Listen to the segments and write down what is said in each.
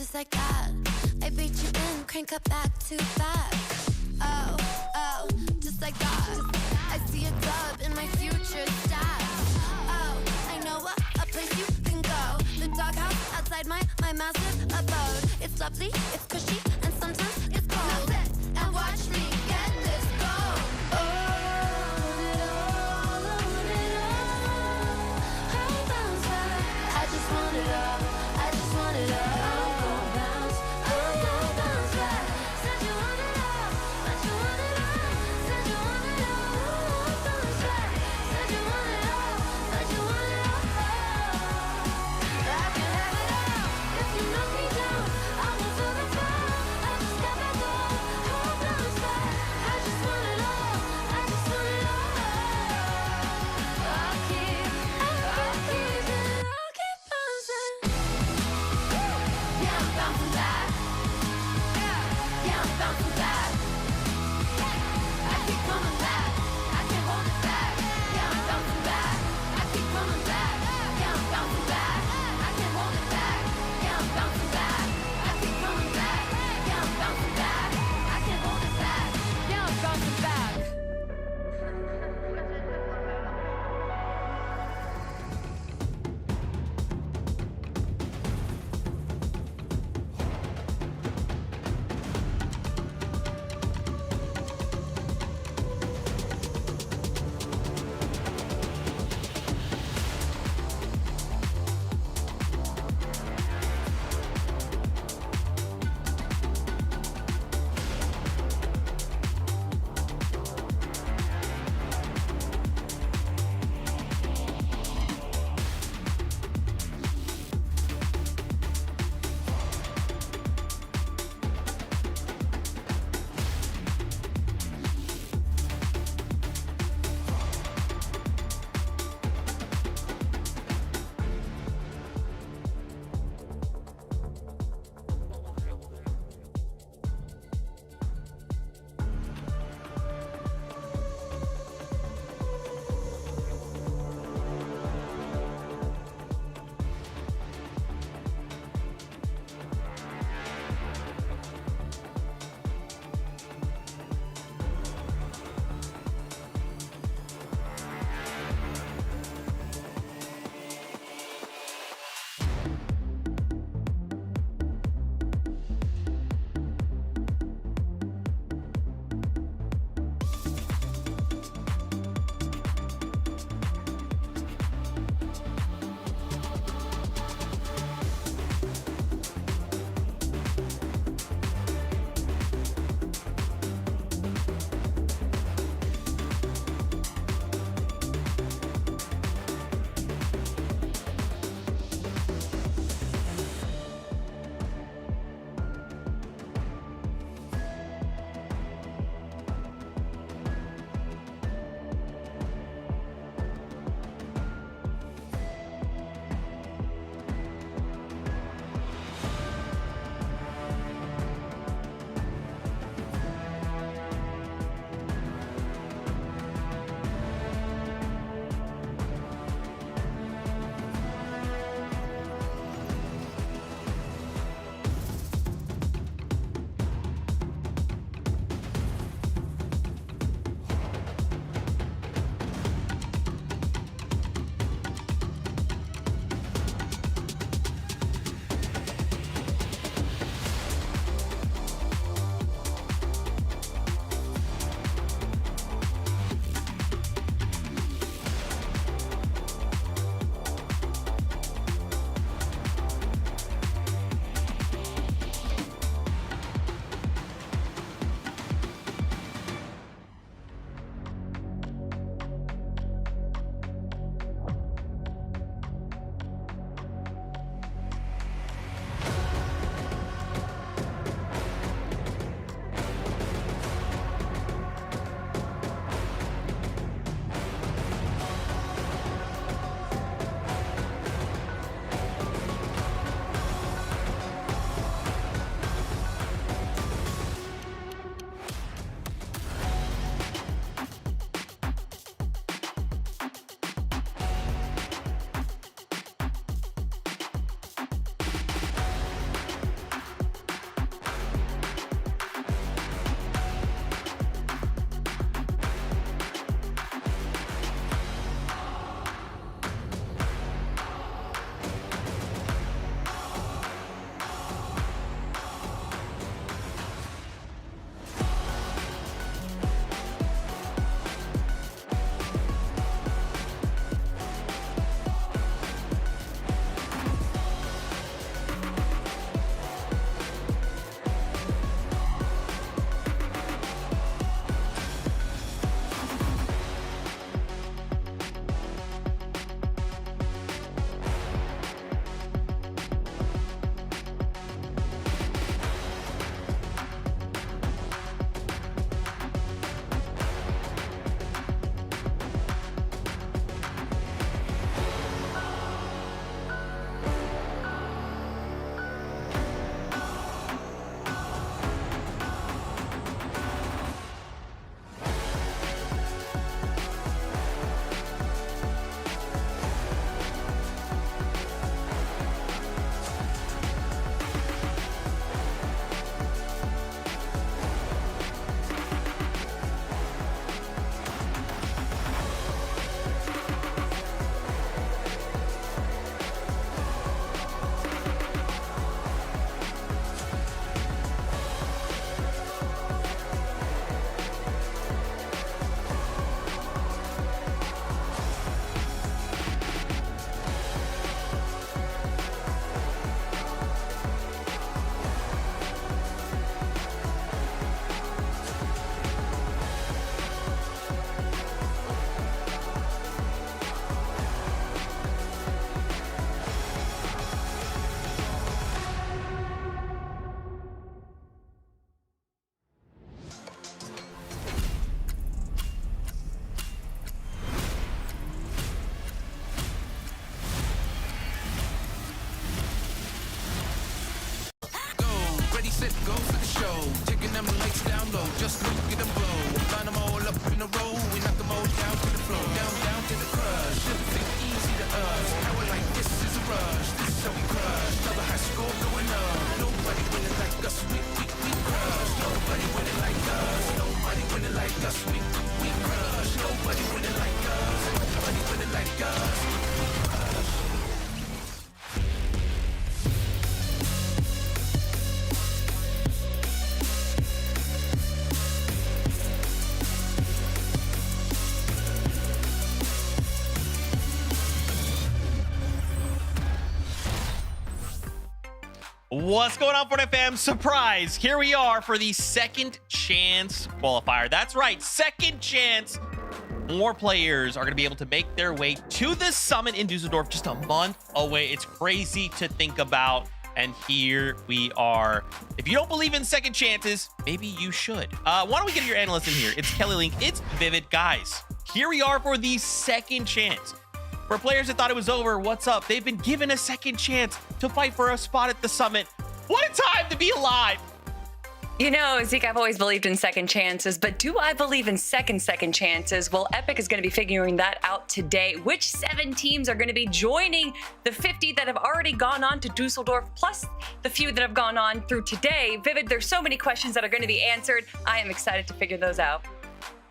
just like that. I beat you in, crank up back to back. Oh, oh, just like that. I see a dub in my future stats. Oh, I know a place you can go. The doghouse outside my massive abode. It's lovely, it's cushy, and sometimes it's cold. Now sit and watch me get this gold. Oh, I just want it all. I just want it all. I show. Taking them lights down low, just look at them blow. Line them all up in a row, we knock them all down to the floor. Down to the crush, everything easy to us. Now we're like, this is a rush, this is how we crush. Another high score going up. Nobody winning like us, we crush. Nobody winning like us, nobody winning like us, we crush. Nobody winning like us, nobody winning like us. What's going on, Fortnite fam? Surprise! Here we are for the second chance qualifier. That's right, second chance. More players are going to be able to make their way to the summit in Dusseldorf just a month away. It's crazy to think about. And here we are. If you don't believe in second chances, maybe you should. Why don't we get your analyst in here? It's Kelly Link. It's Vivid. Guys, here we are for the second chance. For players that thought it was over, what's up? They've been given a second chance to fight for a spot at the summit. What a time to be alive. You know, Zeke, I've always believed in second chances, but do I believe in second chances? Well, Epic is going to be figuring that out today. Which 7 teams are going to be joining the 50 that have already gone on to Dusseldorf, plus the few that have gone on through today? Vivid, there's so many questions that are going to be answered. I am excited to figure those out.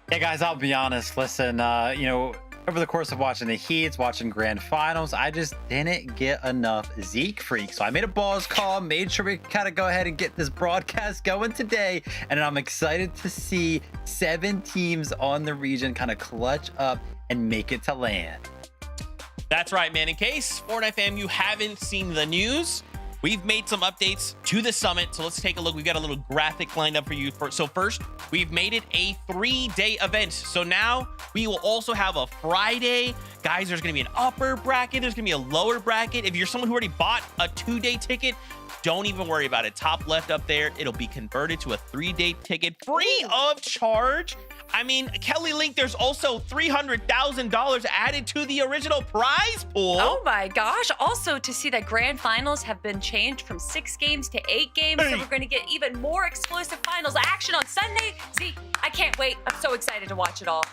Yeah, guys, I'll be honest. Listen, over the course of watching the heats, watching grand finals, I just didn't get enough Zeke freak. So I made a balls call, made sure we kind of go ahead and get this broadcast going today. And I'm excited to see 7 teams on the region kind of clutch up and make it to land. That's right, man. In case, Fortnite fam, you haven't seen the news, we've made some updates to the summit. So let's take a look. We've got a little graphic lined up for you. So first, we've made it a 3-day event. So now we will also have a Friday. Guys, there's going to be an upper bracket. There's going to be a lower bracket. If you're someone who already bought a 2-day ticket, don't even worry about it. Top left up there, it'll be converted to a 3-day ticket free of charge. I mean, Kelly Link, there's also $300,000 added to the original prize pool. Oh my gosh. Also, to see that grand finals have been changed from 6 games to 8 games. So we're going to get even more explosive finals action on Sunday. Zeke, I can't wait. I'm so excited to watch it all.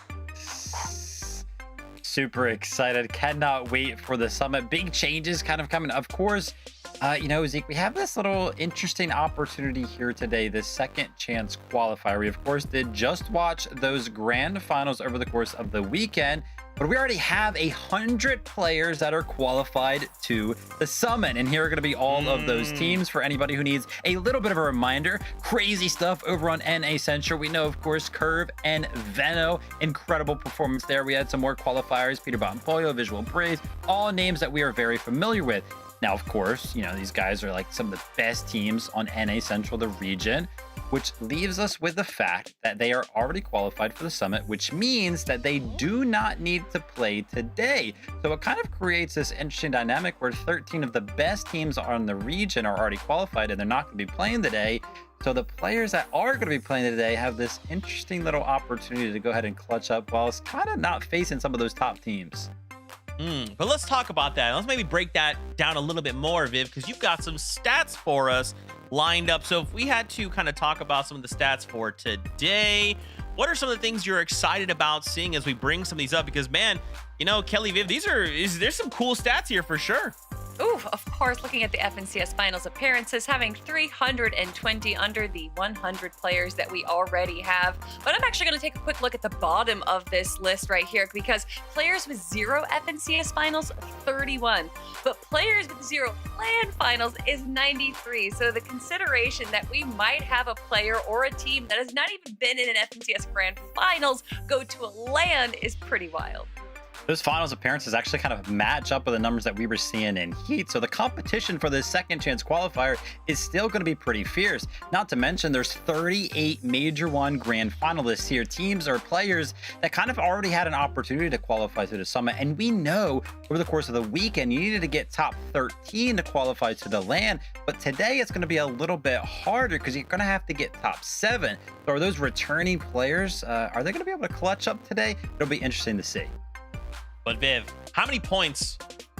Super excited. Cannot wait for the summit. Big changes kind of coming. Of course, Zeke, we have this little interesting opportunity here today, this second chance qualifier. We, of course, did just watch those grand finals over the course of the weekend, but we already have 100 players that are qualified to the summit. And here are going to be all of those teams for anybody who needs a little bit of a reminder. Crazy stuff over on NA Central. We know, of course, Curve and Veno. Incredible performance there. We had some more qualifiers, Peter Bot and Pollo, Visual Braze, all names that we are very familiar with. Now, of course, these guys are like some of the best teams on NA Central, the region, which leaves us with the fact that they are already qualified for the summit, which means that they do not need to play today. So it kind of creates this interesting dynamic where 13 of the best teams on the region are already qualified and they're not going to be playing today. So the players that are going to be playing today have this interesting little opportunity to go ahead and clutch up while it's kind of not facing some of those top teams. But let's talk about that. Let's maybe break that down a little bit more, Viv, because you've got some stats for us lined up. So if we had to kind of talk about some of the stats for today, what are some of the things you're excited about seeing as we bring some of these up? Because, man, Kelly, Viv, there's some cool stats here for sure. Ooh, of course, looking at the FNCS finals appearances, having 320 under the 100 players that we already have. But I'm actually going to take a quick look at the bottom of this list right here, because players with 0 FNCS finals, 31. But players with 0 LAN finals is 93. So the consideration that we might have a player or a team that has not even been in an FNCS Grand Finals go to a LAN is pretty wild. Those finals appearances actually kind of match up with the numbers that we were seeing in heat. So the competition for this second chance qualifier is still going to be pretty fierce. Not to mention there's 38 Major 1 grand finalists here. Teams or players that kind of already had an opportunity to qualify to the summit. And we know over the course of the weekend, you needed to get top 13 to qualify to the LAN. But today it's going to be a little bit harder because you're going to have to get top 7. So are those returning players, are they going to be able to clutch up today? It'll be interesting to see. But Viv, how many points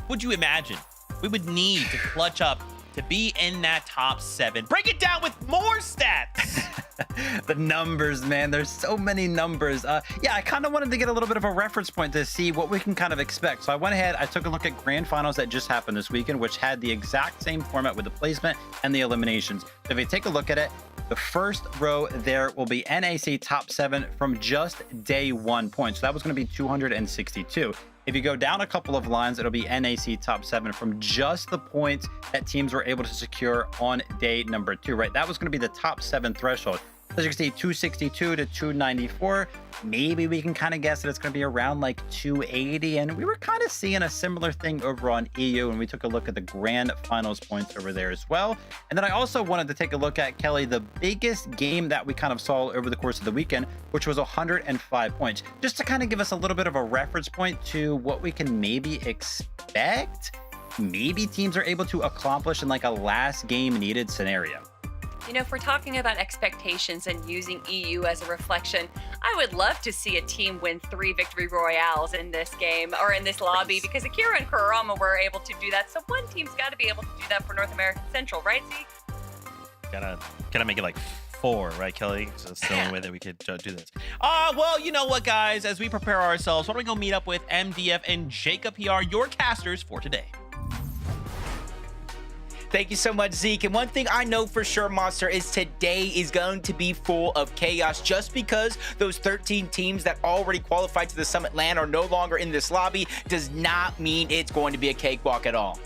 would you imagine we would need to clutch up to be in that top 7. Break it down with more stats. The numbers, man, there's so many numbers. Yeah, I kind of wanted to get a little bit of a reference point to see what we can kind of expect. So I went ahead, I took a look at grand finals that just happened this weekend, which had the exact same format with the placement and the eliminations. So if you take a look at it, the first row there will be NAC top 7 from just day 1 points. So that was going to be 262. If you go down a couple of lines, it'll be NAC top 7 from just the points that teams were able to secure on day number 2, right? That was going to be the top 7 threshold. As you can see, 262 to 294. Maybe we can kind of guess that it's going to be around like 280. And we were kind of seeing a similar thing over on EU when we took a look at the grand finals points over there as well. And then I also wanted to take a look at, Kelly, the biggest game that we kind of saw over the course of the weekend, which was 105 points. Just to kind of give us a little bit of a reference point to what we can maybe expect. Maybe teams are able to accomplish in like a last game needed scenario. You know, if we're talking about expectations and using EU as a reflection, I would love to see a team win 3 victory royales in this game or in this lobby, because Akira and Kurama were able to do that. So one team's got to be able to do that for North American Central, right, Zeke? Gotta make it like 4, right, Kelly? So that's the only way that we could do this. Well, you know what, guys? As we prepare ourselves, why don't we go meet up with MDF and Jacob PR, your casters for today. Thank you so much, Zeke. And one thing I know for sure, Monster, is today is going to be full of chaos. Just because those 13 teams that already qualified to the Summit Land are no longer in this lobby does not mean it's going to be a cakewalk at all.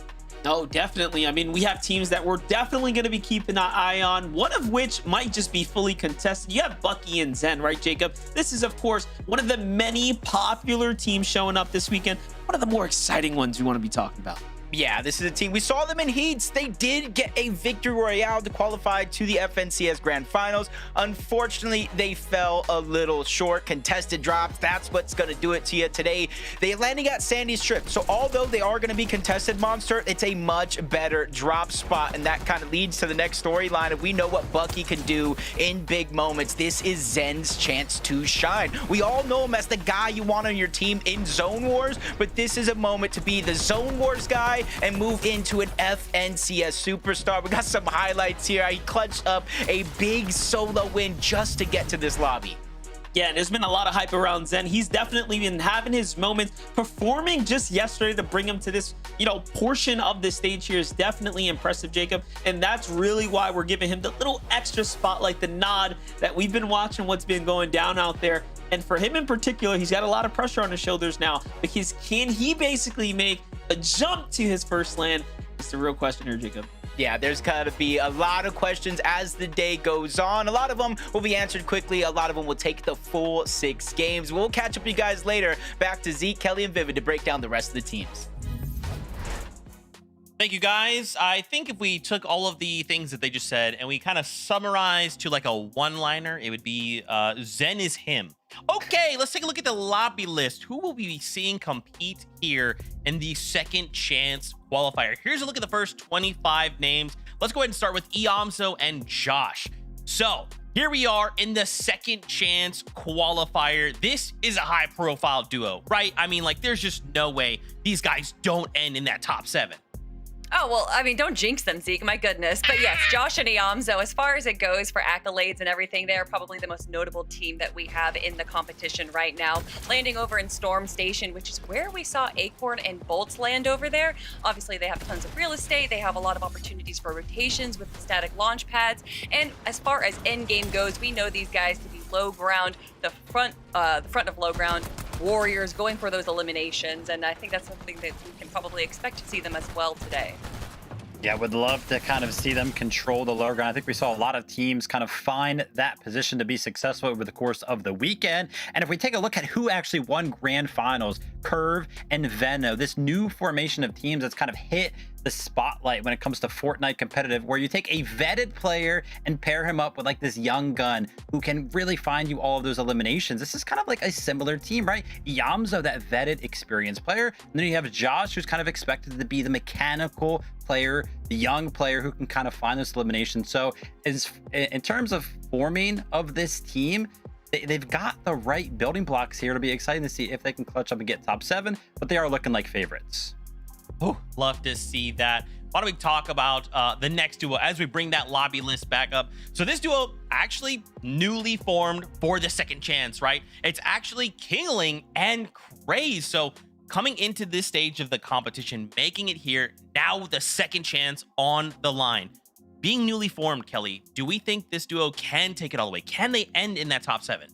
No, definitely. I mean, we have teams that we're definitely going to be keeping an eye on, one of which might just be fully contested. You have Bucky and Zen, right, Jacob? This is, of course, one of the many popular teams showing up this weekend. One of the more exciting ones we want to be talking about. Yeah, this is a team. We saw them in heats. They did get a victory royale to qualify to the FNCS Grand Finals. Unfortunately, they fell a little short. Contested drops. That's what's going to do it to you today. They landing at Sandy Strip. So although they are going to be contested, Monster, it's a much better drop spot. And that kind of leads to the next storyline. If we know what Bucky can do in big moments, this is Zen's chance to shine. We all know him as the guy you want on your team in Zone Wars, but this is a moment to be the Zone Wars guy and move into an FNCS superstar. We got some highlights here. He clutched up a big solo win just to get to this lobby. Yeah, and there's been a lot of hype around Zen. He's definitely been having his moments. Performing just yesterday to bring him to this, portion of the stage here is definitely impressive, Jacob. And that's really why we're giving him the little extra spotlight, the nod that we've been watching what's been going down out there. And for him in particular, he's got a lot of pressure on his shoulders now, because can he basically make a jump to his first land? It's the real question here, Jacob. Yeah, there's got to be a lot of questions as the day goes on. A lot of them will be answered quickly. A lot of them will take the full 6 games. We'll catch up with you guys later. Back to Zeke, Kelly, and Vivid to break down the rest of the teams. Thank you, guys. I think if we took all of the things that they just said and we kind of summarized to like a one-liner, it would be Zen is him. Okay, let's take a look at the lobby list. Who will we be seeing compete here in the second chance qualifier? Here's a look at the first 25 names. Let's go ahead and start with Iamso and Josh. So here we are in the second chance qualifier. This is a high profile duo, right? I mean, like, there's just no way these guys don't end in that top 7. Oh, well, I mean, don't jinx them, Zeke, my goodness. But yes, Josh and Iamso, as far as it goes for accolades and everything, they're probably the most notable team that we have in the competition right now. Landing over in Storm Station, which is where we saw Acorn and Bolts land over there. Obviously, they have tons of real estate. They have a lot of opportunities for rotations with the static launch pads. And as far as endgame goes, we know these guys to be low ground, the front of low ground warriors going for those eliminations. And I think that's something that we can probably expect to see them as well today. Yeah, would love to kind of see them control the low ground. I think we saw a lot of teams kind of find that position to be successful over the course of the weekend. And if we take a look at who actually won grand finals, Curve and Veno, this new formation of teams that's kind of hit the spotlight when it comes to Fortnite competitive, where you take a vetted player and pair him up with like this young gun who can really find you all of those eliminations. This is kind of like a similar team, right? Iamso, that vetted experienced player, and then you have Josh, who's kind of expected to be the mechanical player, the young player who can kind of find this elimination. So as in terms of forming of this team, they've got the right building blocks here to be exciting to see if they can clutch up and get top 7, but they are looking like favorites. Oh, love to see that. why don't we talk about the next duo as we bring that lobby list back up. So this duo actually newly formed for the second chance, right? It's actually Kingling and Craze. So coming into this stage of the competition, making it here, now with the second chance on the line. Being newly formed, Kelly, do we think this duo can take it all the way? Can they end in that top 7?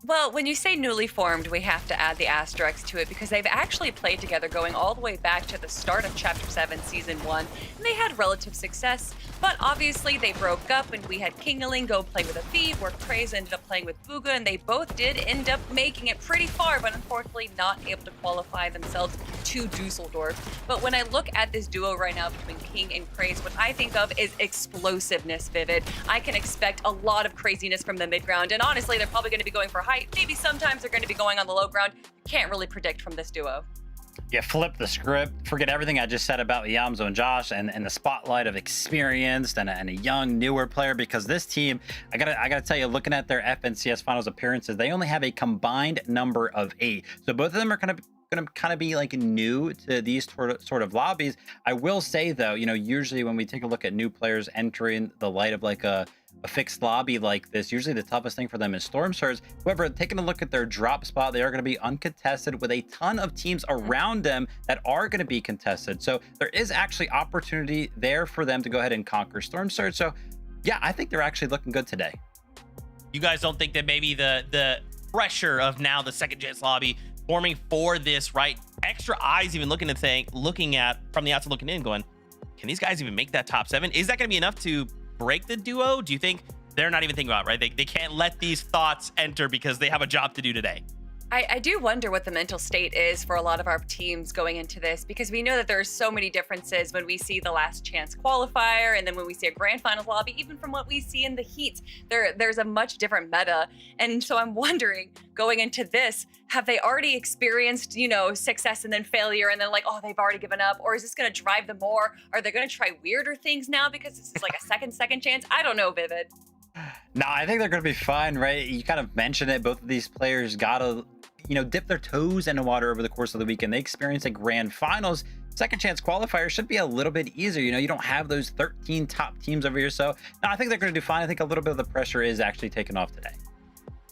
Well, when you say newly formed, we have to add the asterisk to it because they've actually played together going all the way back to the start of Chapter 7, Season 1, and they had relative success. But obviously, they broke up, and we had Kingling go play with a Thief, where Craze ended up playing with Booga, and they both did end up making it pretty far, but unfortunately not able to qualify themselves to Dusseldorf. But when I look at this duo right now between King and Craze, what I think of is explosiveness, Vivid. I can expect a lot of craziness from the mid-ground, and honestly, they're probably going to be going for height. Maybe sometimes they're going to be going on the low ground. Can't really predict from this duo. Yeah, flip the script. Forget everything I just said about Yamzo and Josh and the spotlight of experienced and a young, newer player, because this team, I gotta tell you, looking at their FNCS finals appearances, they only have a combined number of 8. So both of them are gonna kind of be like new to these sort of lobbies. I will say though, you know, usually when we take a look at new players entering the light of like a fixed lobby like this, usually the toughest thing for them is Storm Surge. However, taking a look at their drop spot, they are going to be uncontested with a ton of teams around them that are going to be contested. So there is actually opportunity there for them to go ahead and conquer Storm Surge. So yeah, I think they're actually looking good today. You guys don't think that maybe the pressure of now the second chance lobby forming for this, right? Extra eyes even looking at from the outside looking in going, can these guys even make that top 7? Is that going to be enough to break the duo? Do you think they're not even thinking about it, right? They can't let these thoughts enter because they have a job to do today? I do wonder what the mental state is for a lot of our teams going into this, because we know that there's so many differences when we see the last chance qualifier and then when we see a grand finals lobby, even from what we see in the heats, there's a much different meta. And so I'm wondering, going into this, have they already experienced, you know, success and then failure and then like, oh, they've already given up? Or is this going to drive them more? Are they going to try weirder things now because this is like a second chance? I don't know, Vivid. No, I think they're going to be fine, right? You kind of mentioned it. Both of these players got to, you know, dip their toes in the water over the course of the weekend. They experienced a grand finals. Second chance qualifier should be a little bit easier. You know, you don't have those 13 top teams over here. So no, I think they're going to do fine. I think a little bit of the pressure is actually taken off today.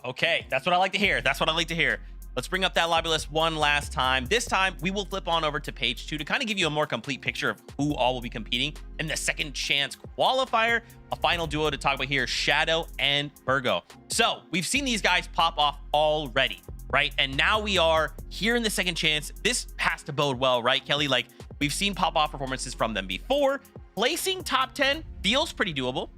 Okay, that's what I like to hear. That's what I like to hear. Let's bring up that lobby list one last time. This time, we will flip on over to page 2 to kind of give you a more complete picture of who all will be competing in the second chance qualifier. A final duo to talk about here, Shadow and Virgo. So we've seen these guys pop off already, right? And now we are here in the second chance. This has to bode well, right, Kelly? Like, we've seen pop off performances from them before. Placing top 10 feels pretty doable.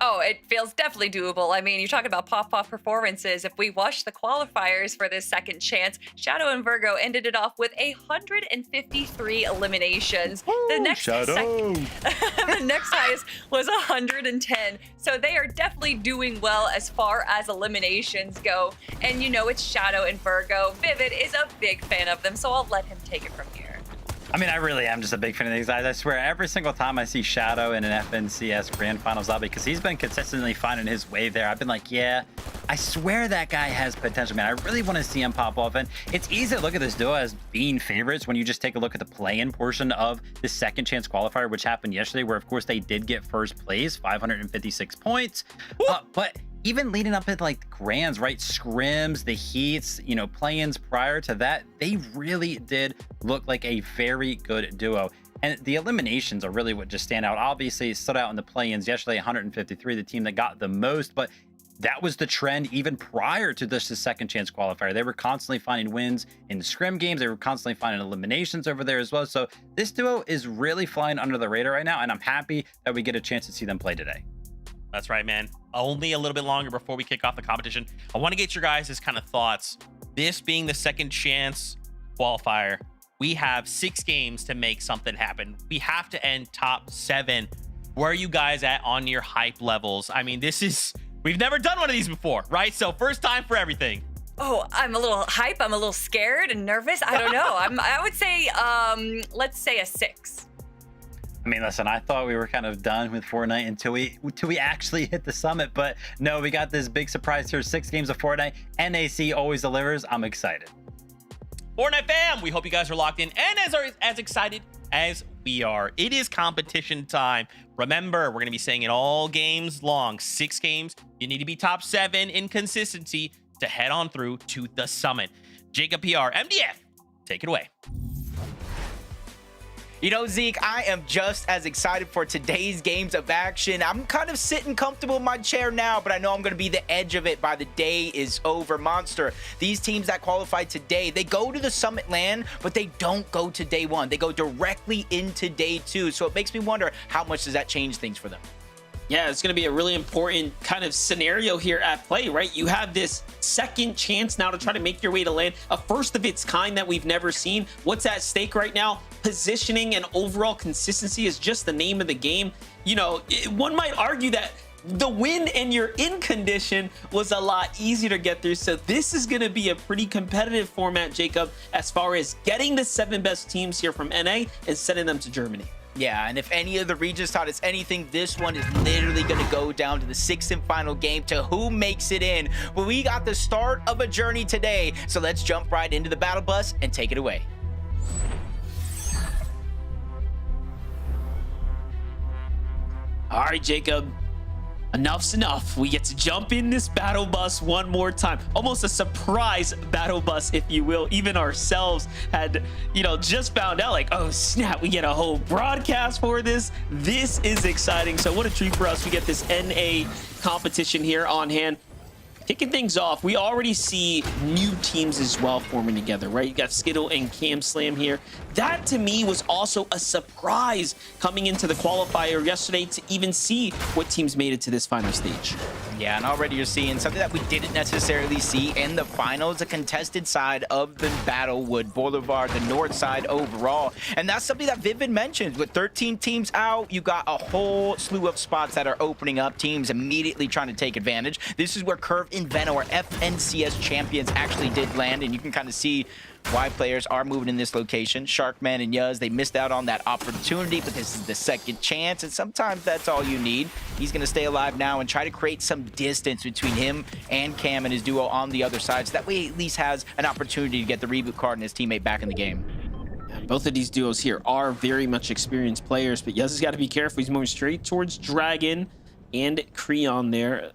Oh, it feels definitely doable. I mean, you're talking about pop-off performances. If we watch the qualifiers for this second chance, Shadow and Virgo ended it off with 153 eliminations. Woo, the next Shadow. the next highest was 110. So they are definitely doing well as far as eliminations go. And you know, it's Shadow and Virgo. Vivid is a big fan of them, so I'll let him take it from here. I mean, I really am just a big fan of these guys. I swear, every single time I see Shadow in an FNCS Grand Finals lobby, because he's been consistently finding his way there, I've been like, yeah, I swear that guy has potential, man. I really want to see him pop off. And it's easy to look at this duo as being favorites when you just take a look at the play-in portion of the second chance qualifier, which happened yesterday, where, of course, they did get first place, 556 points. But even leading up into like grands, right? Scrims, the heats, you know, play-ins prior to that, they really did look like a very good duo. And the eliminations are really what just stand out. Obviously, it stood out in the play-ins yesterday, 153, the team that got the most, but that was the trend even prior to this second chance qualifier. They were constantly finding wins in the scrim games. They were constantly finding eliminations over there as well. So this duo is really flying under the radar right now, and I'm happy that we get a chance to see them play today. That's right, man. Only a little bit longer before we kick off the competition. I want to get your guys' kind of thoughts. This being the second chance qualifier, we have 6 games to make something happen. We have to end top 7. Where are you guys at on your hype levels? I mean, we've never done one of these before, right? So first time for everything. Oh, I'm a little hype. I'm a little scared and nervous. I don't know. I would say, let's say a 6. I mean, listen, I thought we were kind of done with Fortnite until we actually hit the summit, but no, we got this big surprise here. 6 games of Fortnite. NAC always delivers. I'm excited. Fortnite fam, we hope you guys are locked in and as excited as We are. It is competition time. Remember, we're going to be saying it all games long. 6 games. You need to be top 7 in consistency to head on through to the summit. Jacob PR, MDF, take it away. You know, Zeke, I am just as excited for today's games of action. I'm kind of sitting comfortable in my chair now, but I know I'm going to be the edge of it by the day is over. Monster, these teams that qualified today, they go to the summit land, but they don't go to day 1. They go directly into day 2. So it makes me wonder, how much does that change things for them? Yeah, it's going to be a really important kind of scenario here at play, right? You have this second chance now to try to make your way to land, a first of its kind that we've never seen. What's at stake right now? Positioning and overall consistency is just the name of the game. You know, one might argue that the win and you're in condition was a lot easier to get through. So this is going to be a pretty competitive format, Jacob, as far as getting the 7 best teams here from NA and sending them to Germany. Yeah, and if any of the regions taught us anything, this one is literally going to go down to the 6th and final game to who makes it in. But we got the start of a journey today, so let's jump right into the battle bus and take it away. All right, Jacob. Enough's enough. We get to jump in this battle bus one more time. Almost a surprise battle bus, if you will. Even ourselves had, just found out, like, oh snap, we get a whole broadcast for this. This is exciting. So what a treat for us. We get this NA competition here on hand. Kicking things off, we already see new teams as well forming together, right? You got Skittle and Cam Slam here. That to me was also a surprise coming into the qualifier yesterday to even see what teams made it to this final stage. Yeah, and already you're seeing something that we didn't necessarily see in the finals, a contested side of the Battlewood Boulevard, the north side overall. And that's something that Vivid mentioned. With 13 teams out, you got a whole slew of spots that are opening up, teams immediately trying to take advantage. This is where Curve Invent, or FNCS champions, actually did land, and you can kind of see why players are moving in this location. Sharkman and Yuz, they missed out on that opportunity, but this is the second chance, and sometimes that's all you need. He's going to stay alive now and try to create some distance between him and Cam and his duo on the other side, so that way he at least has an opportunity to get the reboot card and his teammate back in the game. Both of these duos here are very much experienced players, but Yuz has got to be careful. He's moving straight towards Dragon and Creon there.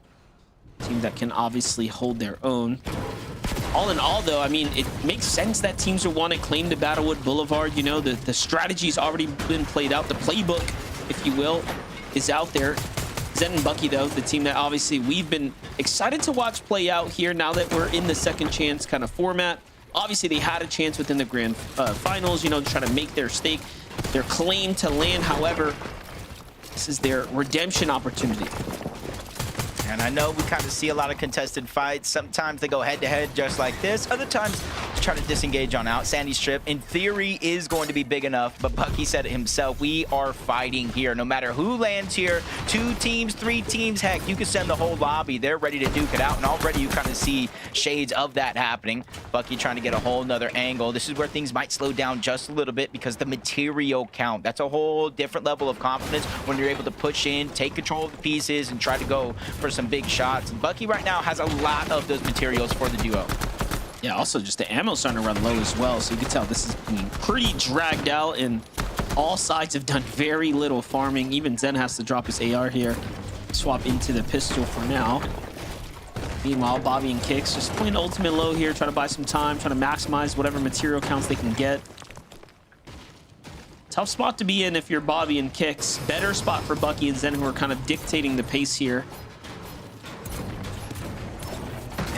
Team that can obviously hold their own. All in all, though, I mean, it makes sense that teams would want to claim the Battlewood Boulevard. You know, the strategy's already been played out. The playbook, if you will, is out there. Zen and Bucky, though, the team that obviously we've been excited to watch play out here now that we're in the second chance kind of format. Obviously, they had a chance within the grand finals, to try to make their stake, their claim to land. However, this is their redemption opportunity. And I know we kind of see a lot of contested fights. Sometimes they go head-to-head just like this. Other times, try to disengage on out. Sandy Strip, in theory, is going to be big enough. But Bucky said it himself. We are fighting here. No matter who lands here, 2 teams, 3 teams, heck, you can send the whole lobby. They're ready to duke it out. And already you kind of see shades of that happening. Bucky trying to get a whole nother angle. This is where things might slow down just a little bit because the material count. That's a whole different level of confidence when you're able to push in, take control of the pieces, and try to go for some big shots. And Bucky right now has a lot of those materials for the duo. Yeah, also just the ammo starting to run low as well, so you can tell this is being pretty dragged out, and all sides have done very little farming. Even Zen has to drop his AR here, swap into the pistol for now. Meanwhile, Bobby and Kicks just playing ultimate low here, trying to buy some time, trying to maximize whatever material counts they can get. Tough spot to be in if you're Bobby and Kicks. Better spot for Bucky and Zen, who are kind of dictating the pace here.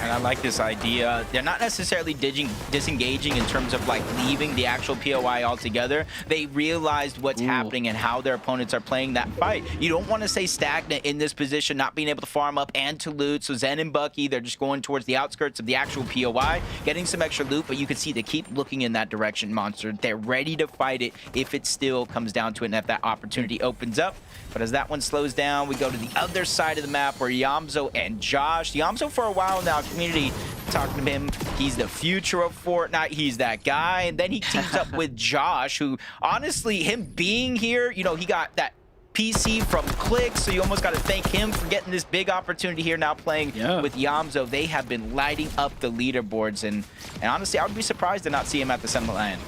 And I like this idea. They're not necessarily disengaging in terms of like leaving the actual POI altogether. They realized what's happening and how their opponents are playing that fight. You don't want to stay stagnant in this position, not being able to farm up and to loot. So Zen and Bucky, they're just going towards the outskirts of the actual POI, getting some extra loot, but you can see they keep looking in that direction, Monster. They're ready to fight it if it still comes down to it and if that opportunity opens up. But as that one slows down, we go to the other side of the map where Yamzo and Josh. Yamzo for a while now, community talking to him. He's the future of Fortnite. He's that guy. And then he teams up with Josh, who honestly, him being here, he got that PC from Click, so you almost got to thank him for getting this big opportunity here now playing with Yamzo. They have been lighting up the leaderboards, and honestly, I would be surprised to not see him at the Summit Land.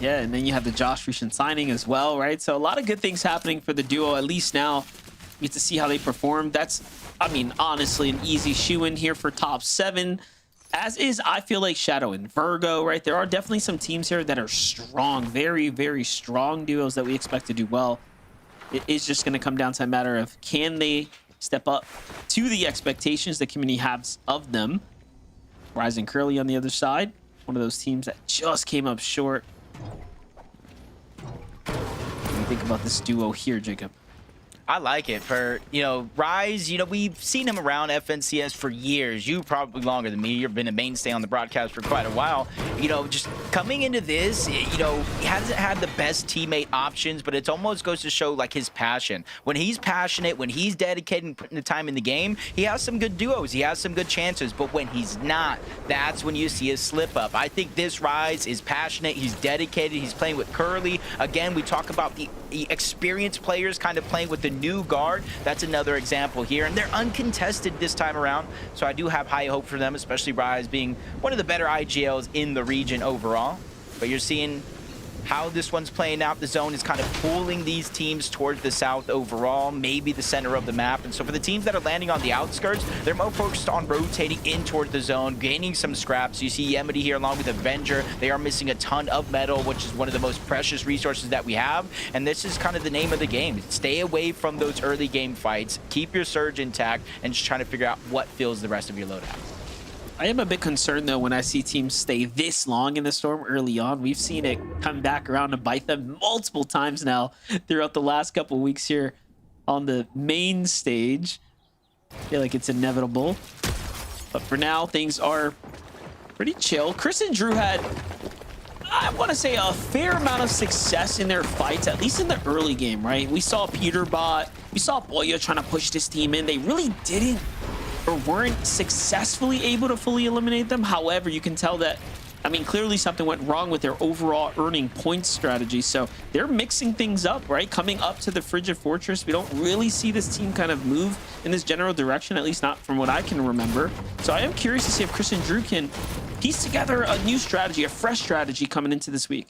Yeah, and then you have the Josh Ricin signing as well, right? So a lot of good things happening for the duo. At least now we get to see how they perform. That's, I mean, honestly, an easy shoe-in here for top 7. As is, I feel like Shadow and Virgo, right? There are definitely some teams here that are strong, very, very strong duos that we expect to do well. It is just going to come down to a matter of can they step up to the expectations the community has of them. Rising Curly on the other side, one of those teams that just came up short. What do you think about this duo here, Jacob? I like it. For, Rise, we've seen him around FNCS for years. You probably longer than me. You've been a mainstay on the broadcast for quite a while. Just coming into this, he hasn't had the best teammate options, but it almost goes to show like his passion. When he's passionate, when he's dedicated and putting the time in the game, he has some good duos. He has some good chances, but when he's not, that's when you see his slip up. I think this Rise is passionate. He's dedicated. He's playing with Curly. Again, we talk about the experienced players kind of playing with the new guard. That's another example here, and they're uncontested this time around, so I do have high hope for them, especially Rise being one of the better IGLs in the region overall. But you're seeing how this one's playing out. The zone is kind of pulling these teams towards the south overall, maybe the center of the map. And so for the teams that are landing on the outskirts, they're more focused on rotating in toward the zone, gaining some scraps. You see Yemity here along with Avenger. They are missing a ton of metal, which is one of the most precious resources that we have. And this is kind of the name of the game. Stay away from those early game fights, keep your surge intact, and just trying to figure out what fills the rest of your loadout. I am a bit concerned, though, when I see teams stay this long in the storm early on. We've seen it come back around to bite them multiple times now throughout the last couple weeks here on the main stage. I feel like it's inevitable. But for now, things are pretty chill. Chris and Drew had, I want to say, a fair amount of success in their fights, at least in the early game, right? We saw Peterbot, we saw Boya trying to push this team in. They really didn't or weren't successfully able to fully eliminate them. However, you can tell that, I mean, clearly something went wrong with their overall earning points strategy. So they're mixing things up, right? Coming up to the Frigid Fortress, we don't really see this team kind of move in this general direction, at least not from what I can remember. So I am curious to see if Chris and Drew can piece together a new strategy, a fresh strategy coming into this week.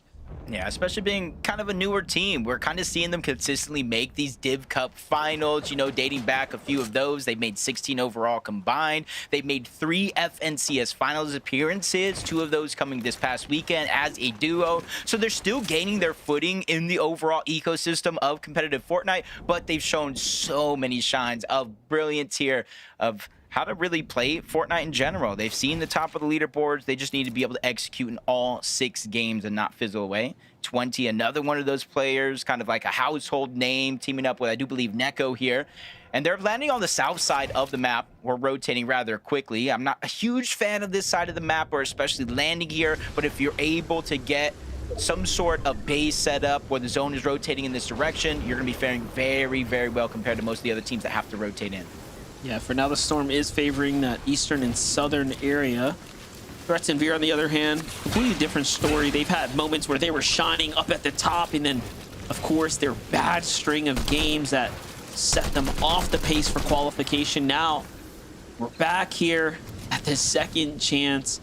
Yeah, especially being kind of a newer team. We're kind of seeing them consistently make these Div Cup finals, dating back a few of those. They've made 16 overall combined. They've made 3 FNCS finals appearances, 2 of those coming this past weekend as a duo. So they're still gaining their footing in the overall ecosystem of competitive Fortnite, but they've shown so many shines of brilliance here of how to really play Fortnite in general. They've seen the top of the leaderboards. They just need to be able to execute in all 6 games and not fizzle away. 20, another one of those players, kind of like a household name, teaming up with, I do believe, Neko here. And they're landing on the south side of the map. We're rotating rather quickly. I'm not a huge fan of this side of the map, or especially landing here, but if you're able to get some sort of base setup where the zone is rotating in this direction, you're going to be faring very, very well compared to most of the other teams that have to rotate in. Yeah, for now, the storm is favoring that eastern and southern area. Threats and Veer, on the other hand, completely different story. They've had moments where they were shining up at the top, and then, of course, their bad string of games that set them off the pace for qualification. Now, we're back here at the second chance.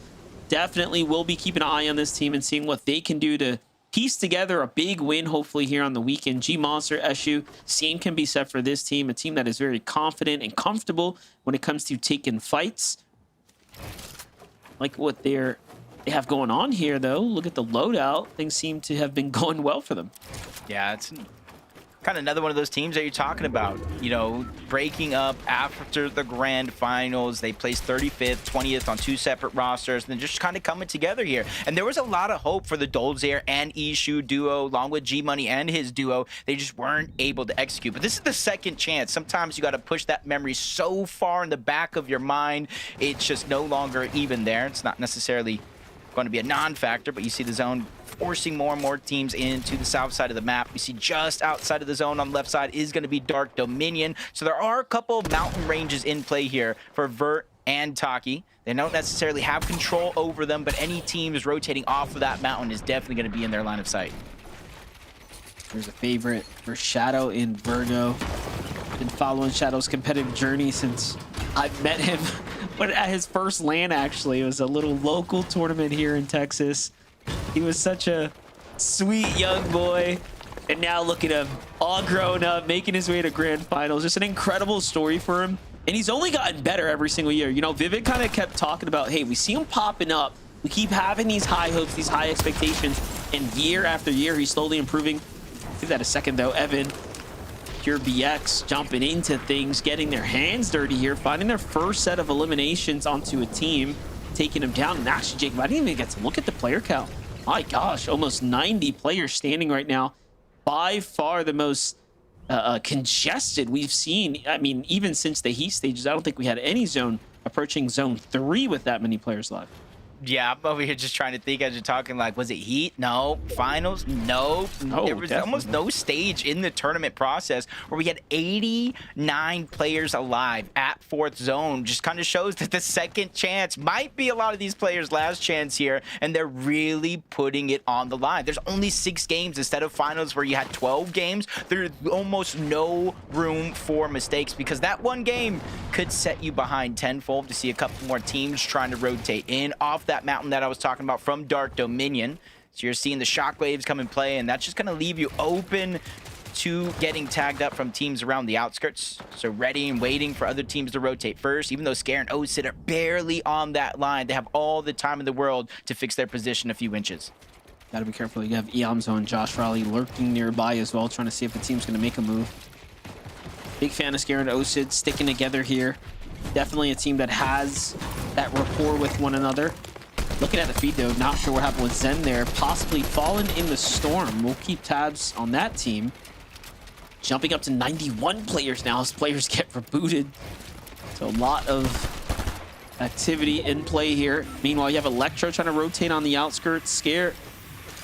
Definitely will be keeping an eye on this team and seeing what they can do to piece together a big win, hopefully, here on the weekend. G-Monster, SU, same can be said for this team. A team that is very confident and comfortable when it comes to taking fights. Like what they have going on here, though. Look at the loadout. Things seem to have been going well for them. Yeah, it's kind of another one of those teams that you're talking about, breaking up after the grand finals. They placed 35th, 20th on 2 separate rosters, and then just kind of coming together here. And there was a lot of hope for the Dolzair and Ishu duo, along with G-Money and his duo. They just weren't able to execute. But this is the second chance. Sometimes you got to push that memory so far in the back of your mind, it's just no longer even there. It's not necessarily going to be a non-factor, but you see the zone forcing more and more teams into the south side of the map. We see just outside of the zone on the left side is going to be Dark Dominion. So there are a couple of mountain ranges in play here for Vert and Taki. They don't necessarily have control over them, but any teams rotating off of that mountain is definitely going to be in their line of sight. There's a favorite for Shadow in Virgo. Been following Shadow's competitive journey since I met him but at his first LAN, actually. It was a little local tournament here in Texas. He was such a Sweet young boy. And now look at him, all grown up, making his way to grand finals. Just an incredible story for him. And he's only gotten better every single year. You know, Vivid kind of kept talking about, hey, we see him popping up. We keep having these high hopes, these high expectations. And year after year, he's slowly improving. Give that a second, though. Evan, Pure BX jumping into things, getting their hands dirty here, finding their first set of eliminations onto a team, taking them down. And actually, Jacob, I didn't even get to look at the player count. My gosh, almost 90 players standing right now. By far the most congested we've seen. I mean, even since the heat stages, I don't think we had any zone approaching zone 3 with that many players live. Yeah, I'm over here just trying to think as you're talking, like, was it heat? No. Finals? No. There was almost no stage in the tournament process where we had 89 players alive at 4th zone. Just kind of shows that the second chance might be a lot of these players' last chance here, and they're really putting it on the line. There's only 6 games instead of finals where you had 12 games. There's almost no room for mistakes because that one game could set you behind tenfold to see a couple more teams trying to rotate in off that mountain that I was talking about from Dark Dominion. So you're seeing the shockwaves come in play, and that's just going to leave you open to getting tagged up from teams around the outskirts. So ready and waiting for other teams to rotate first. Even though Scare and Osid are barely on that line, they have all the time in the world to fix their position a few inches. Gotta be careful. You have Iamzo and Josh Raleigh lurking nearby as well, trying to see if the team's going to make a move. Big fan of Scare and Osid sticking together here. Definitely a team that has that rapport with one another. Looking at the feed, though, not sure what happened with Zen there. Possibly fallen in the storm. We'll keep tabs on that team. Jumping up to 91 players now as players get rebooted. So a lot of activity in play here. Meanwhile, you have Electro trying to rotate on the outskirts. Scare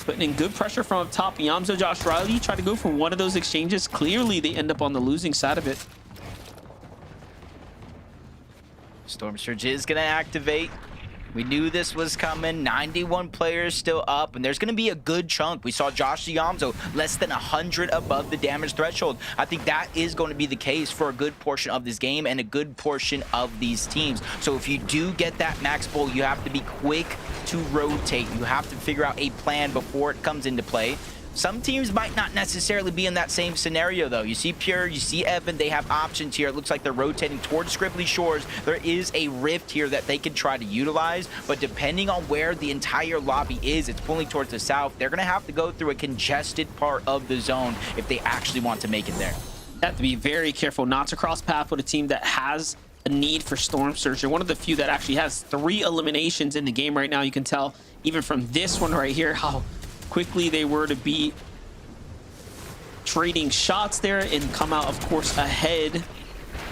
putting in good pressure from up top. Iamzo, Josh Riley try to go for one of those exchanges. Clearly, they end up on the losing side of it. Storm Surge is going to activate. We knew this was coming. 91 players still up, and there's going to be a good chunk. We saw Josh Iamzo less than 100 above the damage threshold. I think that is going to be the case for a good portion of this game and a good portion of these teams. So if you do get that max pull, you have to be quick to rotate. You have to figure out a plan before it comes into play. Some teams might not necessarily be in that same scenario, though. You see Pure, you see Evan, they have options here. It looks like they're rotating towards Scribbly Shores. There is a rift here that they can try to utilize, but depending on where the entire lobby is, it's pulling towards the south. They're going to have to go through a congested part of the zone if they actually want to make it there. Have to be very careful not to cross path with a team that has a need for Storm Surge. They're one of the few that actually has 3 eliminations in the game right now. You can tell even from this one right here how quickly they were to be trading shots there and come out, of course, ahead.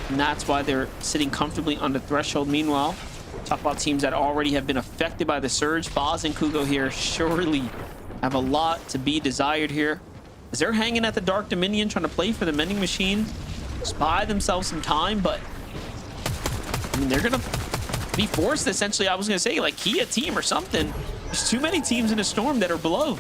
And that's why they're sitting comfortably on the threshold. Meanwhile, talk about teams that already have been affected by the surge. Boz and Kugo here surely have a lot to be desired here, as they're hanging at the Dark Dominion trying to play for the Mending Machine, just buy themselves some time. But I mean, they're gonna be forced, essentially, I was gonna say, like, key a team or something. There's too many teams in a storm that are below.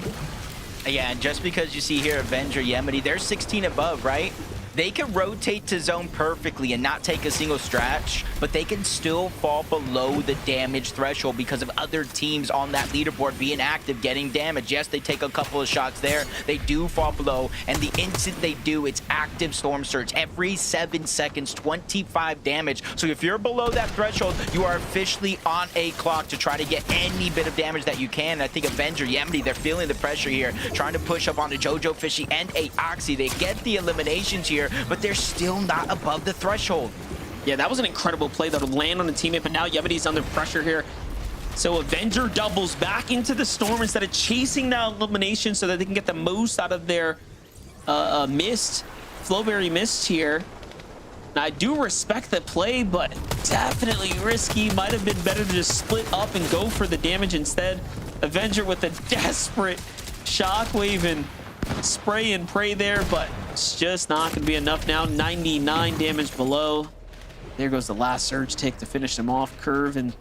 Yeah, and just because you see here Avenger, Yemity, they're 16 above, right? They can rotate to zone perfectly and not take a single stretch, but they can still fall below the damage threshold because of other teams on that leaderboard being active, getting damage. Yes, they take a couple of shots there. They do fall below, and the instant they do, it's active Storm Surge. Every 7 seconds, 25 damage. So if you're below that threshold, you are officially on a clock to try to get any bit of damage that you can. And I think Avenger, Yemity, they're feeling the pressure here, trying to push up onto Jojo Fishy and a Oxy. They get the eliminations here, but they're still not above the threshold. Yeah, that was an incredible play, though, to land on the teammate, but now Yemity's under pressure here. So Avenger doubles back into the storm instead of chasing that elimination so that they can get the most out of their mist, Flowberry Mist here. Now, I do respect the play, but definitely risky. Might have been better to just split up and go for the damage instead. Avenger with a desperate shockwave and spray and pray there, but it's just not going to be enough now. 99 damage below. There goes the last surge tick to finish them off. Curve and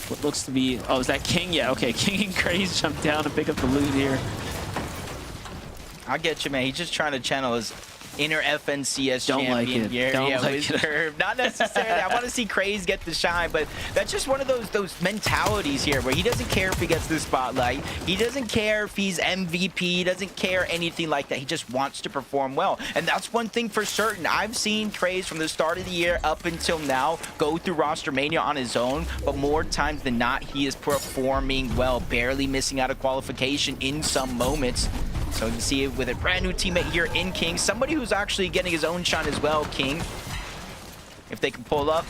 what looks to be, oh, is that King? Yeah, okay. King and Craze jump down and pick up the loot here. I get you, man. He's just trying to channel his inner FNCS Don't like champion it. here. Don't Yeah, like with it. Herb. Not necessarily. I want to see Craze get the shine, but that's just one of those mentalities here where he doesn't care if he gets the spotlight. He doesn't care if he's MVP. He doesn't care anything like that. He just wants to perform well. And that's one thing for certain. I've seen Craze from the start of the year up until now go through roster mania on his own, but more times than not, he is performing well, barely missing out of qualification in some moments. So you can see it with a brand new teammate here in King, somebody who's actually getting his own shine as well, King. If they can pull up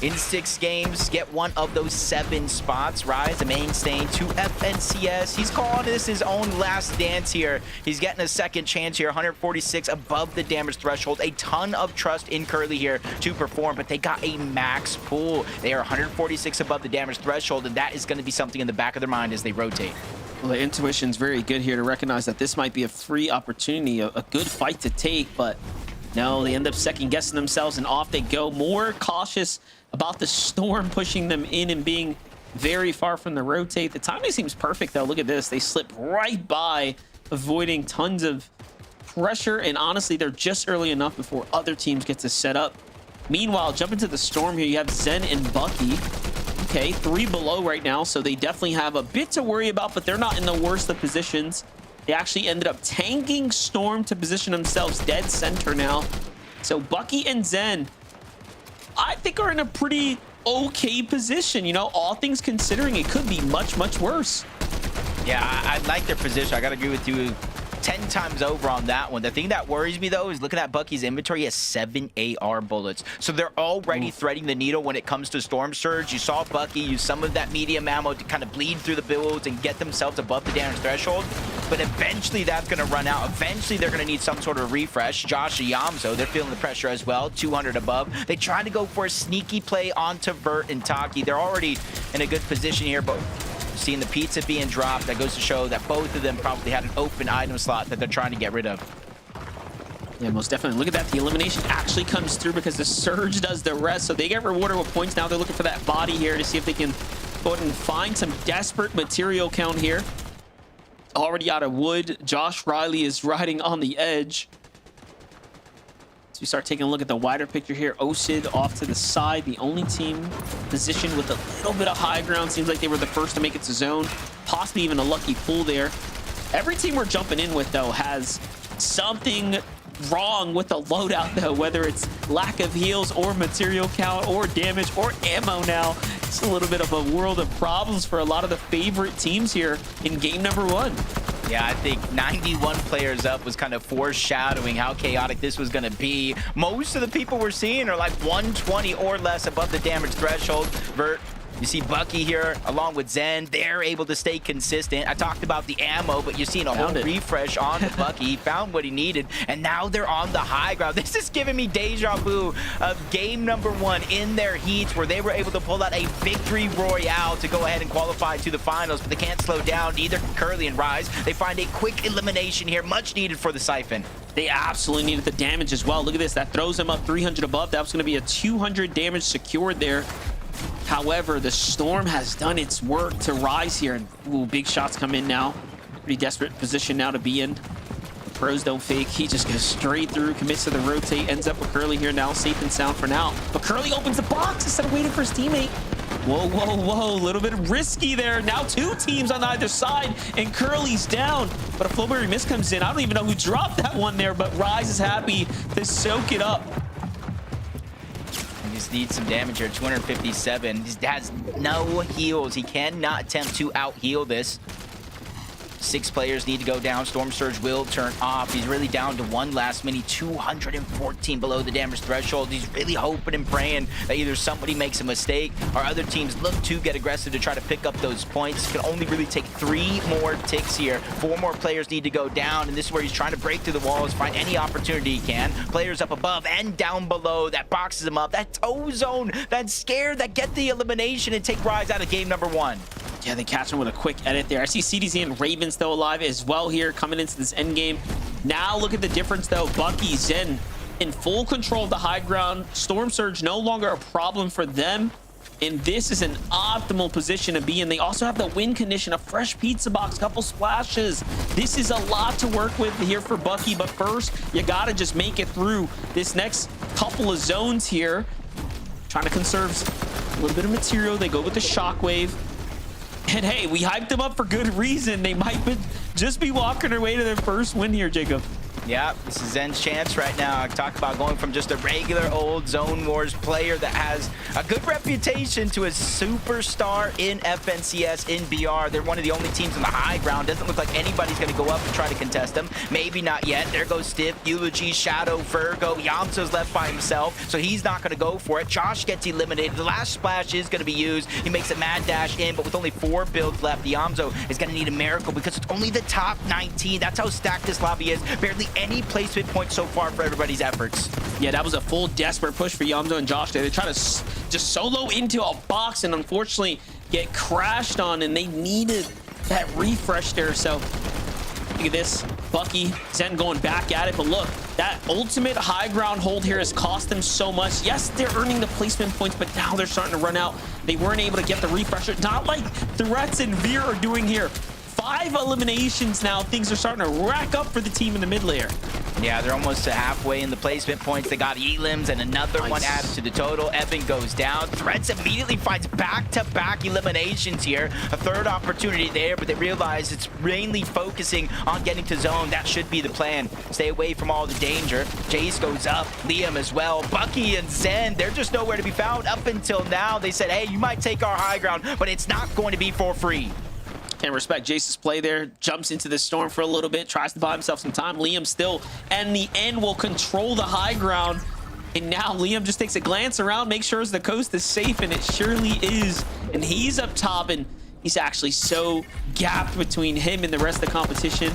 in 6 games, get one of those 7 spots, rise the mainstay to FNCS. He's calling this his own last dance here. He's getting a second chance here, 146 above the damage threshold. A ton of trust in Curly here to perform, but they got a max pool. They are 146 above the damage threshold, and that is going to be something in the back of their mind as they rotate. Well, the intuition's very good here to recognize that this might be a free opportunity, a good fight to take, but no, they end up second-guessing themselves, and off they go. More cautious about the storm pushing them in and being very far from the rotate. The timing seems perfect, though. Look at this. They slip right by, avoiding tons of pressure, and honestly, they're just early enough before other teams get to set up. Meanwhile, jump into the storm here. You have Zen and Bucky. Okay, 3 below right now, so they definitely have a bit to worry about, but they're not in the worst of positions. They actually ended up tanking Storm to position themselves dead center now. So Bucky and Zen, I think, are in a pretty okay position. You know, all things considering, it could be much, much worse. Yeah, I like their position. I got to agree with you 10 times over on that one. The thing that worries me, though, is looking at Bucky's inventory. He has 7 AR bullets. So they're already threading the needle when it comes to Storm Surge. You saw Bucky use some of that medium ammo to kind of bleed through the builds and get themselves above the damage threshold. But eventually that's going to run out. Eventually they're going to need some sort of refresh. Josh and Yamzo, they're feeling the pressure as well. 200 above. They try to go for a sneaky play onto Vert and Taki. They're already in a good position here, but seeing the pizza being dropped, that goes to show that both of them probably had an open item slot that they're trying to get rid of. Yeah, most definitely. Look at that. The elimination actually comes through because the Surge does the rest. So they get rewarded with points. Now they're looking for that body here to see if they can go ahead and find some desperate material count here. Already out of wood. Josh Riley is riding on the edge. So we start taking a look at the wider picture here. Osid off to the side. The only team positioned with a little bit of high ground. Seems like they were the first to make it to zone. Possibly even a lucky pull there. Every team we're jumping in with, though, has something wrong with the loadout, though, whether it's lack of heals or material count or damage or ammo now. It's a little bit of a world of problems for a lot of the favorite teams here in game number 1. Yeah, I think 91 players up was kind of foreshadowing how chaotic this was going to be. Most of the people we're seeing are like 120 or less above the damage threshold. Vert, you see Bucky here along with Zen. They're able to stay consistent. I talked about the ammo, but you're seeing a whole refresh on Bucky. He found what he needed, and now they're on the high ground. This is giving me deja vu of game number 1 in their heats where they were able to pull out a victory royale to go ahead and qualify to the finals, but they can't slow down. Neither can Curly and Rise. They find a quick elimination here, much needed for the Siphon. They absolutely needed the damage as well. Look at this. That throws them up 300 above. That was going to be a 200 damage secured there. However, the Storm has done its work to rise here. And ooh, big shots come in now. Pretty desperate position now to be in. The pros don't fake. He just goes straight through, commits to the rotate, ends up with Curly here now, safe and sound for now. But Curly opens the box instead of waiting for his teammate. Whoa, whoa, whoa. A little bit risky there. Now 2 teams on either side, and Curly's down. But a Flowberry miss comes in. I don't even know who dropped that one there, but Rise is happy to soak it up. He just needs some damage here, 257. He has no heals. He cannot attempt to out-heal this. 6 players need to go down. Storm Surge will turn off. He's really down to 1 last minute, 214 below the damage threshold. He's really hoping and praying that either somebody makes a mistake or other teams look to get aggressive to try to pick up those points. Can only really take 3 more ticks here. 4 more players need to go down, and this is where he's trying to break through the walls, find any opportunity he can. Players up above and down below, that boxes him up. That toe zone, that scare, that get the elimination and take Rise out of game number 1. Yeah, they catch him with a quick edit there. I see CDZ and Raven still alive as well here coming into this end game. Now look at the difference, though. Bucky, Zen in full control of the high ground. Storm Surge no longer a problem for them. And this is an optimal position to be in. They also have the win condition, a fresh pizza box, couple splashes. This is a lot to work with here for Bucky, but first, you gotta just make it through this next couple of zones here. Trying to conserve a little bit of material. They go with the shockwave. And hey, we hyped them up for good reason. They might just be walking their way to their first win here, Jacob. Yeah, this is Zen's chance right now. Talk about going from just a regular old Zone Wars player that has a good reputation to a superstar in FNCS, in BR. They're one of the only teams on the high ground. Doesn't look like anybody's going to go up and try to contest them. Maybe not yet. There goes Stiff, Eulogy, Shadow, Virgo. Yamso's left by himself, so he's not going to go for it. Josh gets eliminated. The last splash is going to be used. He makes a mad dash in, but with only 4 builds left, Yamso is going to need a miracle because it's only the top 19. That's how stacked this lobby is. Barely any placement points so far for everybody's efforts. Yeah, that was a full desperate push for Yamso and Josh there. They try to just solo into a box and unfortunately get crashed on, and they needed that refresh there. So look at this. Bucky, Zen going back at it, but look, that ultimate high ground hold here has cost them so much. Yes, they're earning the placement points, but now they're starting to run out. They weren't able to get the refresher, not like Threats and Veer are doing here. 5 eliminations now. Things are starting to rack up for the team in the mid layer. Yeah, they're almost to halfway in the placement points. They got elims and another one added to the total. Evan goes down. Threats immediately finds back-to-back eliminations here. A third opportunity there, but they realize it's mainly focusing on getting to zone. That should be the plan. Stay away from all the danger. Jace goes up. Liam as well. Bucky and Zen, they're just nowhere to be found. Up until now, they said, hey, you might take our high ground, but it's not going to be for free. Can't respect Jace's play there. Jumps into the storm for a little bit, tries to buy himself some time. Liam still, and the end will control the high ground. And now Liam just takes a glance around, makes sure the coast is safe, and it surely is. And he's up top, and he's actually so gapped between him and the rest of the competition.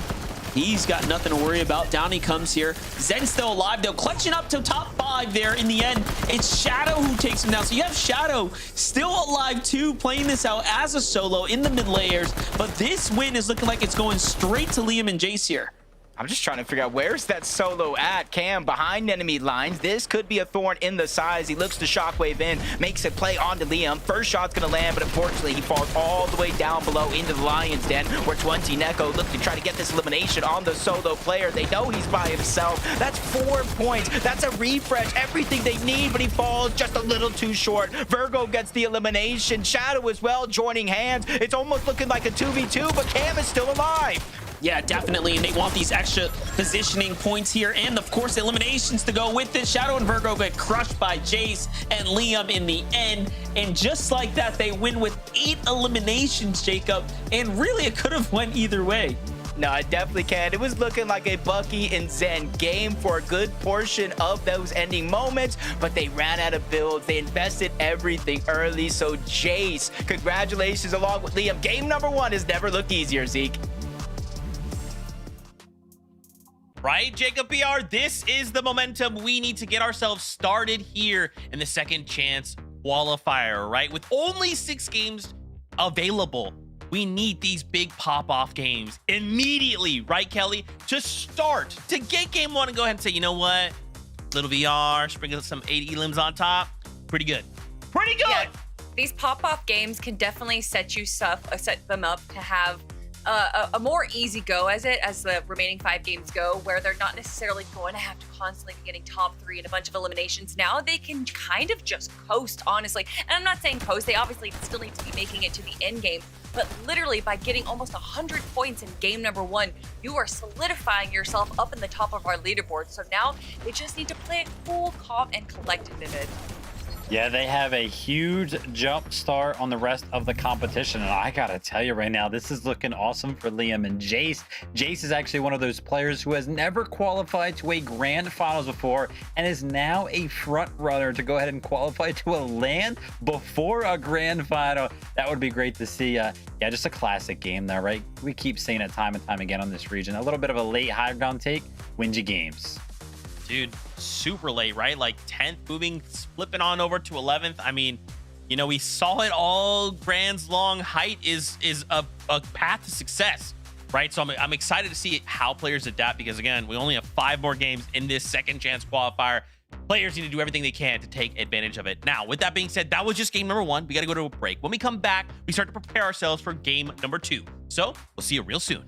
He's got nothing to worry about. Down he comes here. Zen's still alive, though. Clutching up to top 5 there in the end. It's Shadow who takes him down. So you have Shadow still alive, too, playing this out as a solo in the mid layers. But this win is looking like it's going straight to Liam and Jace here. I'm just trying to figure out where's that solo at. Cam behind enemy lines. This could be a thorn in the size. He looks to shockwave in, makes a play onto Liam. First shot's gonna land, but unfortunately he falls all the way down below into the Lion's Den, where 20 Neko look to try to get this elimination on the solo player. They know he's by himself. That's 4 points. That's a refresh. Everything they need, but he falls just a little too short. Virgo gets the elimination. Shadow as well, joining hands. It's almost looking like a 2v2, but Cam is still alive. Yeah, definitely, and they want these extra positioning points here, and of course eliminations to go with it. Shadow and Virgo get crushed by Jace and Liam in the end, and just like that, they win with 8 eliminations, Jacob, and really it could have went either way. No, it definitely can. It was looking like a Bucky and Zen game for a good portion of those ending moments, but they ran out of builds. They invested everything early, so Jace, congratulations along with Liam. Game number 1 has never looked easier, Zeke. Right, Jacob BR? This is the momentum we need to get ourselves started here in the second chance qualifier, right? With only 6 games available, we need these big pop-off games immediately, right, Kelly? To start, to get game 1 and go ahead and say, you know what? Little VR, sprinkle some 8 elims on top. Pretty good. Pretty good! Yeah, these pop-off games can definitely set them up to have a more easy go as the remaining 5 games go, where they're not necessarily going to have to constantly be getting top 3 and a bunch of eliminations. Now they can kind of just coast, honestly. And I'm not saying coast, they obviously still need to be making it to the end game, but literally by getting almost 100 points in game number 1, you are solidifying yourself up in the top of our leaderboard. So now they just need to play it cool, calm, and collected in it. Yeah, they have a huge jump start on the rest of the competition. And I gotta tell you right now, this is looking awesome for Liam and Jace. Jace is actually one of those players who has never qualified to a grand finals before and is now a front runner to go ahead and qualify to a LAN before a grand final. That would be great to see. Yeah, just a classic game there, right? We keep saying it time and time again on this region. A little bit of a late high ground take wins you games. Dude, super late, right? Like 10th, moving, flipping on over to 11th. I mean, you know, we saw it all grands long. Height is a path to success, right? So I'm excited to see how players adapt because, again, we only have 5 more games in this second chance qualifier. players need to do everything they can to take advantage of it. Now, with that being said, that was just game number 1. We got to go to a break. When we come back, we start to prepare ourselves for game number 2. So we'll see you real soon.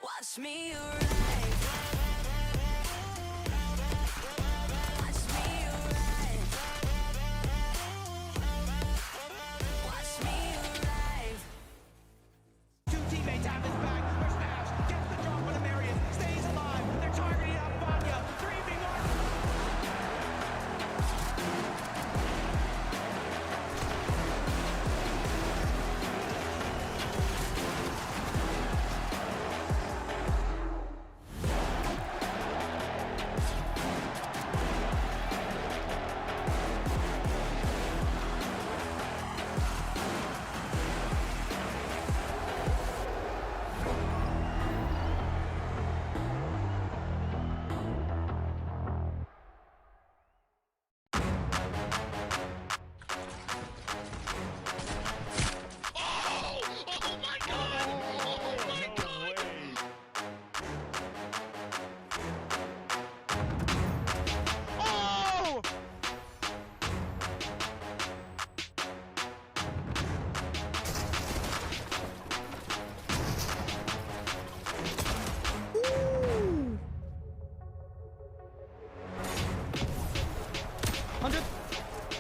Watch me arrive. Watch me arrive. Watch me arrive. Two teammates have his back. Where's Nash? Gets the drop on the Marion. Stays alive. They're targeting up Vanya. 3v1.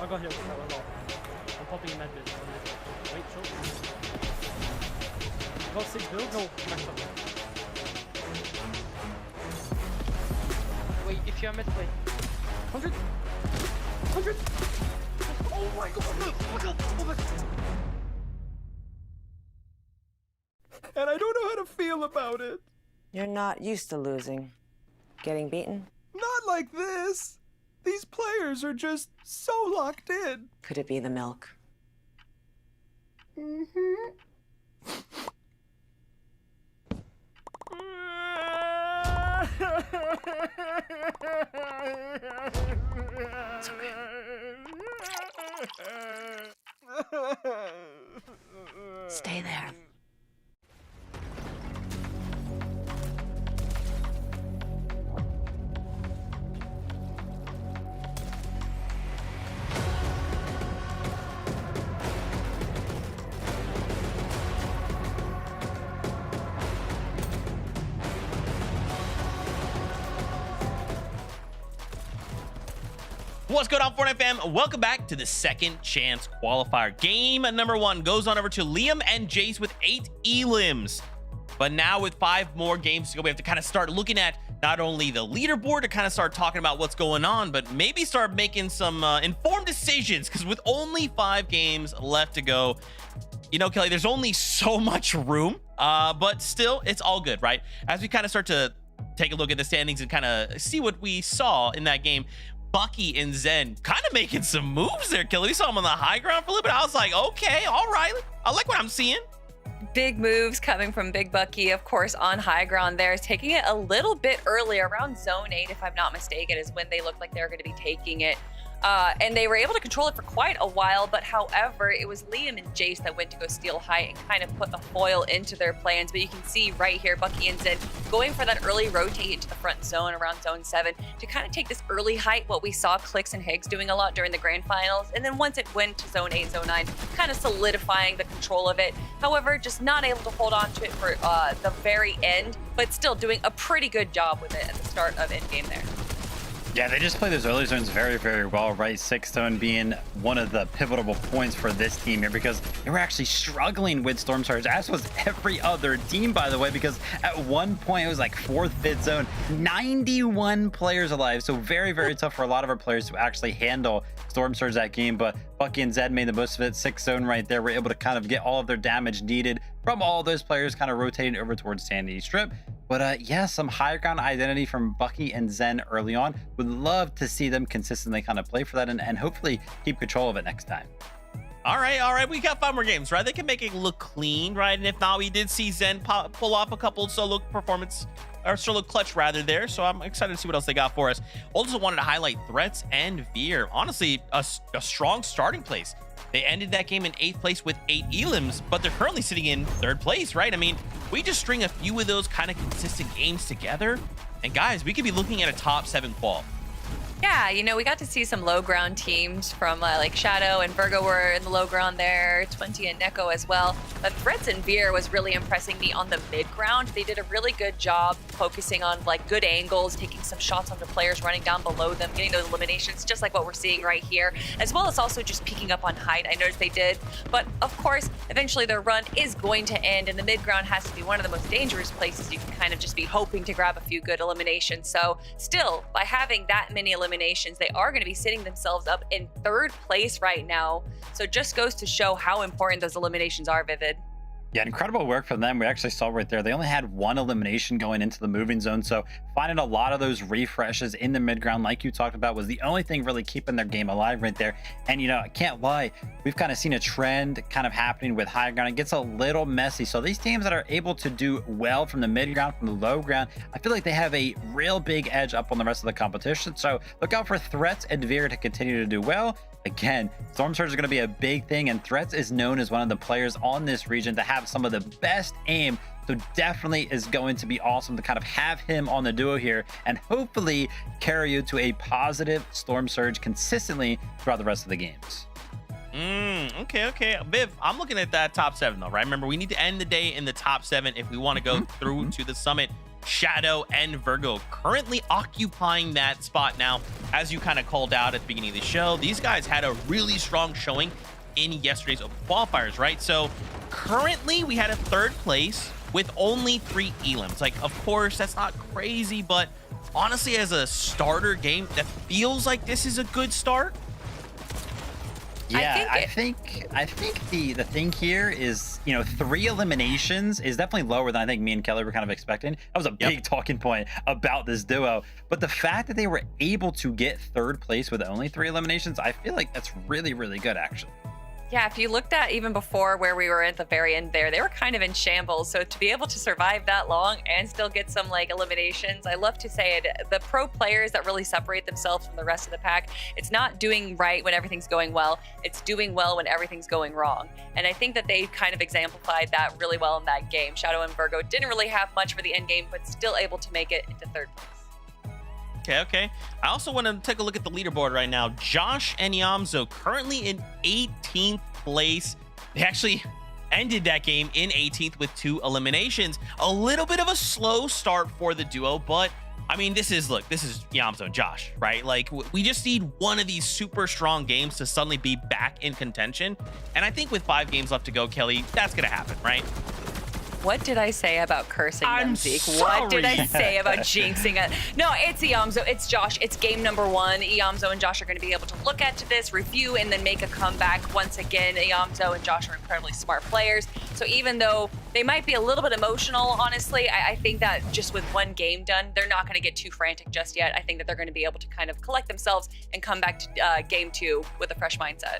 I got healed. I'm popping a med bit. Wait, short. Got 6 builds? No, max up. Wait, if you're med, wait. 100! 100! Oh my god! Oh my god! Oh my god! And I don't know how to feel about it. You're not used to losing. Getting beaten? Not like this. These players are just so locked in. Could it be the milk? It's okay. Stay there. What's going on, Fortnite fam? Welcome back to the second chance qualifier. Game number 1 goes on over to Liam and Jace with 8 elims. But now with 5 more games to go, we have to kind of start looking at not only the leaderboard to kind of start talking about what's going on, but maybe start making some informed decisions, because with only 5 games left to go, you know, Kelly, there's only so much room, but still, it's all good, right? As we kind of start to take a look at the standings and kind of see what we saw in that game, Bucky and Zen kind of making some moves there, Kelly. We saw them on the high ground for a little bit. I was like, okay, all right. I like what I'm seeing. Big moves coming from Big Bucky, of course, on high ground there, is taking it a little bit early, around zone 8, if I'm not mistaken, is when they looked like they were going to be taking it. And they were able to control it for quite a while, but however, it was Liam and Jace that went to go steal height and kind of put the foil into their plans. But you can see right here, Bucky and Zed going for that early rotate into the front zone around zone 7 to kind of take this early height, what we saw Clix and Higgs doing a lot during the grand finals. And then once it went to zone 8, zone 9, kind of solidifying the control of it. However, just not able to hold on to it for the very end, but still doing a pretty good job with it at the start of endgame there. Yeah, they just play those early zones very, very well, right? 6th zone being one of the pivotal points for this team here, because they were actually struggling with Storm Surge, as was every other team, by the way, because at one point it was like 4th, 5th zone, 91 players alive. So very, very tough for a lot of our players to actually handle Storm Surge that game. But Bucky and Zed made the most of it. 6th zone right there, were able to kind of get all of their damage needed from all those players kind of rotating over towards Sandy Strip. But yeah, some higher ground identity from Bucky and Zen early on. Would love to see them consistently kind of play for that and hopefully keep control of it next time. All right. We got 5 more games, right? They can make it look clean, right? And if not, we did see Zen pull off a couple solo performance or solo clutch rather there. So I'm excited to see what else they got for us. Also wanted to highlight Threats and Veer. Honestly, a strong starting place. They ended that game in 8th place with 8 elims, but they're currently sitting in 3rd place, right? I mean, we just string a few of those kind of consistent games together. And guys, we could be looking at a top 7 qual. Yeah, you know, we got to see some low ground teams from like Shadow and Virgo were in the low ground there, 20 and Neko as well. But Threats and Veer was really impressing me on the mid ground. They did a really good job focusing on like good angles, taking some shots on the players running down below them, getting those eliminations, just like what we're seeing right here, as well as also just peeking up on height. I noticed they did. But of course, eventually their run is going to end, and the mid ground has to be one of the most dangerous places you can kind of just be hoping to grab a few good eliminations. So still, by having that many eliminations, they are going to be sitting themselves up in 3rd place right now. So it just goes to show how important those eliminations are, Vivid. Yeah, incredible work from them. We actually saw right there, they only had 1 elimination going into the moving zone. So finding a lot of those refreshes in the mid ground, like you talked about, was the only thing really keeping their game alive right there. And, you know, I can't lie, we've kind of seen a trend kind of happening with high ground. It gets a little messy. So these teams that are able to do well from the mid ground, from the low ground, I feel like they have a real big edge up on the rest of the competition. So look out for Threats and Veer to continue to do well. Again, Storm Surge is going to be a big thing, and Threats is known as one of the players on this region to have some of the best aim. So definitely is going to be awesome to kind of have him on the duo here and hopefully carry you to a positive Storm Surge consistently throughout the rest of the games. Okay. Viv, I'm looking at that top 7 though, right? Remember, we need to end the day in the top 7 if we want to go through to the summit. Shadow and Virgo currently occupying that spot now. As you kind of called out at the beginning of the show, these guys had a really strong showing in yesterday's open qualifiers, right? So currently we had a 3rd place with only 3 elims. Like, of course, that's not crazy, but honestly, as a starter game, that feels like this is a good start. Yeah, I think the thing here is, you know, 3 eliminations is definitely lower than I think me and Kelly were kind of expecting. That was a big talking point about this duo. But the fact that they were able to get 3rd place with only 3 eliminations, I feel like that's really, really good, actually. Yeah, if you looked at even before where we were at the very end there, they were kind of in shambles. So to be able to survive that long and still get some like eliminations, I love to say it, the pro players that really separate themselves from the rest of the pack, it's not doing right when everything's going well, it's doing well when everything's going wrong. And I think that they kind of exemplified that really well in that game. Shadow and Virgo didn't really have much for the end game, but still able to make it into 3rd place. Okay. I also want to take a look at the leaderboard right now. Josh and Yamzo currently in 18th place. They actually ended that game in 18th with 2 eliminations. A little bit of a slow start for the duo, but I mean, this is Yamzo and Josh, right? Like, we just need one of these super strong games to suddenly be back in contention. And I think with 5 games left to go, Kelly, that's going to happen, right? What did I say about cursing them, Zeke? What did I say about jinxing it? No, it's Iamzo, it's Josh, it's game number 1. Iamzo and Josh are going to be able to look at this, review, and then make a comeback. Once again, Iamzo and Josh are incredibly smart players. So even though they might be a little bit emotional, honestly, I think that just with 1 game done, they're not going to get too frantic just yet. I think that they're going to be able to kind of collect themselves and come back to game 2 with a fresh mindset.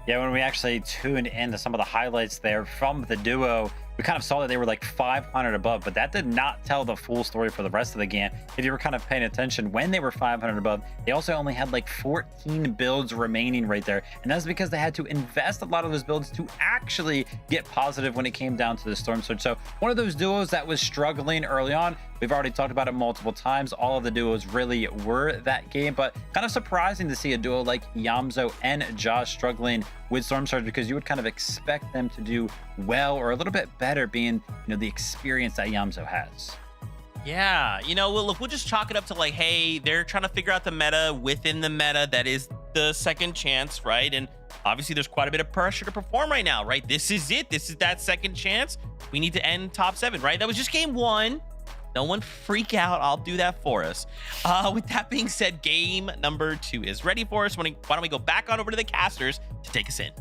Yeah, when we actually tuned into some of the highlights there from the duo, we kind of saw that they were like 500 above, but that did not tell the full story for the rest of the game. If you were kind of paying attention, when they were 500 above, they also only had like 14 builds remaining right there. And that's because they had to invest a lot of those builds to actually get positive when it came down to the Storm Surge. So one of those duos that was struggling early on, we've already talked about it multiple times. All of the duos really were that game, but kind of surprising to see a duo like Yamzo and Josh struggling with Storm Surge, because you would kind of expect them to do well or a little bit better, being, you know, the experience that Yamzo has. Yeah, you know, we'll just chalk it up to like, hey, they're trying to figure out the meta within the meta that is the second chance, right? And obviously there's quite a bit of pressure to perform right now, right? This is it. This is that second chance. We need to end top 7, right? That was just game 1. No one freak out. I'll do that for us. With that being said, game number 2 is ready for us. Why don't we go back on over to the casters to take us in?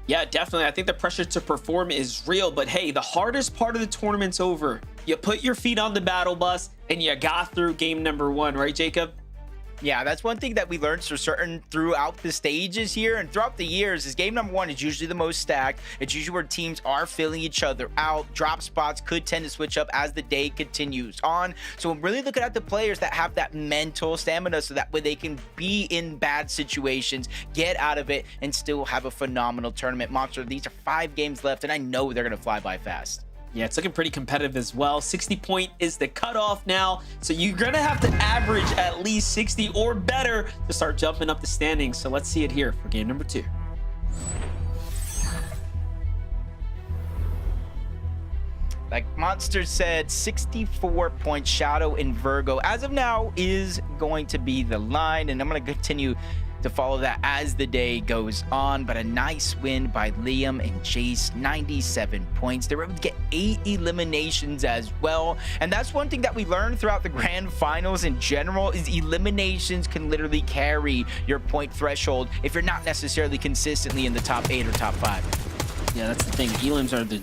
Yeah, definitely. I think the pressure to perform is real, but hey, the hardest part of the tournament's over. You put your feet on the battle bus and you got through game number 1, right, Jacob? Yeah, that's one thing that we learned for certain throughout the stages here and throughout the years is game number 1 is usually the most stacked. It's usually where teams are filling each other out. Drop spots could tend to switch up as the day continues on. So I'm really looking at the players that have that mental stamina so that way they can be in bad situations, get out of it, and still have a phenomenal tournament. Monster, these are 5 games left, and I know they're going to fly by fast. Yeah, it's looking pretty competitive as well. 60 point is the cutoff now. So you're going to have to average at least 60 or better to start jumping up the standings. So let's see it here for game number 2. Like Monster said, 64 point Shadow and Virgo as of now is going to be the line, and I'm going to continue to follow that as the day goes on. But a nice win by Liam and Jace, 97 points. They were able to get 8 eliminations as well, and that's one thing that we learned throughout the grand finals in general is eliminations can literally carry your point threshold if you're not necessarily consistently in the top 8 or top 5. Yeah, that's the thing. Elims are the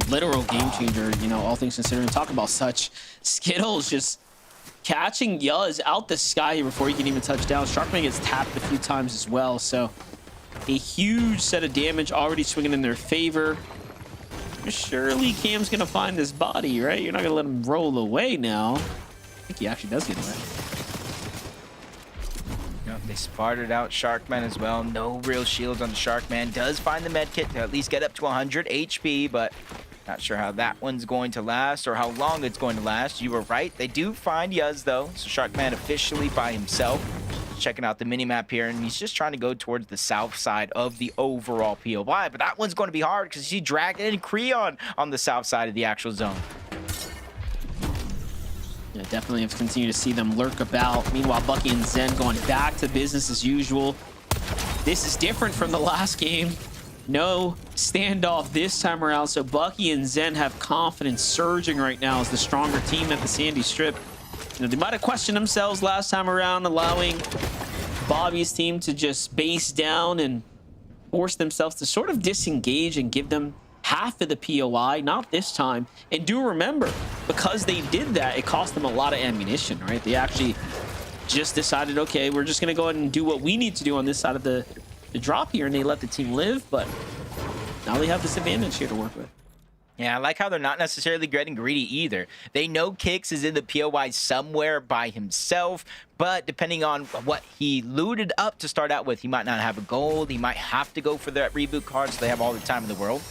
literal game changer, you know, all things considering. Talk about such Skittles just catching Yuz out the sky here before he can even touch down. Sharkman gets tapped a few times as well, so a huge set of damage already swinging in their favor. Surely Cam's gonna find this body, right? You're not gonna let him roll away now. I think he actually does get away. They spotted out Sharkman as well. No real shields on the Sharkman. Does find the medkit to at least get up to 100 HP, but not sure how that one's going to last or how long it's going to last. You were right. They do find Yuz, though. So Sharkman officially by himself. Checking out the minimap here, and he's just trying to go towards the south side of the overall POI. But that one's going to be hard because you see Dragon and Creon on the south side of the actual zone. Yeah, definitely have to continue to see them lurk about. Meanwhile, Bucky and Zen going back to business as usual. This is different from the last game. No standoff this time around, so Bucky and Zen have confidence surging right now as the stronger team at the Sandy Strip. You know, they might have questioned themselves last time around, allowing Bobby's team to just base down and force themselves to sort of disengage and give them half of the POI. Not this time. And do remember, because they did that, it cost them a lot of ammunition, right? They actually just decided, okay, we're just going to go ahead and do what we need to do on this side of the drop here, and they let the team live, but now they have this advantage here to work with. Yeah, I like how they're not necessarily getting greedy either. They know Kix is in the POI somewhere by himself, but depending on what he looted up to start out with, he might not have a gold. He might have to go for that reboot card, so they have all the time in the world.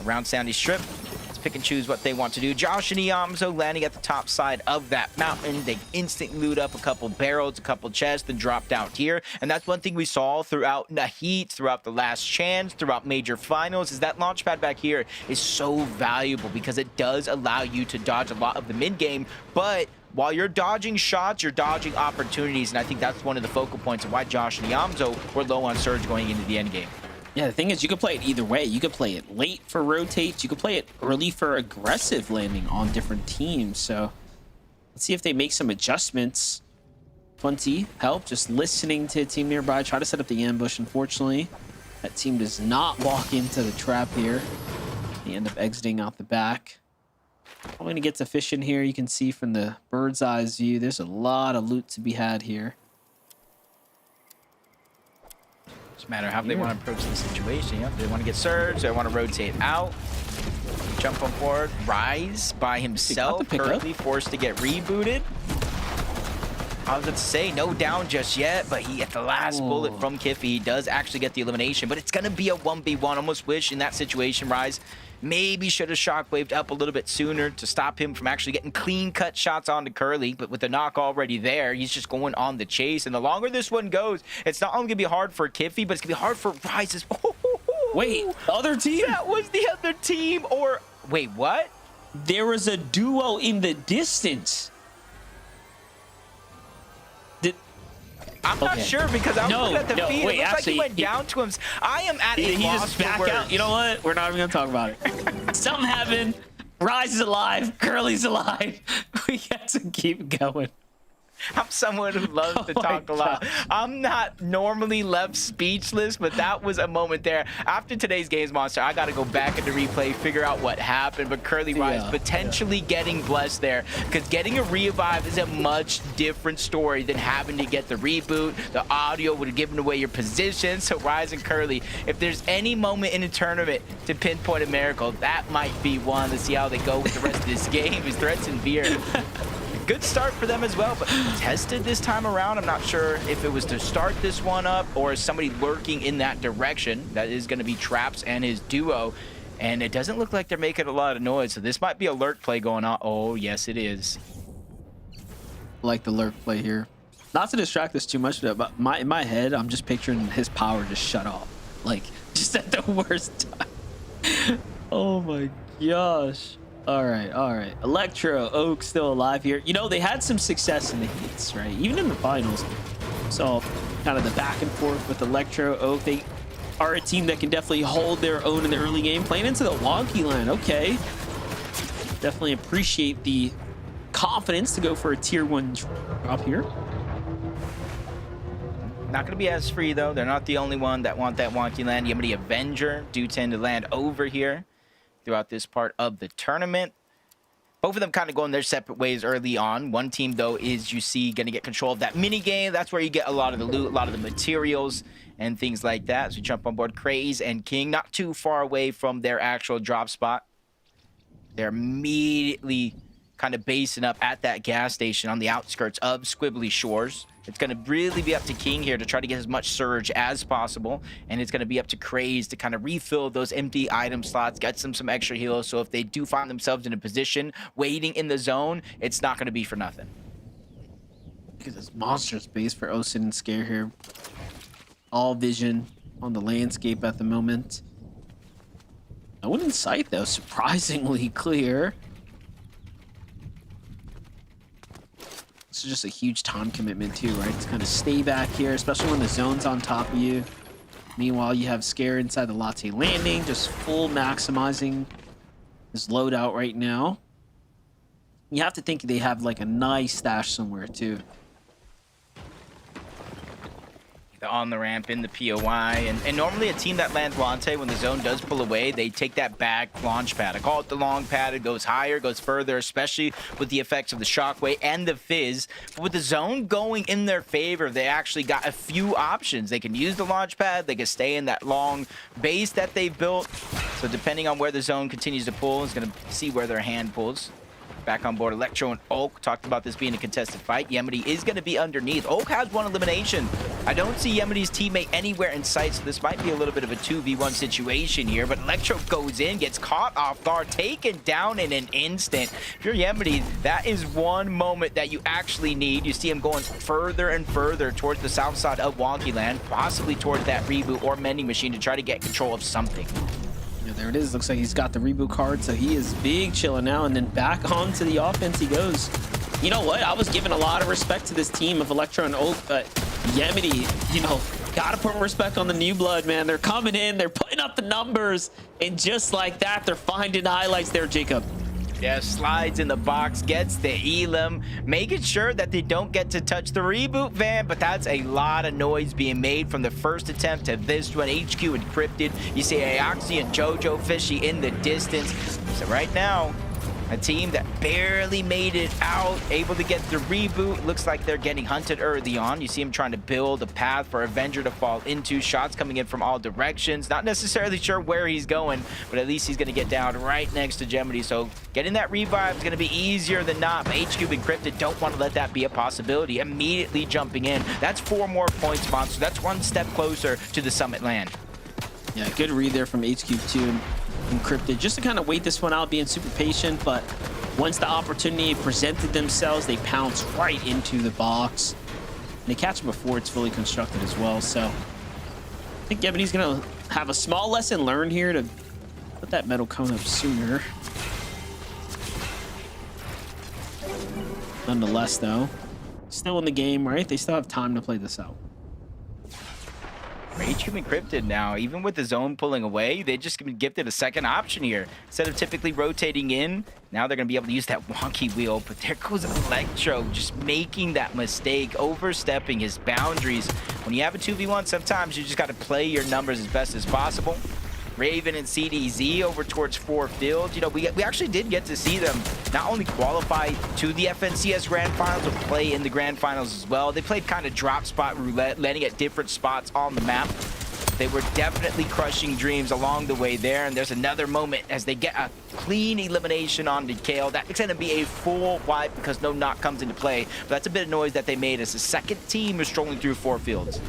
Around Sandy Strip, let's pick and choose what they want to do. Josh and Iamzo landing at the top side of that mountain. They instantly loot up a couple barrels, a couple chests, then dropped out here. And that's one thing we saw throughout the heat, throughout the last chance, throughout major finals, is that launch pad back here is so valuable because it does allow you to dodge a lot of the mid game, but while you're dodging shots, you're dodging opportunities, and I think that's one of the focal points of why Josh and Iamzo were low on surge going into the end game. Yeah, the thing is, you could play it either way. You could play it late for rotates. You could play it early for aggressive landing on different teams. So let's see if they make some adjustments. 20 help, just listening to a team nearby. Try to set up the ambush. Unfortunately, that team does not walk into the trap here. They end up exiting out the back. I'm going to get to fishing here. You can see from the bird's eye view, there's a lot of loot to be had here. Matter how they want to approach the situation. You know, do they want to get surged? Do they want to rotate out? Jump on board. Rise by himself. Currently forced to get rebooted. I was about to say no down just yet, but he at the last bullet from Kiffy, he does actually get the elimination. But it's gonna be a 1v1. Almost wish in that situation, Rise maybe should have shockwaved up a little bit sooner to stop him from actually getting clean cut shots onto Curly. But with the knock already there, he's just going on the chase. And the longer this one goes, it's not only gonna be hard for Kiffy, but it's gonna be hard for Rise's. Wait, the other team? That was the other team. Or wait, what? There was a duo in the distance. I'm not sure because I was looking at the feed. Wait, it looks actually, like he went down to him. I am at a he loss just for back words. out. You know what? We're not even gonna talk about it. Something happened. Rise is alive. Curly's alive. We got to keep going. I'm someone who loves to talk a lot. I'm not normally left speechless, but that was a moment there. After today's Games Monster, I got to go back into replay, figure out what happened. But Curly Rise potentially getting blessed there, because getting a revive is a much different story than having to get the reboot. The audio would have given away your position. So Rise and Curly, if there's any moment in a tournament to pinpoint a miracle, that might be one. Let's see how they go with the rest of this game. Is Threats and Veer. Good start for them as well, but tested this time around. I'm not sure if it was to start this one up or is somebody lurking in that direction. That is going to be Traps and his duo, and it doesn't look like they're making a lot of noise, so this might be a lurk play going on. Oh, yes, it is. I like the lurk play here. Not to distract us too much, but in my head, I'm just picturing his power just shut off. Like, just at the worst time. Oh my gosh. All right. Electro, Oak still alive here. You know, they had some success in the heats, right? Even in the finals. So kind of the back and forth with Electro, Oak. They are a team that can definitely hold their own in the early game. Playing into the wonky line. Okay. Definitely appreciate the confidence to go for a tier 1 drop here. Not going to be as free, though. They're not the only one that want that wonky land. Yemeni Avenger do tend to land over here throughout this part of the tournament. Both of them kind of going their separate ways early on. One team, though, is, you see, going to get control of that mini game. That's where you get a lot of the loot, a lot of the materials, and things like that. So we jump on board Craze and King, not too far away from their actual drop spot. They're immediately kind of basing up at that gas station on the outskirts of Squibbly Shores. It's going to really be up to King here to try to get as much surge as possible, and it's going to be up to Craze to kind of refill those empty item slots, get some extra heals, so if they do find themselves in a position waiting in the zone, it's not going to be for nothing. Because it's monster space for Osin and Scare here. All vision on the landscape at the moment. No one in sight, though. Surprisingly clear. This is just a huge time commitment too, right? To kind of stay back here, especially when the zone's on top of you. Meanwhile, you have Scare inside the latte landing, just full maximizing his loadout right now. You have to think they have like a nice stash somewhere too. On the ramp in the POI, and normally a team that lands Latte, when the zone does pull away, they take that back launch pad. I call it the long pad. It goes higher, goes further, especially with the effects of the shockwave and the fizz. But with the zone going in their favor, they actually got a few options. They can use the launch pad, they can stay in that long base that they've built. So depending on where the zone continues to pull, it's going to see where their hand pulls. Back on board, Electro and Oak talked about this being a contested fight. Yemeni is going to be underneath. Oak has one elimination. I don't see Yemeni's teammate anywhere in sight, so this might be a little bit of a 2v1 situation here, but Electro goes in, gets caught off guard, taken down in an instant. If you're Yemeni, that is one moment that you actually need. You see him going further and further towards the south side of Wonky Land, possibly towards that reboot or mending machine to try to get control of something. Yeah, there it is. Looks like he's got the reboot card, so he is big chilling now, and then back onto the offense he goes. You know what? I was giving a lot of respect to this team of Electro and Oak, but Yemeni, you know, gotta put respect on the new blood, man. They're coming in, they're putting up the numbers, and just like that, they're finding highlights there, Jacob. Yeah, slides in the box, gets the elim, making sure that they don't get to touch the reboot van, but that's a lot of noise being made from the first attempt to this one. HQ encrypted. You see Aoxy and Jojo Fishy in the distance. So right now, a team that barely made it out, able to get the reboot. Looks like they're getting hunted early on. You see him trying to build a path for Avenger to fall into. Shots coming in from all directions. Not necessarily sure where he's going, but at least he's going to get down right next to Gemini. So getting that revive is going to be easier than not. But HQ encrypted, don't want to let that be a possibility. Immediately jumping in. That's 4 more points, Monster. That's 1 step closer to the summit land. Yeah, good read there from HQ2. Encrypted just to kind of wait this one out, being super patient, but once the opportunity presented themselves, they pounce right into the box. And they catch him before it's fully constructed as well. So I think Yemeni's gonna have a small lesson learned here to put that metal cone up sooner. Nonetheless, though, still in the game, right? They still have time to play this out. Rage Human Cryptid now, even with the zone pulling away, they just been gifted a second option here. Instead of typically rotating in, now they're going to be able to use that wonky wheel. But there goes Electro, just making that mistake, overstepping his boundaries. When you have a 2v1, sometimes you just got to play your numbers as best as possible. Raven and CDZ over towards 4 Fields. You know, we actually did get to see them not only qualify to the FNCS Grand Finals, but play in the Grand Finals as well. They played kind of drop spot roulette, landing at different spots on the map. They were definitely crushing dreams along the way there, and there's another moment as they get a clean elimination on Kale. That's going to be a full wipe because no knock comes into play, but that's a bit of noise that they made as the second team is strolling through 4 Fields.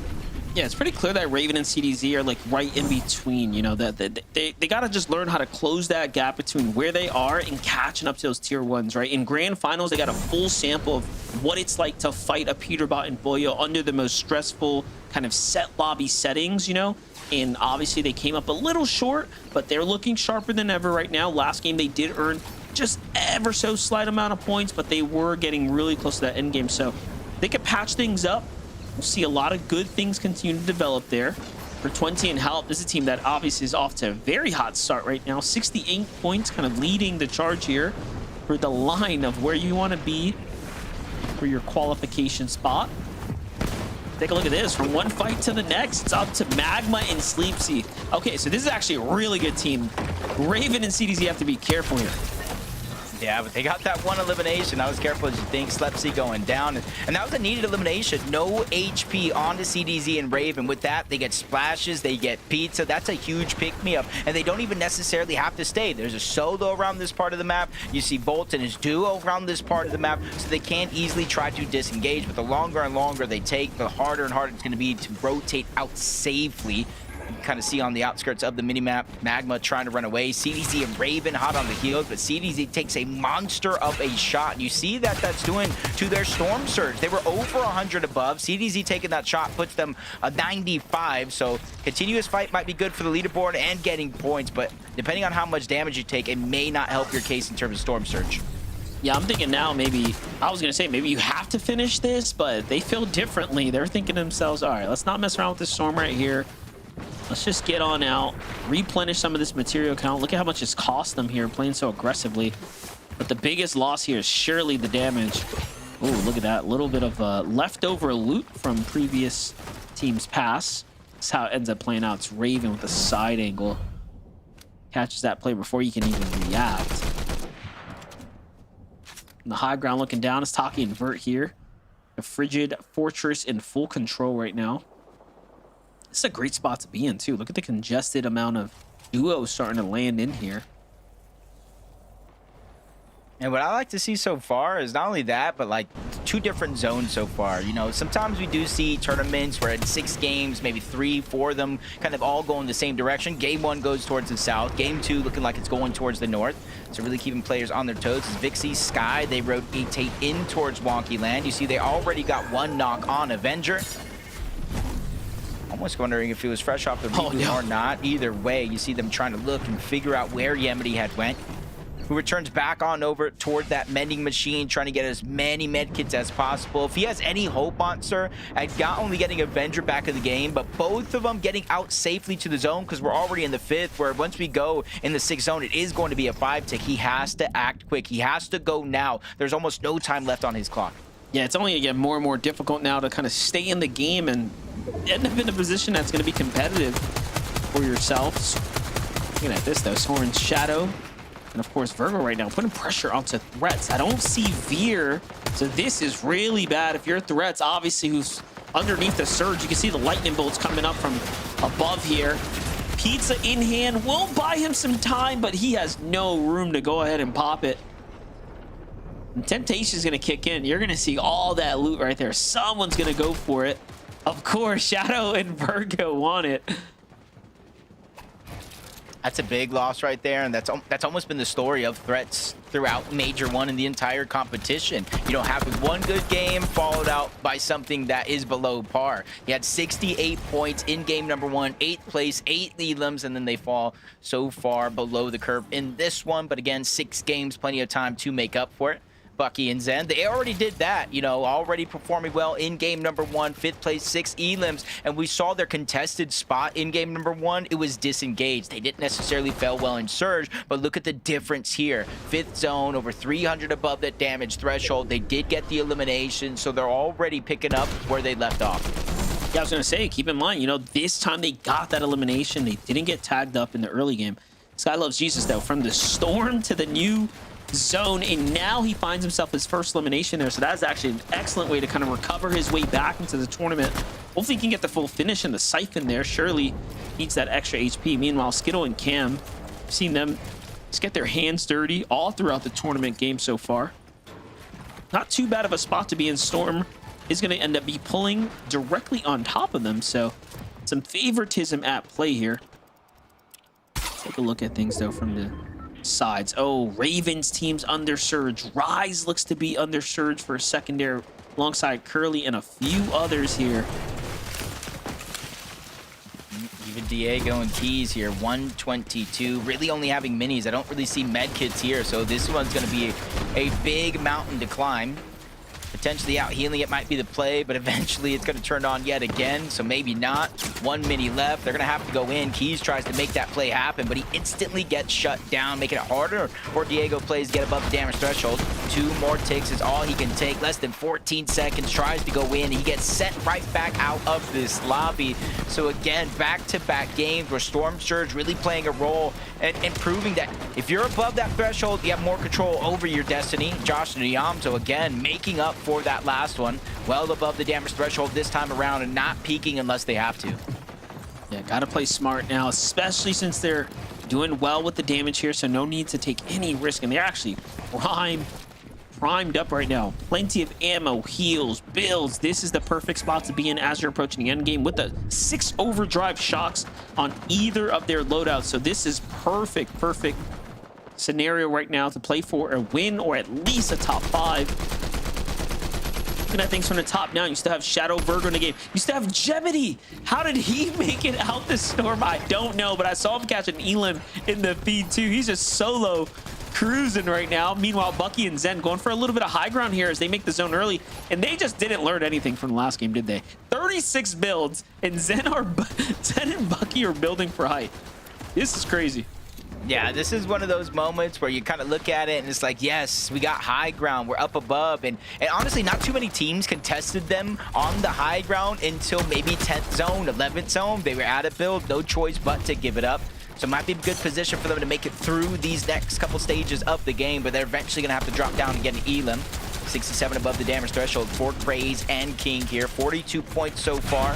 Yeah, it's pretty clear that Raven and CDZ are like right in between, you know, that they got to just learn how to close that gap between where they are and catching up to those tier 1s, right? In Grand Finals, they got a full sample of what it's like to fight a Peterbot and Boyo under the most stressful kind of set lobby settings, you know? And obviously they came up a little short, but they're looking sharper than ever right now. Last game, they did earn just ever so slight amount of points, but they were getting really close to that end game. So they could patch things up. We'll see a lot of good things continue to develop there. For 20 and Help, this is a team that obviously is off to a very hot start right now. 68 points, kind of leading the charge here for the line of where you want to be for your qualification spot. Take a look at this. From one fight to the next, it's up to Magma and Sleepsy. Okay, so this is actually a really good team. Raven and CDZ have to be careful here. Yeah, but they got that one elimination. I was careful as you think. Slepsy going down. And that was a needed elimination. No HP onto CDZ and Raven. With that, they get splashes, they get pizza. That's a huge pick-me-up. And they don't even necessarily have to stay. There's a solo around this part of the map. You see Bolt and his duo around this part of the map. So they can't easily try to disengage. But the longer and longer they take, the harder and harder it's going to be to rotate out safely. You can kind of see on the outskirts of the minimap, Magma trying to run away. CDZ and Raven hot on the heels, but CDZ takes a monster of a shot. You see that that's doing to their Storm Surge. They were over 100 above. CDZ taking that shot puts them a 95, so continuous fight might be good for the leaderboard and getting points, but depending on how much damage you take, it may not help your case in terms of Storm Surge. Yeah, I'm thinking now maybe, I was going to say maybe you have to finish this, but they feel differently. They're thinking to themselves, all right, let's not mess around with this Storm right here. Let's just get on out, replenish some of this material count. Look at how much it's cost them here playing so aggressively. But the biggest loss here is surely the damage. Oh, look at that. A little bit of leftover loot from previous team's pass. That's how it ends up playing out. It's Raven with a side angle. Catches that play before you can even react. On the high ground looking down is Taki and Vert here. A Frigid Fortress in full control right now. This is a great spot to be in, too. Look at the congested amount of duos starting to land in here. And what I like to see so far is not only that, but like 2 different zones so far. You know, sometimes we do see tournaments where in 6 games, maybe 3, 4 of them kind of all go in the same direction. Game 1 goes towards the south. Game 2 looking like it's going towards the north. So really keeping players on their toes. As Vixie, Sky, they rotate in towards Wonky Land. You see they already got 1 knock on Avenger. Almost wondering if he was fresh off the reboot or not. Either way, you see them trying to look and figure out where Yemity had went. Who returns back on over toward that mending machine, trying to get as many medkits as possible. If he has any hope, Monster, at not only getting Avenger back in the game, but both of them getting out safely to the zone, because we're already in the 5th, where once we go in the 6th zone, it is going to be a 5-tick. He has to act quick. He has to go now. There's almost no time left on his clock. Yeah, it's only going to get more and more difficult now to kind of stay in the game and end up in a position that's going to be competitive for yourselves. Looking at this, though, Soren's Shadow. And of course, Virgo right now putting pressure onto Threats. I don't see Veer, so this is really bad. If you're Threats, obviously, who's underneath the surge, you can see the lightning bolts coming up from above here. Pizza in hand will buy him some time, but he has no room to go ahead and pop it. And Temptation is going to kick in. You're going to see all that loot right there. Someone's going to go for it. Of course, Shadow and Virgo want it. That's a big loss right there, and that's almost been the story of Threats throughout Major 1 in the entire competition. You don't have one good game followed out by something that is below par. He had 68 points in game number 1, 8th place, 8 elims, and then they fall so far below the curve in this one. But again, 6 games, plenty of time to make up for it. Bucky and Zen. They already did that, you know, already performing well in game number 1, 5th place, 6 elims, and we saw their contested spot in game number 1. It was disengaged. They didn't necessarily fail well in Surge, but look at the difference here. 5th zone, over 300 above that damage threshold. They did get the elimination, so they're already picking up where they left off. Yeah, I was going to say, keep in mind, you know, this time they got that elimination. They didn't get tagged up in the early game. Sky loves Jesus, though, from the storm to the new zone, and now he finds himself his first elimination there. So that's actually an excellent way to kind of recover his way back into the tournament. Hopefully he can get the full finish in the siphon there. Surely needs that extra HP. Meanwhile, Skittle and Cam, I've seen them just get their hands dirty all throughout the tournament game so far. Not too bad of a spot to be in. Storm is going to end up be pulling directly on top of them, so some favoritism at play here. Take a look at things though from the sides. Oh, Ravens team's under Surge. Rise looks to be under Surge for a secondary alongside Curly and a few others here. Even Diego and Keys here, 122. Really only having minis. I don't really see med kits here, so this one's going to be a big mountain to climb. Potentially out healing, it might be the play, but eventually it's going to turn on yet again, so maybe not. 1 mini left. They're going to have to go in. Keys tries to make that play happen, but he instantly gets shut down, making it harder for Diego plays to get above the damage threshold. 2 more ticks is all he can take. Less than 14 seconds. Tries to go in. He gets sent right back out of this lobby. So again, back-to-back games where Storm Surge really playing a role and proving that if you're above that threshold, you have more control over your destiny. Josh and Yamzo again making up for that last one, well above the damage threshold this time around and not peeking unless they have to. Yeah, gotta play smart now, especially since they're doing well with the damage here, so no need to take any risk, and they're actually primed up right now. Plenty of ammo, heals, builds. This is the perfect spot to be in as you're approaching the end game with the 6 overdrive shocks on either of their loadouts, so this is perfect scenario right now to play for a win or at least a top 5. Looking at things from the top now, you still have Shadow Virgo in the game. You still have Jemini. How did he make it out the storm? I don't know, but I saw him catch an Elim in the feed too. He's just solo cruising right now. Meanwhile, Bucky and Zen going for a little bit of high ground here as they make the zone early, and they just didn't learn anything from the last game, did they? 36 builds, and Zen and Bucky are building for height. This is crazy. Yeah, this is one of those moments where you kind of look at it and it's like, yes, we got high ground, we're up above, and honestly, not too many teams contested them on the high ground until maybe 10th zone, 11th zone. They were out of build, no choice but to give it up. So it might be a good position for them to make it through these next couple stages of the game, but they're eventually going to have to drop down and get an Elim. 67 above the damage threshold for Craze and King here. 42 points so far.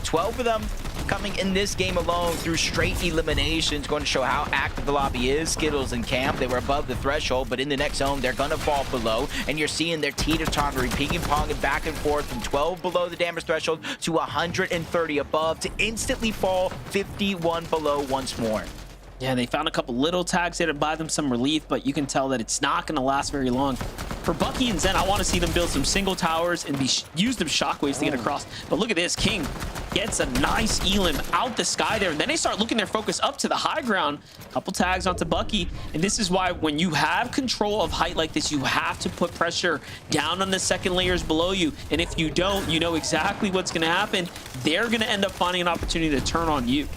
12 of them coming in this game alone through straight eliminations, going to show how active the lobby is. Skittles and Cam, they were above the threshold, but in the next zone, they're going to fall below, and you're seeing their teeter-tottering, ping-ponging back and forth from 12 below the damage threshold to 130 above to instantly fall 51 below once more. Yeah, they found a couple little tags there to buy them some relief, but you can tell that it's not going to last very long. For Bucky and Zen, I want to see them build some single towers and use them shockwaves to get across. But look at this. King gets a nice Elim out the sky there, and then they start looking their focus up to the high ground. Couple tags onto Bucky, and this is why when you have control of height like this, you have to put pressure down on the second layers below you, and if you don't, you know exactly what's going to happen. They're going to end up finding an opportunity to turn on you.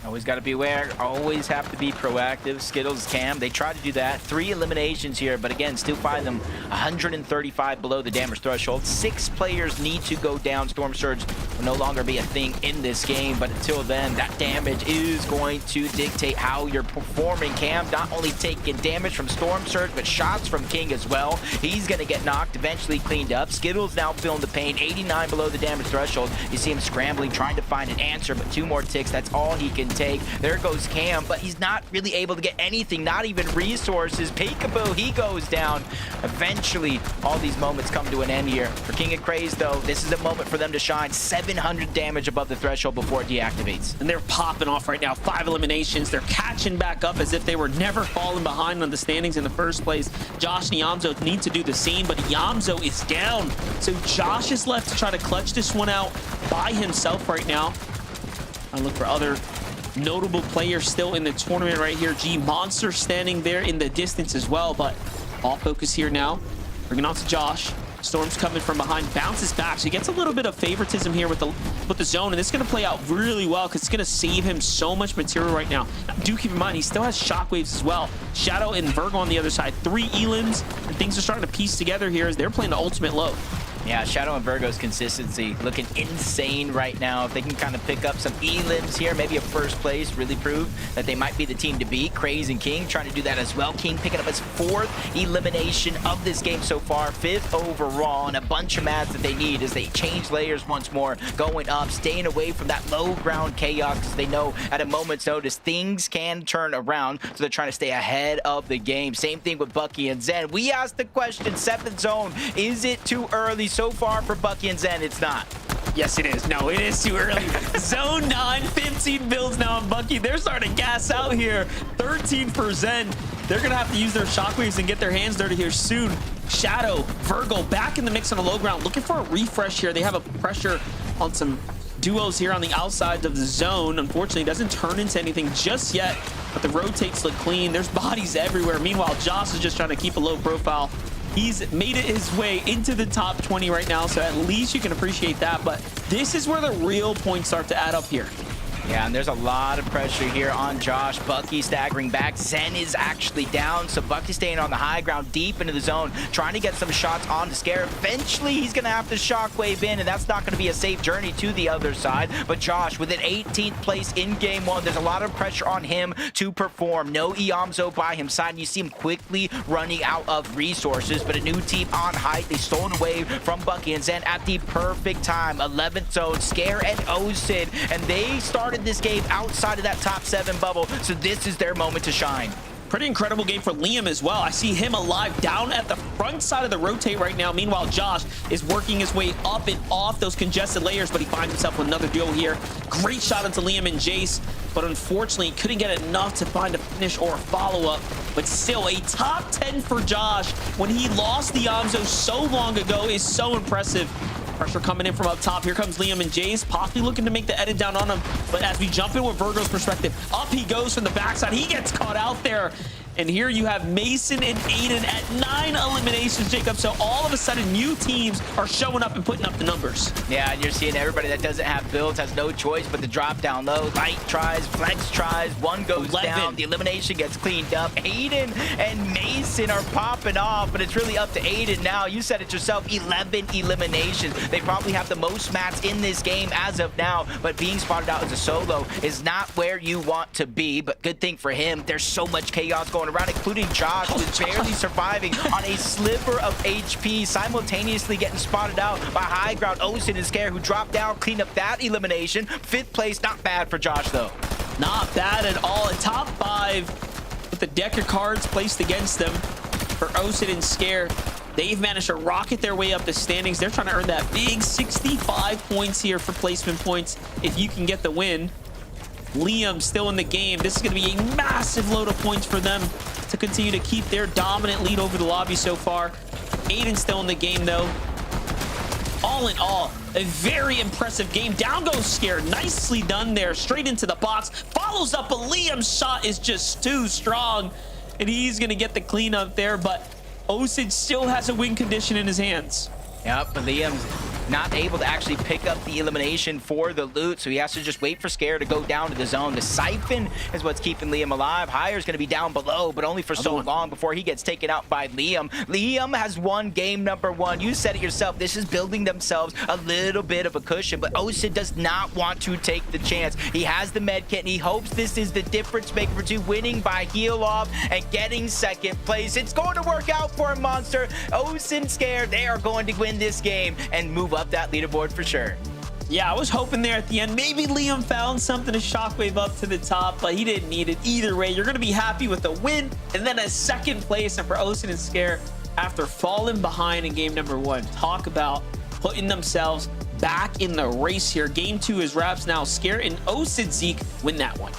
Always got to be aware, always have to be proactive. Skittles, Cam, they try to do that. 3 eliminations here, but again, still find them 135 below the damage threshold. 6 players need to go down. Storm Surge will no longer be a thing in this game, but until then, that damage is going to dictate how you're performing. Cam not only taking damage from Storm Surge, but shots from King as well. He's going to get knocked, eventually cleaned up. Skittles now feeling the pain, 89 below the damage threshold. You see him scrambling, trying to find an answer, but 2 more ticks, that's all he can take. There goes Cam, but he's not really able to get anything, not even resources. Peekaboo, he goes down. Eventually, all these moments come to an end here. For King and Craze, though, this is a moment for them to shine. 700 damage above the threshold before it deactivates. And they're popping off right now. 5 eliminations. They're catching back up as if they were never falling behind on the standings in the first place. Josh and Yamzo need to do the same, but Yamzo is down. So Josh is left to try to clutch this one out by himself right now. I look for other notable players still in the tournament right here. G Monster standing there in the distance as well, but All focus here now. Bringing on to Josh. Storm's coming from behind, bounces back, so he gets a little bit of favoritism here with the zone, and it's going to play out really well because it's going to save him so much material right now. Do keep in mind, he still has shockwaves as well. Shadow and Virgo on the other side, 3 elims, and things are starting to piece together here as they're playing the ultimate low. Yeah, Shadow and Virgo's consistency looking insane right now. If they can kind of pick up some elims here, maybe a first place, really prove that they might be the team to beat. Craze and King trying to do that as well. King picking up his 4th elimination of this game so far, 5th overall, and a bunch of mats that they need as they change layers once more, going up, staying away from that low ground chaos because they know at a moment's notice things can turn around, so they're trying to stay ahead of the game. Same thing with Bucky and Zen. We asked the question, 7th zone, is it too early? So far for Bucky and Zen, it's not. Yes, it is. No, it is too early. Zone 9, 15 builds now on Bucky. They're starting to gas out here. 13 for Zen. They're going to have to use their shockwaves and get their hands dirty here soon. Shadow, Virgo back in the mix on the low ground. Looking for a refresh here. They have a pressure on some duos here on the outsides of the zone. Unfortunately, it doesn't turn into anything just yet, but the rotates look clean. There's bodies everywhere. Meanwhile, Josh is just trying to keep a low profile. He's made it his way into the top 20 right now, so at least you can appreciate that. But this is where the real points start to add up here. Yeah, and there's a lot of pressure here on Josh. Bucky staggering back. Zen is actually down, so Bucky staying on the high ground, deep into the zone, trying to get some shots on to Scare. Eventually, he's going to have to shockwave in, and that's not going to be a safe journey to the other side. But Josh, with an 18th place in game 1, there's a lot of pressure on him to perform. No Iamzo by his side, and you see him quickly running out of resources, but a new team on height. They stole it away from Bucky and Zen at the perfect time. 11th zone, Scare and Osid, and they started this game outside of that top 7 bubble, so this is their moment to shine. Pretty incredible game for Liam as well. I see him alive down at the front side of the rotate right now. Meanwhile, Josh is working his way up and off those congested layers, but he finds himself with another duo here. Great shot into Liam and Jace, but unfortunately couldn't get enough to find a finish or a follow-up. But still, a top 10 for Josh when he lost the Amzo so long ago is so impressive. Pressure coming in from up top. Here comes Liam and Jace, possibly looking to make the edit down on him. But as we jump in with Virgo's perspective, up he goes from the backside. He gets caught out there. And here you have Mason and Aiden at 9 eliminations, Jacob. So all of a sudden, new teams are showing up and putting up the numbers. Yeah, and you're seeing everybody that doesn't have builds has no choice but to drop down low. Light tries, Flex tries, one goes 11. down. The elimination gets cleaned up. Aiden and Mason are popping off, but it's really up to Aiden now. You said it yourself, 11 eliminations. They probably have the most mats in this game as of now, but being spotted out as a solo is not where you want to be. But good thing for him, there's so much chaos going around, including Josh, who's barely surviving on a sliver of HP, simultaneously getting spotted out by high ground Osin and Scare, who dropped down, cleaned up that elimination. 5th place, not bad for Josh, though. Not bad at all. A top 5 with the deck of cards placed against them for Osin and Scare. They've managed to rocket their way up the standings. They're trying to earn that big 65 points here for placement points if you can get the win. Liam still in the game. This is going to be a massive load of points for them to continue to keep their dominant lead over the lobby so far. Aiden still in the game, though. All in all, a very impressive game. Down goes Scare. Nicely done there. Straight into the box. Follows up, but Liam's shot is just too strong. And he's going to get the cleanup there, but Osid still has a win condition in his hands. Yep, but Liam's not able to actually pick up the elimination for the loot, so he has to just wait for Scare to go down to the zone. The siphon is what's keeping Liam alive. Hire's going to be down below, but only for so long before he gets taken out by Liam. Liam has won game number 1. You said it yourself. This is building themselves a little bit of a cushion, but Osid does not want to take the chance. He has the med kit, and he hopes this is the difference maker for 2, winning by heal off and getting 2nd place. It's going to work out for him, Monster. Osid, Scare, they are going to win this game and move up that leaderboard for sure. Yeah, I was hoping there at the end. Maybe Liam found something to shockwave up to the top, but he didn't need it. Either way, you're going to be happy with the win and then a 2nd place. And for Osin and Scare, after falling behind in game number 1, talk about putting themselves back in the race here. Game 2 is wraps now. Scare and Osin Zeke win that one.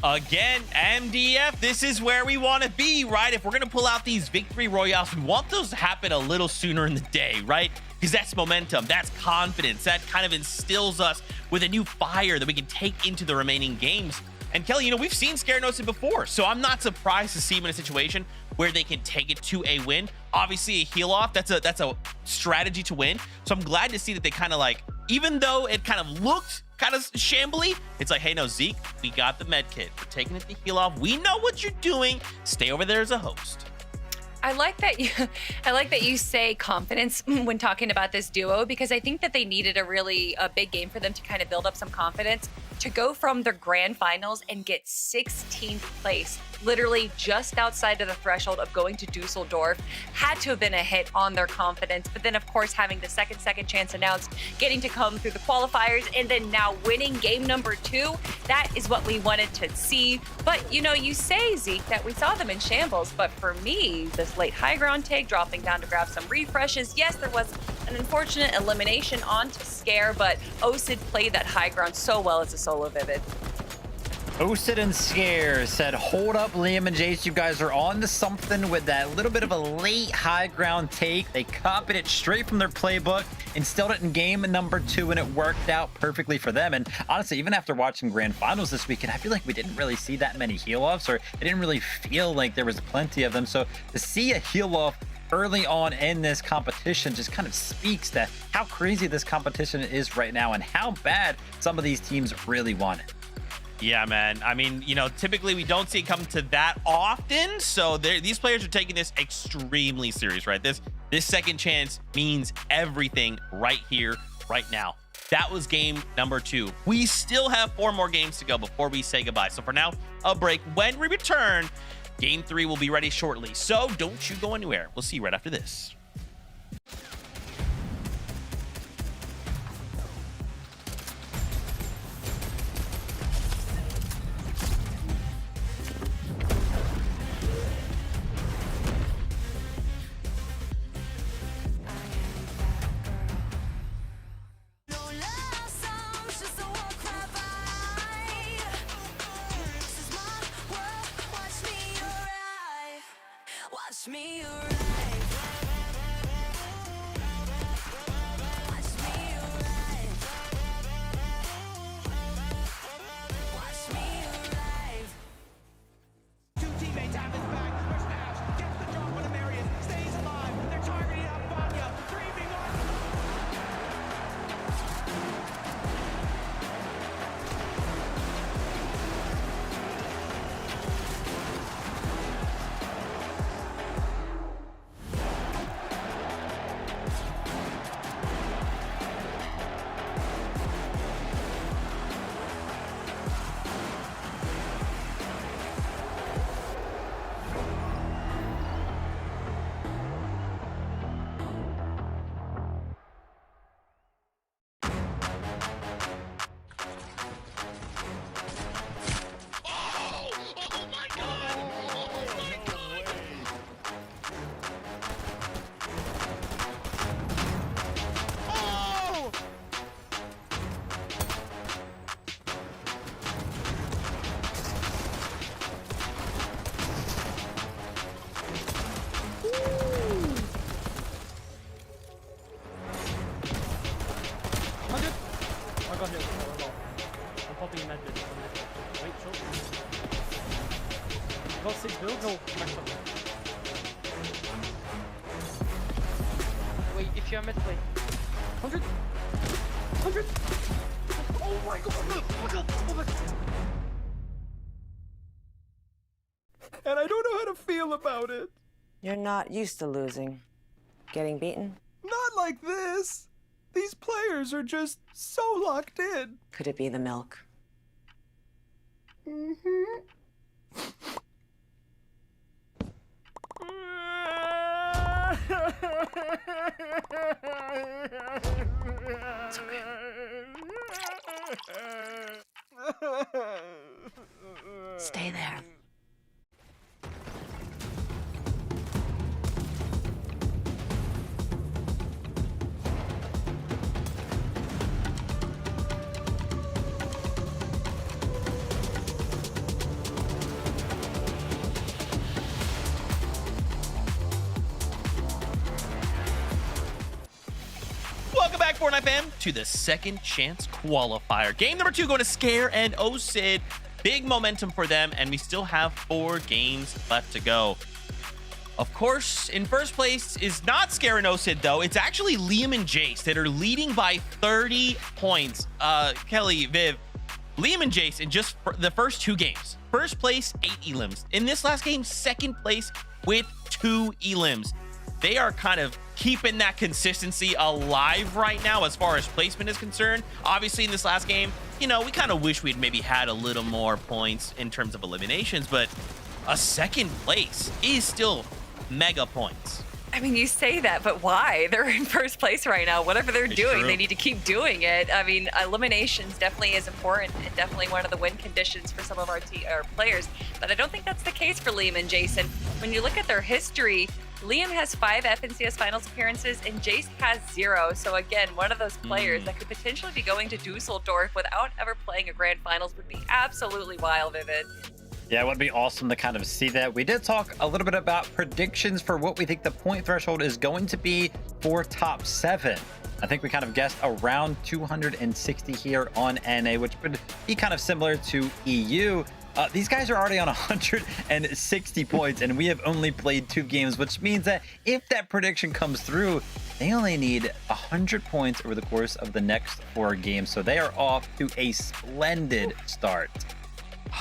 Again, MDF, this is where we want to be, right? If we're going to pull out these victory royales, we want those to happen a little sooner in the day, right? Because that's momentum, that's confidence, that kind of instills us with a new fire that we can take into the remaining games. And Kelly, you know, we've seen Scare Noted before, so I'm not surprised to see him in a situation where they can take it to a win. Obviously, a heal off, that's a strategy to win. So I'm glad to see that they kind of like, even though it kind of looked kind of shambly, it's like, hey, no, Zeke, we got the med kit. We're taking it to heal off. We know what you're doing. Stay over there as a host. I like that you say confidence when talking about this duo, because I think that they needed a big game for them to kind of build up some confidence to go from the grand finals and get 16th place, literally just outside of the threshold of going to Dusseldorf, had to have been a hit on their confidence. But then, of course, having the second chance announced, getting to come through the qualifiers, and then now winning game number 2, that is what we wanted to see. But, you know, you say, Zeke, that we saw them in shambles, but for me, this late high ground take, dropping down to grab some refreshes, yes, there was an unfortunate elimination onto Scare, but Osid played that high ground so well as a solo Vivid. Osid and Scare said, hold up, Liam and Jace, you guys are on to something with that little bit of a late high ground take. They copied it straight from their playbook, instilled it in game number 2, and it worked out perfectly for them. And honestly, even after watching grand finals this weekend, I feel like we didn't really see that many heal offs, or it didn't really feel like there was plenty of them. So to see a heal off early on in this competition just kind of speaks to how crazy this competition is right now and how bad some of these teams really want it. Yeah, man. I mean, you know, typically we don't see it come to that often. So these players are taking this extremely serious, right? This second chance means everything right here, right now. That was game number 2. We still have 4 more games to go before we say goodbye. So for now, a break. When we return, game 3 will be ready shortly. So don't you go anywhere. We'll see you right after this. Watch me arrive. Watch me arrive. Watch me arrive. 2 teammates have his back. Where's Nash? Gets the drop on Marion. Stays alive. They're targeting up Vanya. 3v1. I'm popping med bit. Wait, short. Got 6 builds? No, max up. Wait, if you're mid play. 100! 100! Oh my god! Oh my god! Oh my god! And I don't know how to feel about it. You're not used to losing. Getting beaten? Not like this. These players are just so locked in. Could it be the milk? It's okay. Stay there. Welcome back, Fortnite fam, to the second chance qualifier. Game number 2 going to Scare and Osid. big momentum for them, and we still have 4 games left to go. Of course, in first place is not Scaranossid, though. It's actually Liam and Jace that are leading by 30 points. Kelly, Viv, Liam and Jace in just the first 2 games. First place, 8 elims. In this last game, second place with 2 elims. They are kind of keeping that consistency alive right now as far as placement is concerned. Obviously, in this last game, you know, we kind of wish we'd maybe had a little more points in terms of eliminations, but a second place is still mega points. I mean, you say that, but why? They're in first place right now. Whatever they're doing, true. they need to keep doing it. I mean, eliminations definitely is important and definitely one of the win conditions for some of our players. But I don't think that's the case for Liam and Jason. When you look at their history, Liam has 5 FNCS Finals appearances and Jace has 0. So again, one of those players that could potentially be going to Dusseldorf without ever playing a Grand Finals would be absolutely wild, Vivid. Yeah, it would be awesome to kind of see that. We did talk a little bit about predictions for what we think the point threshold is going to be for top 7. I think we kind of guessed around 260 here on NA, which would be kind of similar to EU. These guys are already on 160 points, and we have only played 2 games, which means that if that prediction comes through, they only need 100 points over the course of the next 4 games. So they are off to a splendid start.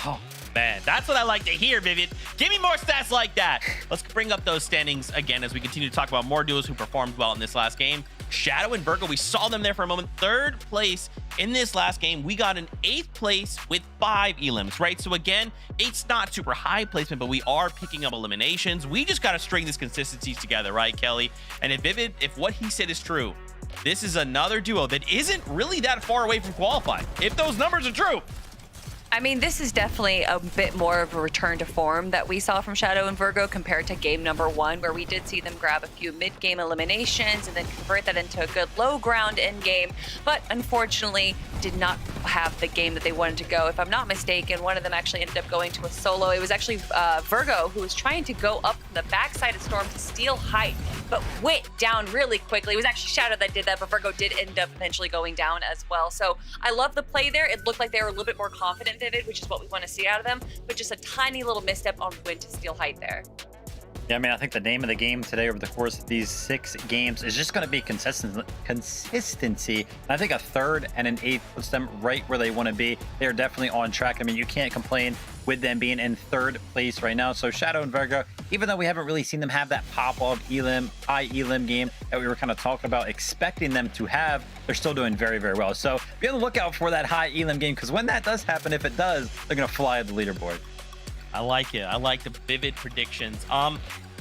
Oh, man, that's what I like to hear, Vivian. Give me more stats like that. Let's bring up those standings again as we continue to talk about more duos who performed well in this last game. Shadow and Virgo, we saw them there for a moment. 3rd place in this last game. We got an 8th place with 5 elims, right? So again, 8's not super high placement, but we are picking up eliminations. We just got to string these consistencies together, right, Kelly? And if what he said is true, this is another duo that isn't really that far away from qualifying, if those numbers are true. I mean, this is definitely a bit more of a return to form that we saw from Shadow and Virgo compared to game number 1, where we did see them grab a few mid-game eliminations and then convert that into a good low ground end game, but unfortunately did not have the game that they wanted to go. If I'm not mistaken, one of them actually ended up going to a solo. It was actually Virgo who was trying to go up from the backside of Storm to steal height, but went down really quickly. It was actually Shadow that did that, but Virgo did end up eventually going down as well. So I love the play there. It looked like they were a little bit more confident, Vivid, which is what we want to see out of them, but just a tiny little misstep on when to steal height there. Yeah, I mean, I think the name of the game today over the course of these 6 games is just going to be consistency. And I think a 3rd and an 8th puts them right where they want to be. They're definitely on track. I mean, you can't complain with them being in 3rd place right now. So Shadow and Virgo, even though we haven't really seen them have that pop-off high elim game that we were kind of talking about expecting them to have, they're still doing very, very well. So be on the lookout for that high elim game, because when that does happen, if it does, they're going to fly at the leaderboard. I like it. I like the vivid predictions.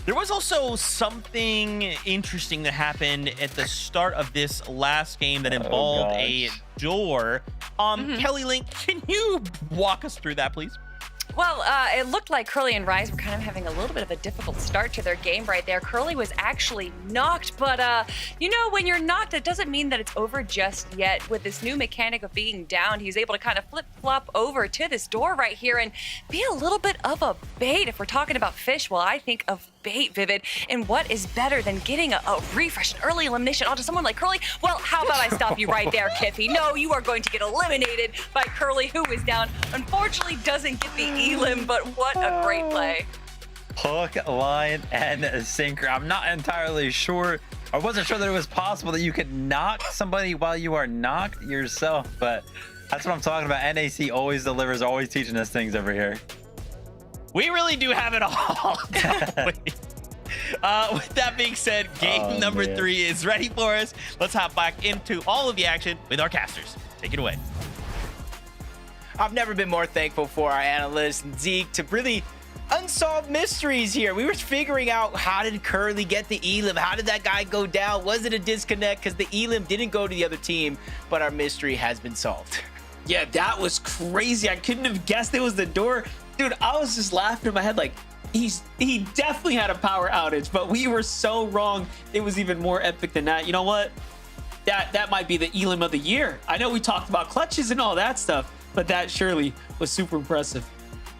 There was also something interesting that happened at the start of this last game that involved a door. Kelly Link, can you walk us through that, please? Well, it looked like Curly and Rise were kind of having a little bit of a difficult start to their game right there. Curly was actually knocked, but you know, when you're knocked, it doesn't mean that it's over just yet. With this new mechanic of being down, he's able to kind of flip-flop over to this door right here and be a little bit of a bait. If we're talking about fish, well, I think of bait, Vivid. And what is better than getting a refresh, an early elimination onto someone like Curly? Well, how about I stop you right there, Kiffy? No, you are going to get eliminated by Curly, who is down. Unfortunately, doesn't get the elim, but what a great play. Hook, line, and sinker. I'm not entirely sure. I wasn't sure that it was possible that you could knock somebody while you are knocked yourself, but that's what I'm talking about. NAC always delivers, always teaching us things over here. We really do have it all. With that being said, game number 3 is ready for us. Let's hop back into all of the action with our casters. Take it away. I've never been more thankful for our analyst and Zeke to really unsolved mysteries here. We were figuring out, how did Curly get the elim? How did that guy go down? Was it a disconnect? Because the elim didn't go to the other team, but our mystery has been solved. Yeah, that was crazy. I couldn't have guessed it was the door. Dude, I was just laughing in my head like, he definitely had a power outage, but we were so wrong. It was even more epic than that. You know what? That might be the elim of the year. I know we talked about clutches and all that stuff, but that surely was super impressive.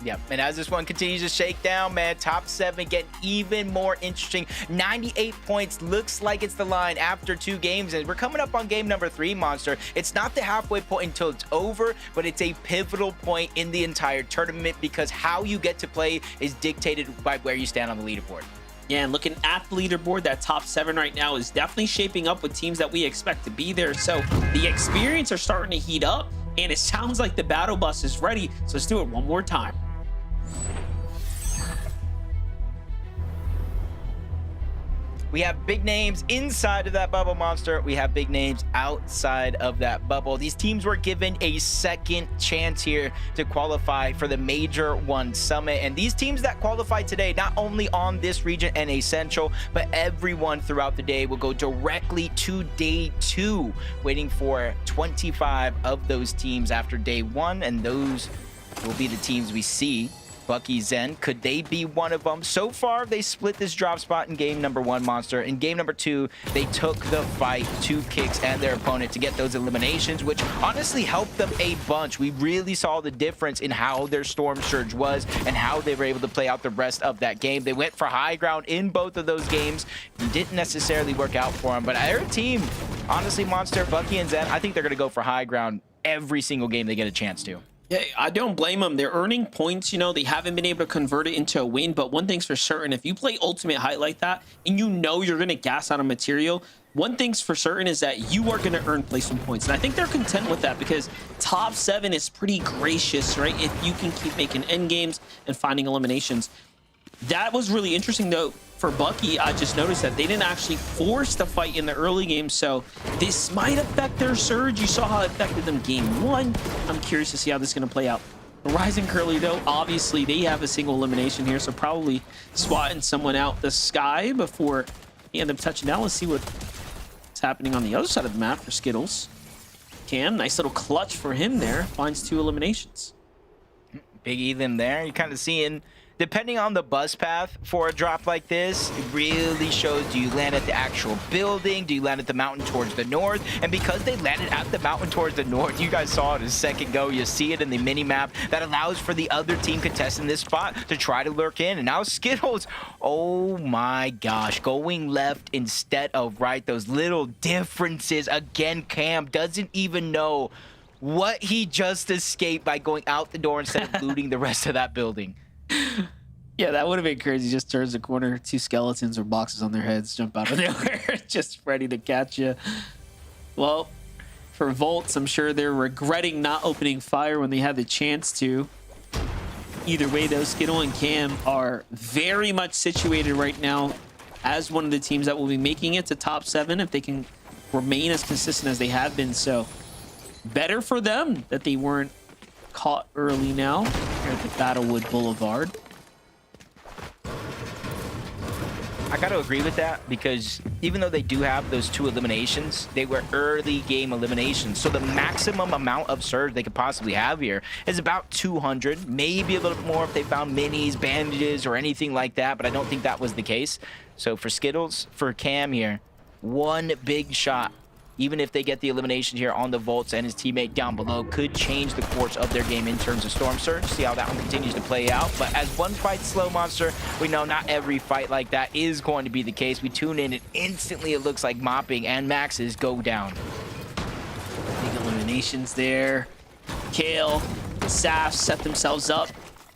Yep, and as this one continues to shake down, man, top 7 getting even more interesting. 98 points looks like it's the line after 2 games, and we're coming up on game number 3, Monster. It's not the halfway point until it's over, but it's a pivotal point in the entire tournament because how you get to play is dictated by where you stand on the leaderboard. Yeah, and looking at the leaderboard, that top 7 right now is definitely shaping up with teams that we expect to be there. So the experience are starting to heat up, and it sounds like the battle bus is ready. So let's do it one more time. We have big names inside of that bubble, Monster. We have big names outside of that bubble. These teams were given a second chance here to qualify for the Major 1 Summit. And these teams that qualify today, not only on this region and Essential, but everyone throughout the day will go directly to day 2, waiting for 25 of those teams after day 1. And those will be the teams we see. Bucky, Zen, could they be one of them? So far, they split this drop spot in game number 1, Monster. In game number 2, they took the fight to Kicks and their opponent to get those eliminations, which honestly helped them a bunch. We really saw the difference in how their Storm Surge was and how they were able to play out the rest of that game. They went for high ground in both of those games. It didn't necessarily work out for them, but their team, honestly, Monster, Bucky, and Zen, I think they're going to go for high ground every single game they get a chance to. Yeah, I don't blame them. They're earning points. You know, they haven't been able to convert it into a win. But one thing's for certain, if you play Ultimate Height like that and you know you're going to gas out of material, one thing's for certain is that you are going to earn placement points. And I think they're content with that because top 7 is pretty gracious, right? If you can keep making end games and finding eliminations. That was really interesting, though. For Bucky, I just noticed that they didn't actually force the fight in the early game, so this might affect their surge. You saw how it affected them game 1. I'm curious to see how this is going to play out. Rising Curly, though, obviously they have a single elimination here, so probably swatting someone out the sky before he ends up touching down. Let's see what's happening on the other side of the map for Skittles. Cam, nice little clutch for him there. Finds 2 eliminations. Big Elim there. You're kind of seeing, depending on the bus path for a drop like this, it really shows, do you land at the actual building? Do you land at the mountain towards the north? And because they landed at the mountain towards the north, you guys saw it a second ago, you see it in the mini map, that allows for the other team contesting this spot to try to lurk in. And now Skittles, oh my gosh, going left instead of right. Those little differences. Again, Cam doesn't even know what he just escaped by going out the door instead of looting the rest of that building. Yeah, that would have been crazy. Just turns the corner, 2 skeletons or boxes on their heads jump out of nowhere, just ready to catch you. Well, for Volts, I'm sure they're regretting not opening fire when they had the chance to. Either way, though, Skittle and Cam are very much situated right now as one of the teams that will be making it to top 7 if they can remain as consistent as they have been. So better for them that they weren't caught early now here at the Battlewood Boulevard. I got to agree with that because even though they do have those 2 eliminations, they were early game eliminations. So the maximum amount of surge they could possibly have here is about 200, maybe a little bit more if they found minis, bandages, or anything like that. But I don't think that was the case. So for Skittles, for Cam here, 1 big shot, even if they get the elimination here on the Volts and his teammate down below, could change the course of their game in terms of Storm Surge. See how that one continues to play out. But as one fight's slow, Monster, we know not every fight like that is going to be the case. We tune in and instantly it looks like Mopping and Max's go down. Big eliminations there. Kale, Saf set themselves up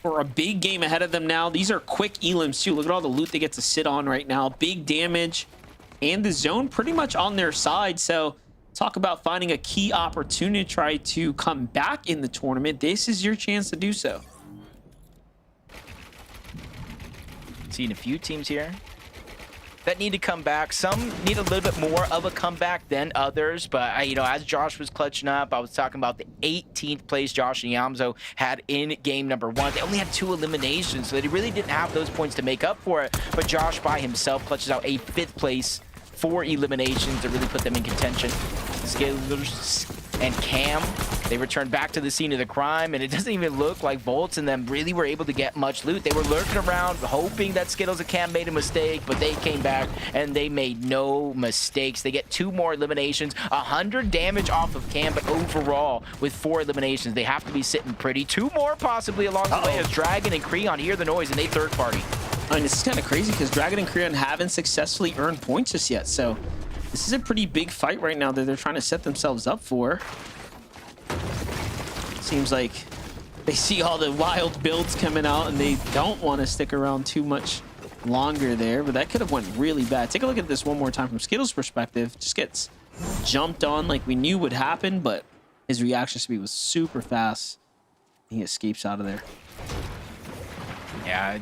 for a big game ahead of them now. These are quick elims too. Look at all the loot they get to sit on right now. Big damage. And the zone pretty much on their side. So talk about finding a key opportunity to try to come back in the tournament. This is your chance to do so. Seeing a few teams here that need to come back. Some need a little bit more of a comeback than others. But, you know, as Josh was clutching up, I was talking about the 18th place Josh and Yamzo had in game number 1. They only had 2 eliminations, so they really didn't have those points to make up for it. But Josh by himself clutches out a 5th place, 4 eliminations to really put them in contention. Skittles and Cam, They returned back to the scene of the crime, and it doesn't even look like Volts and them really were able to get much loot. They were lurking around, hoping that Skittles and Cam made a mistake, but they came back, and they made no mistakes. They get 2 more eliminations, 100 damage off of Cam, but overall, with 4 eliminations, they have to be sitting pretty. 2 more possibly along the way as Dragon and Creon hear the noise, and they third party. I mean, this is kind of crazy because Dragon and Creon haven't successfully earned points just yet, so this is a pretty big fight right now that they're trying to set themselves up for. Seems like they see all the wild builds coming out and they don't want to stick around too much longer there, but that could have went really bad. Take a look at this one more time from Skittles' perspective. Just gets jumped on like we knew would happen, but his reaction speed was super fast. He escapes out of there. Yeah,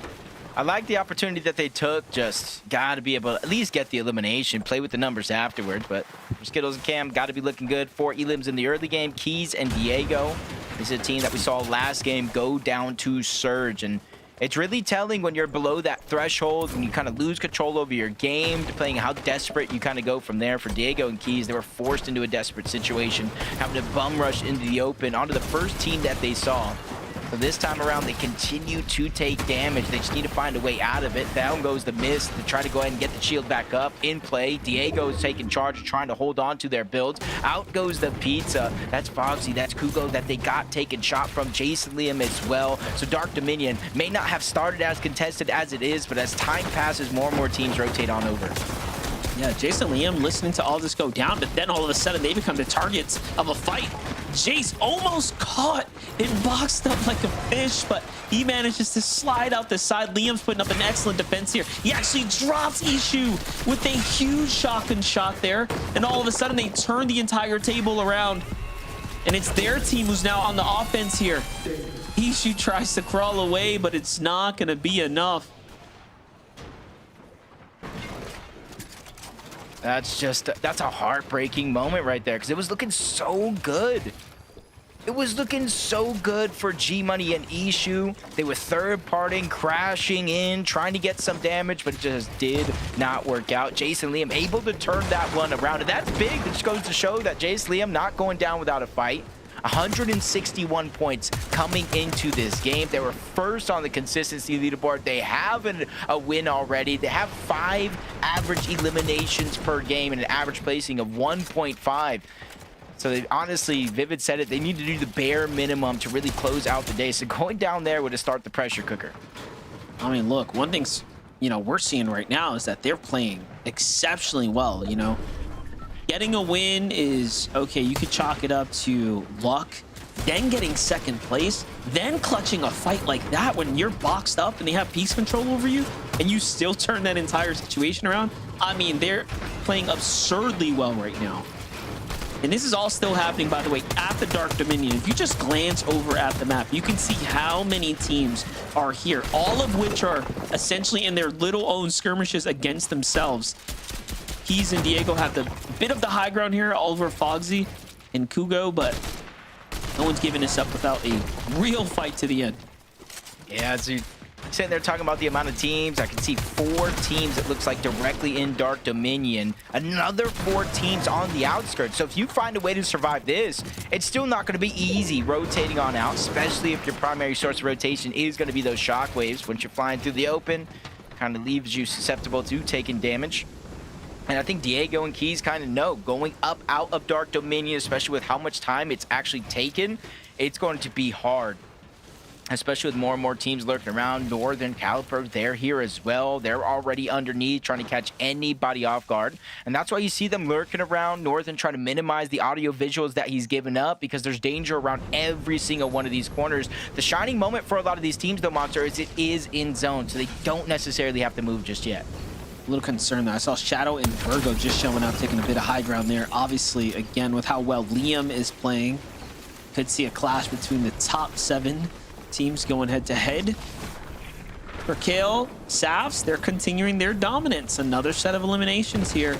I like the opportunity that they took. Just got to be able to at least get the elimination, play with the numbers afterwards. But for Skittles and Cam, got to be looking good. 4 elims in the early game. Keys and Diego. This is a team that we saw last game go down to Surge. And it's really telling when you're below that threshold and you kind of lose control over your game, depending on how desperate you kind of go from there. For Diego and Keys, they were forced into a desperate situation, having to bum rush into the open onto the first team that they saw. So this time around, they continue to take damage. They just need to find a way out of it. Down goes the Mist to try to go ahead and get the shield back up in play. Diego is taking charge of trying to hold on to their builds. Out goes the Pizza. That's Foxy. That's Kugo that they got taken shot from. Jason Liam as well. So Dark Dominion may not have started as contested as it is, but as time passes, more and more teams rotate on over. Yeah, Jason Liam listening to all this go down, but then all of a sudden they become the targets of a fight. Jace almost caught and boxed up like a fish, but he manages to slide out the side. Liam's putting up an excellent defense here. He actually drops Ishu with a huge shotgun shot there, and all of a sudden they turn the entire table around, and it's their team who's now on the offense here. Ishu tries to crawl away, but it's not going to be enough. That's a heartbreaking moment right there because it was looking so good. It was looking so good for G-Money and Ishu. They were third-partying, crashing in, trying to get some damage, but it just did not work out. Jason Liam able to turn that one around, and that's big. It just goes to show that Jason Liam not going down without a fight. 161 points coming into this game. They were first on the consistency leaderboard. They have a win already. They have 5 average eliminations per game and an average placing of 1.5. So they honestly, Vivid said it, they need to do the bare minimum to really close out the day. So going down there would have started the pressure cooker. I mean, look, one thing's, we're seeing right now is that they're playing exceptionally well, Getting a win is, okay, you could chalk it up to luck, then getting second place, then clutching a fight like that when you're boxed up and they have piece control over you, and you still turn that entire situation around. I mean, they're playing absurdly well right now. And this is all still happening, by the way, at the Dark Dominion. If you just glance over at the map, you can see how many teams are here, all of which are essentially in their little own skirmishes against themselves. Keys and Diego have the bit of the high ground here over Fogsy and Kugo, but no one's giving this up without a real fight to the end. Yeah, so you're sitting there talking about the amount of teams. I can see 4 teams, it looks like, directly in Dark Dominion. Another 4 teams on the outskirts. So if you find a way to survive this, it's still not going to be easy rotating on out, especially if your primary source of rotation is going to be those shockwaves. Once you're flying through the open, kind of leaves you susceptible to taking damage. And I think Diego and Keys kind of know going up out of Dark Dominion, especially with how much time it's actually taken, it's going to be hard. Especially with more and more teams lurking around. Northern Caliper, they're here as well. They're already underneath, trying to catch anybody off guard. And that's why you see them lurking around. Northern trying to minimize the audio visuals that he's given up because there's danger around every single one of these corners. The shining moment for a lot of these teams, though, Monster, is it is in zone, so they don't necessarily have to move just yet. A little concerned though. I saw Shadow and Virgo just showing up, taking a bit of high ground there. Obviously, again, with how well Liam is playing, could see a clash between the top 7 teams going head to head. For Kale, Savs, they're continuing their dominance. Another set of eliminations here.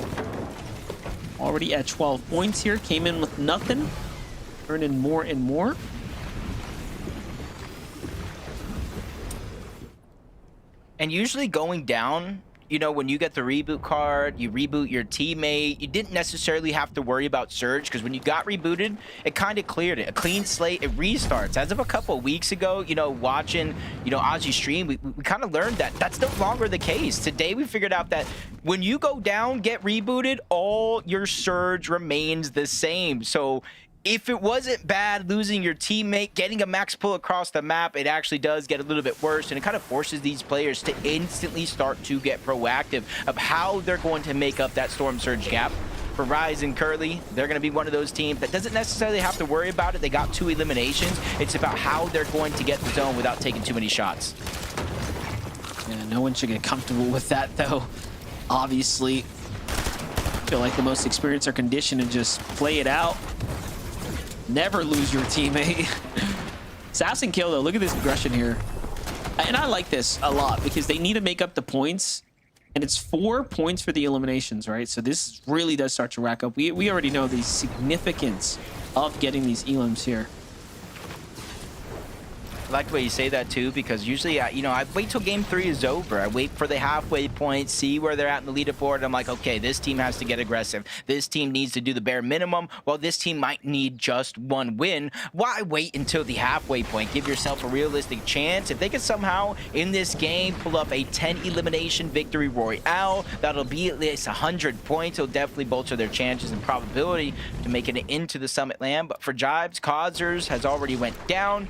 Already at 12 points here. Came in with nothing. Earning more and more. And usually going down you know, when you get the reboot card, you reboot your teammate, you didn't necessarily have to worry about Surge, because when you got rebooted, it kind of cleared it. A clean slate, it restarts. As of a couple of weeks ago, you know, watching, you know, Ozzy stream, we kind of learned that that's no longer the case. Today, we figured out that when you go down, get rebooted, all your Surge remains the same. So if it wasn't bad losing your teammate, getting a max pull across the map, it actually does get a little bit worse, and it kind of forces these players to instantly start to get proactive of how they're going to make up that Storm Surge gap. For Rise and Curly, they're going to be one of those teams that doesn't necessarily have to worry about it. They got 2 eliminations. It's about how they're going to get the zone without taking too many shots. Yeah, no one should get comfortable with that, though. Obviously, I feel like the most experienced are conditioned to just play it out. Never lose your teammate. Assassin kill, though. Look at this aggression here. And I like this a lot because they need to make up the points. And it's 4 points for the eliminations, right? So this really does start to rack up. We already know the significance of getting these elims here. I like the way you say that too, because usually, you know, I wait till game 3 is over. I wait for the halfway point, see where they're at in the leaderboard. I'm like, okay, this team has to get aggressive. This team needs to do the bare minimum. Well, this team might need just 1 win. Why wait until the halfway point? Give yourself a realistic chance. If they can somehow in this game pull up a 10 elimination victory royale, that'll be at least 100 points. It'll definitely bolster their chances and probability to making it into the Summit land. But for Jibes, Causers has already went down.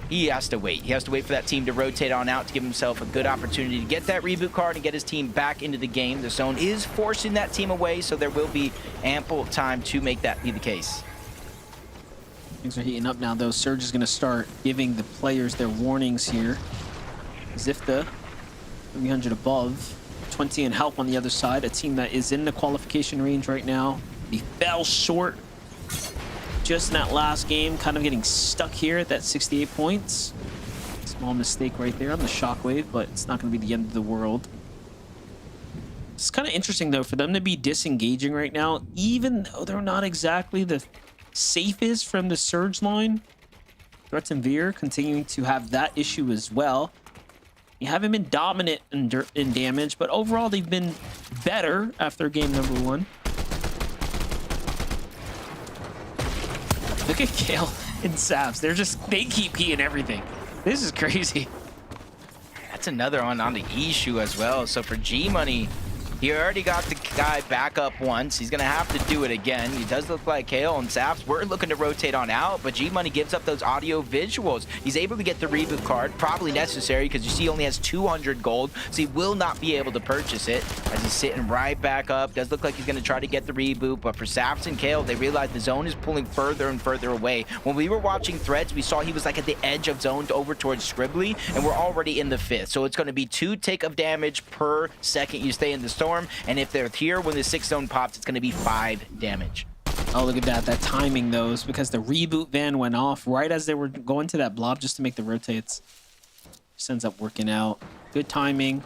He has to wait. He has to wait for that team to rotate on out to give himself a good opportunity to get that reboot card and get his team back into the game. The zone is forcing that team away, so there will be ample time to make that be the case. Things are heating up now, though. Surge is going to start giving the players their warnings here. Zifta, 300 above, 20 in help on the other side. A team that is in the qualification range right now. He fell short just in that last game, kind of getting stuck here at that 68 points. Small mistake right there on the shockwave, but it's not going to be the end of the world. It's kind of interesting, though, for them to be disengaging right now, even though they're not exactly the safest from the Surge line. Threats and Veer continuing to have that issue as well. You haven't been dominant in damage, but overall they've been better after game number 1. Look at Kale and Saps. They keep peeing everything. This is crazy. That's another one on the issue as well. So for G-Money, he already got the guy back up once. He's going to have to do it again. He does look like Kale and Saps. We're looking to rotate on out, but G-Money gives up those audio visuals. He's able to get the reboot card, probably necessary because you see he only has 200 gold, so he will not be able to purchase it as he's sitting right back up. Does look like he's going to try to get the reboot, but for Saps and Kale, they realize the zone is pulling further and further away. When we were watching Threads, we saw he was like at the edge of zone over towards Scribbly, and we're already in the 5th. So it's going to be 2 tick of damage per second you stay in the storm. And if they're here when the 6th zone pops, it's going to be 5 damage. Oh, look at that. That timing, though, is because the reboot van went off right as they were going to that blob just to make the rotates. Just ends up working out. Good timing.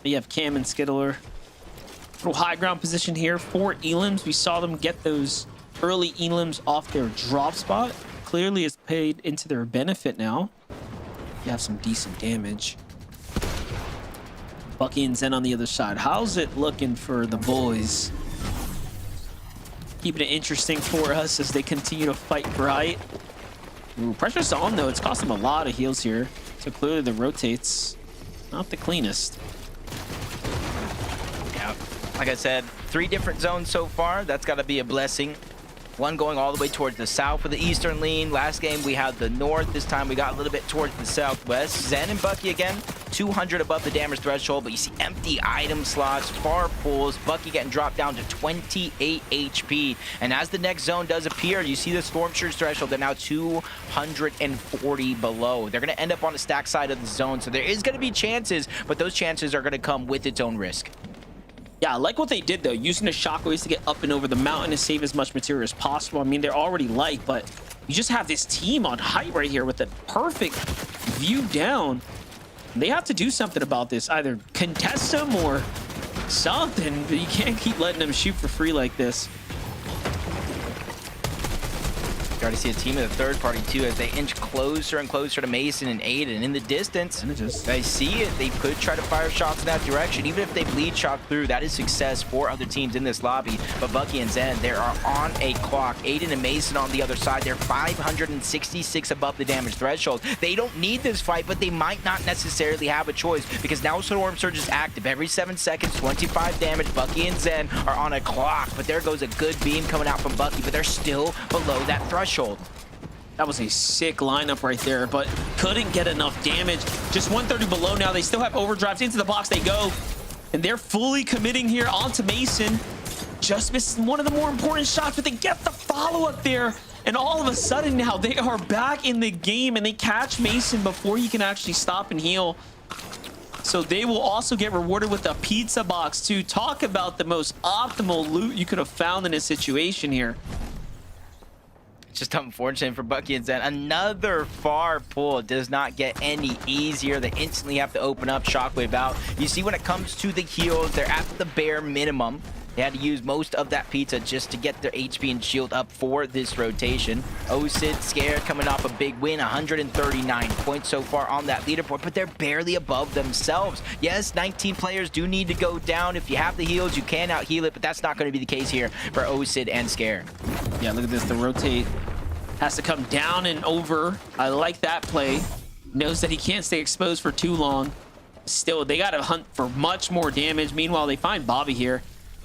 You have Cam and Skittler. Little high ground position here. 4 elims. We saw them get those early elims off their drop spot. Clearly, it's paid into their benefit now. You have some decent damage. Bucky and Zen on the other side. How's it looking for the boys? Keeping it interesting for us as they continue to fight bright. Ooh, pressure's on, though. It's cost them a lot of heals here. So clearly the rotates not the cleanest. Yeah, like I said, 3 different zones so far. That's got to be a blessing. One going all the way towards the south with the eastern lean. Last game we had the north. This time we got a little bit towards the southwest. Zen and Bucky again, 200 above the damage threshold, but you see empty item slots, far pulls. Bucky getting dropped down to 28 HP. And as the next zone does appear, you see the Storm Surge threshold. They're now 240 below. They're going to end up on the stack side of the zone, so there is going to be chances, but those chances are going to come with its own risk. Yeah, I like what they did, though, using the shockwaves to get up and over the mountain to save as much material as possible. I mean, they're already light, but you just have this team on height right here with a perfect view down. They have to do something about this, either contest them or something, but you can't keep letting them shoot for free like this. You already see a team of the third party too as they inch closer and closer to Mason and Aiden in the distance. They see it. They could try to fire shots in that direction. Even if they bleed shot through, that is success for other teams in this lobby. But Bucky and Zen, they are on a clock. Aiden and Mason on the other side. They're 566 above the damage threshold. They don't need this fight, but they might not necessarily have a choice because now Storm Surge is active. Every 7 seconds, 25 damage. Bucky and Zen are on a clock, but there goes a good beam coming out from Bucky, but they're still below that threshold. That was a sick lineup right there, but couldn't get enough damage. Just 130 below now. They still have overdrives. Into the box they go, and they're fully committing here onto Mason. Just missing one of the more important shots, but they get the follow-up there. And all of a sudden now they are back in the game, and they catch Mason before he can actually stop and heal. So they will also get rewarded with a pizza box to talk about the most optimal loot you could have found in a situation here. Just unfortunate for Bucky and Zen. Another far pull does not get any easier. They instantly have to open up, shockwave out. You see when it comes to the heals, they're at the bare minimum. They had to use most of that pizza just to get their HP and shield up for this rotation. Osid scared coming off a big win, 139 points so far on that leaderboard, but they're barely above themselves. Yes, 19 players do need to go down. If you have the heals, you can out heal it, but that's not going to be the case here for Osid and Scare. Yeah, look at this. The rotate has to come down and over. I like that play. Knows that he can't stay exposed for too long. Still, they got to hunt for much more damage. Meanwhile, they find Bobby here.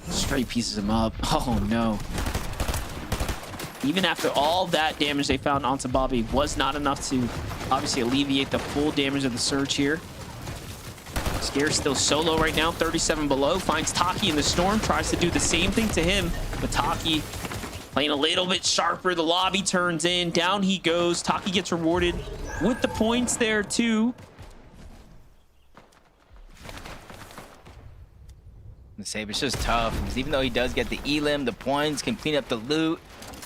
Straight pieces him up. Oh, no. Even after all that damage they found onto Bobby was not enough to obviously alleviate the full damage of the surge here. Scare's still solo right now, 37 below. Finds Taki in the storm, tries to do the same thing to him, but Taki playing a little bit sharper. The lobby turns in, down he goes. Taki gets rewarded with the points there too. The save is just tough because even though he does get the elim, the points can clean up the loot,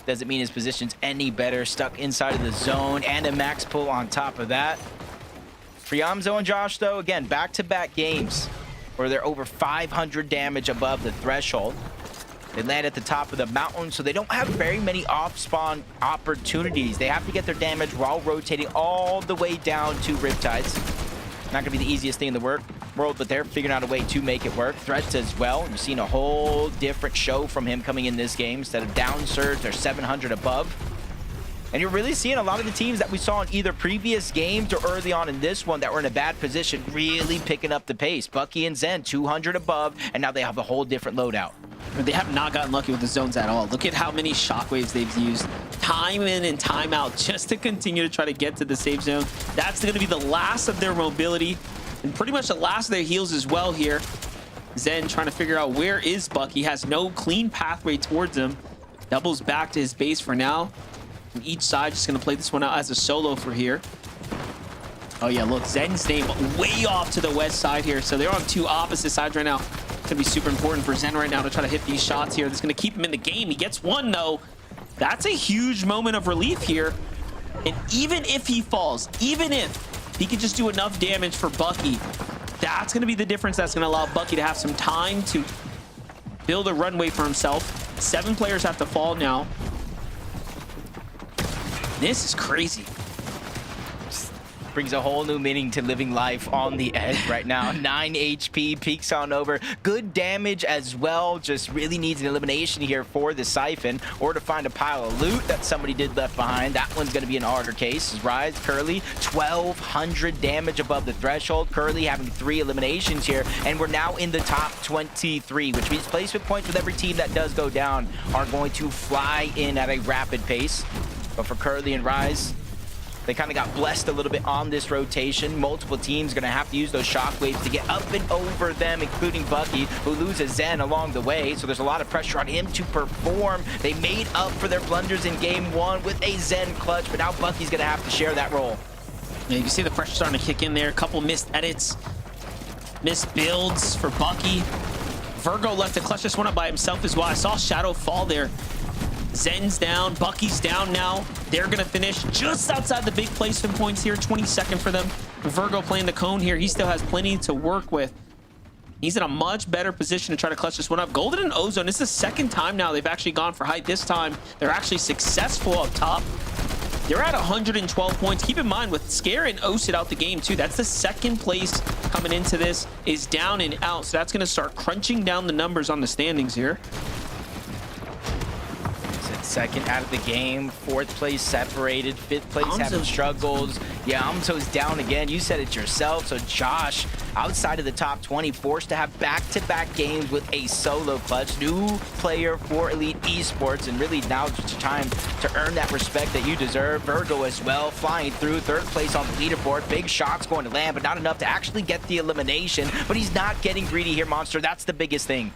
doesn't mean his position's any better. Stuck inside of the zone and a max pull on top of that. For Yamzo and Josh, though, again, back-to-back games where they're over 500 damage above the threshold. They land at the top of the mountain, so they don't have very many off-spawn opportunities. They have to get their damage while rotating all the way down to Riptides. Not gonna be the easiest thing in the world, but they're figuring out a way to make it work. Threats as well. You've seen a whole different show from him coming in this game. Instead of down surge, they're 700 above. And you're really seeing a lot of the teams that we saw in either previous games or early on in this one that were in a bad position really picking up the pace. Bucky and Zen, 200 above, and now they have a whole different loadout. They have not gotten lucky with the zones at all. Look at how many shockwaves they've used time in and time out just to continue to try to get to the safe zone. That's going to be the last of their mobility and pretty much the last of their heals as well here. Zen trying to figure out where is Bucky. Has no clean pathway towards him. Doubles back to his base for now. And each side just going to play this one out as a solo for here. Oh yeah, look, Zen's name way off to the west side here. So they're on two opposite sides right now. It's going to be super important for Zen right now to try to hit these shots here. That's going to keep him in the game. He gets one though. That's a huge moment of relief here. And even if he falls, even if he can just do enough damage for Bucky, that's going to be the difference that's going to allow Bucky to have some time to build a runway for himself. 7 players have to fall now. This is crazy. Brings a whole new meaning to living life on the edge right now. 9 HP, peaks on over. Good damage as well. Just really needs an elimination here for the Siphon or to find a pile of loot that somebody did left behind. That one's going to be an harder case. Rise, Curly, 1,200 damage above the threshold. Curly having 3 eliminations here, and we're now in the top 23, which means placement points with every team that does go down are going to fly in at a rapid pace. But for Curly and Rise, they kind of got blessed a little bit on this rotation. Multiple teams going to have to use those shockwaves to get up and over them, including Bucky, who loses Zen along the way. So there's a lot of pressure on him to perform. They made up for their blunders in game 1 with a Zen clutch, but now Bucky's going to have to share that role. Yeah, you can see the pressure starting to kick in there. A couple missed edits, missed builds for Bucky. Virgo left to clutch this one up by himself as well. I saw Shadow fall there. Zen's down, Bucky's down now. They're gonna finish just outside the big placement points here. 22nd for them. Virgo playing the cone here. He still has plenty to work with. He's in a much better position to try to clutch this one up. Golden and Ozone, this is the second time now they've actually gone for height. This time, they're actually successful up top. They're at 112 points. Keep in mind, with Scare and Osid out the game, too, that's the second place coming into this is down and out. So that's going to start crunching down the numbers on the standings here. Second out of the game, fourth place separated, fifth place having struggles. Yeah, Amzo's down again. You said it yourself. So Josh, outside of the top 20, forced to have back-to-back games with a solo clutch. New player for Elite Esports, and really now it's time to earn that respect that you deserve. Virgo as well, flying through third place on the leaderboard. Big shots going to land, but not enough to actually get the elimination. But he's not getting greedy here, Monster. That's the biggest thing.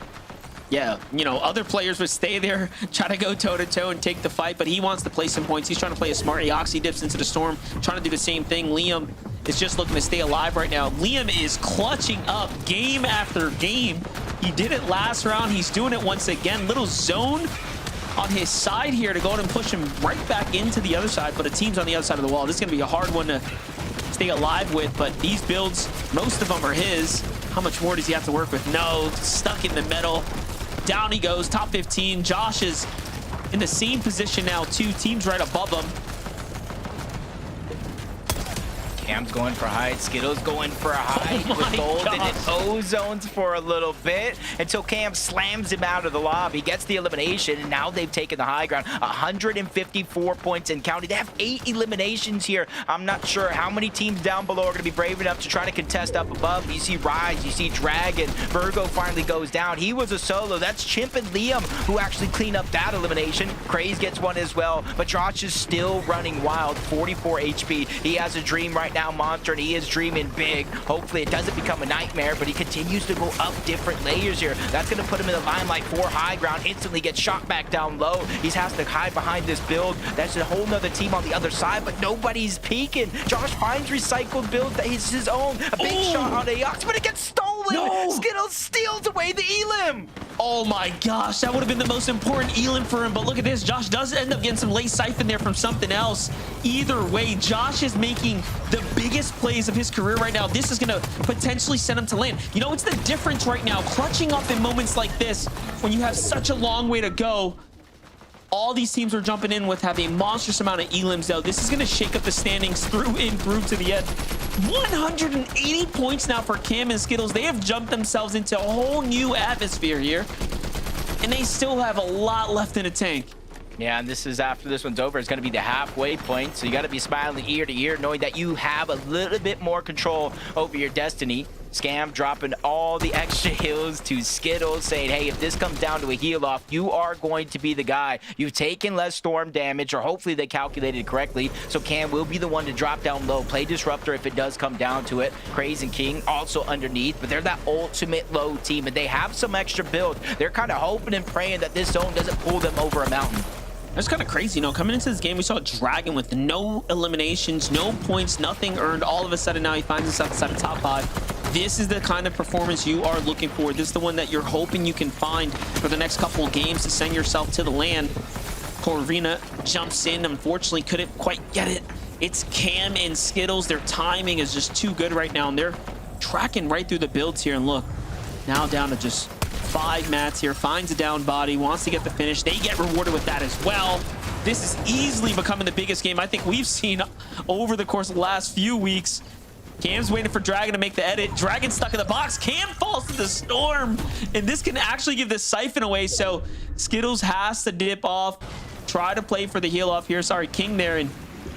Yeah, you know, other players would stay there, try to go toe-to-toe and take the fight, but he wants to play some points. He's trying to play a smart. Eoxy dips into the storm, trying to do the same thing. Liam is just looking to stay alive right now. Liam is clutching up game after game. He did it last round. He's doing it once again. Little zone on his side here to go ahead and push him right back into the other side, but a team's on the other side of the wall. This is going to be a hard one to stay alive with, but these builds, most of them are his. How much more does he have to work with? No, stuck in the middle. Down he goes, top 15. Josh is in the same position now, 2 teams right above him. Cam's going for height, Skittles going for a height with Golden and Ozones for a little bit until Cam slams him out of the lobby, gets the elimination, and now they've taken the high ground. 154 points and counting. They have 8 eliminations here. I'm not sure how many teams down below are going to be brave enough to try to contest up above. You see Rise, you see Dragon. Virgo finally goes down. He was a solo. That's Chimp and Liam who actually clean up that elimination. Craze gets one as well, but Josh is still running wild. 44 HP. He has a dream right now, Monster, and he is dreaming big. Hopefully it doesn't become a nightmare, but he continues to go up different layers here. That's going to put him in the limelight for high ground. Instantly gets shot back down low. He has to hide behind this build. That's a whole nother team on the other side, but nobody's peeking. Josh finds recycled build that is his own. A big shot on Aox, but it gets stolen. No. Skittles steals away the elim. Oh my gosh, that would have been the most important elim for him, but look at this. Josh does end up getting some late siphon there from something else. Either way, Josh is making the biggest plays of his career right now. This is going to potentially send him to land. You know, it's the difference right now, clutching up in moments like this when you have such a long way to go. All these teams are jumping in with have a monstrous amount of elims, though. This is going to shake up the standings through to the end. 180 points now for Cam and Skittles. They have jumped themselves into a whole new atmosphere here, and they still have a lot left in the tank. Yeah, and this is after this one's over. It's going to be the halfway point, so you got to be smiling ear to ear, knowing that you have a little bit more control over your destiny. Scam dropping all the extra heals to Skittles, saying, hey, if this comes down to a heal off, you are going to be the guy. You've taken less storm damage, or hopefully they calculated it correctly, so Cam will be the one to drop down low, play Disruptor if it does come down to it. Craze and King also underneath, but they're that ultimate low team, and they have some extra build. They're kind of hoping and praying that this zone doesn't pull them over a mountain. That's kind of crazy, you know, coming into this game, we saw Dragon with no eliminations, no points, nothing earned. All of a sudden now he finds himself inside the top 5. This is the kind of performance you are looking for. This is the one that you're hoping you can find for the next couple of games to send yourself to the land. Corvina jumps in, unfortunately couldn't quite get it. It's Cam and Skittles. Their timing is just too good right now, and they're tracking right through the builds here. And look, now down to just 5 mats here, finds a down body, wants to get the finish. They get rewarded with that as well. This is easily becoming the biggest game I think we've seen over the course of the last few weeks. Cam's waiting for Dragon to make the edit. Dragon stuck in the box. Cam falls to the storm, and this can actually give the siphon away, so Skittles has to dip off, try to play for the heal off here. Sorry, King there, and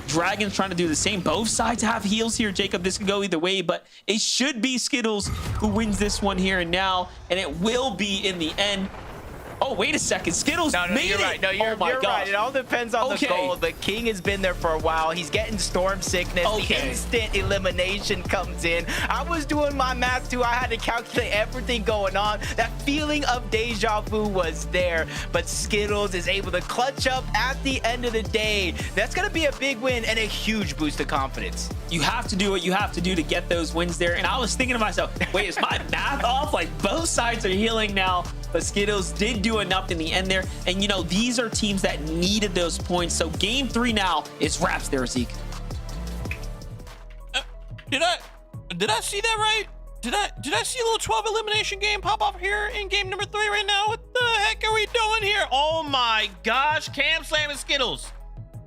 Dragon's trying to do the same. Both sides have heals here, Jacob. This could go either way, but it should be Skittles who wins this one here and now, and it will be in the end. Oh, wait a second. Skittles made it. Right. No, you're right. It all depends on the goal. The King has been there for a while. He's getting storm sickness. The instant elimination comes in. I was doing my math too. I had to calculate everything going on. That feeling of deja vu was there, but Skittles is able to clutch up at the end of the day. That's going to be a big win and a huge boost of confidence. You have to do what you have to do to get those wins there. And I was thinking to myself, wait, is my math off? Like, both sides are healing now, but Skittles did do enough in the end there. And you know, these are teams that needed those points. So game 3 now is wraps there, Zeke. Did I see that right? Did I see a little 12 elimination game pop up here in game number 3 right now? What the heck are we doing here? Oh my gosh, Cam Slam and Skittles.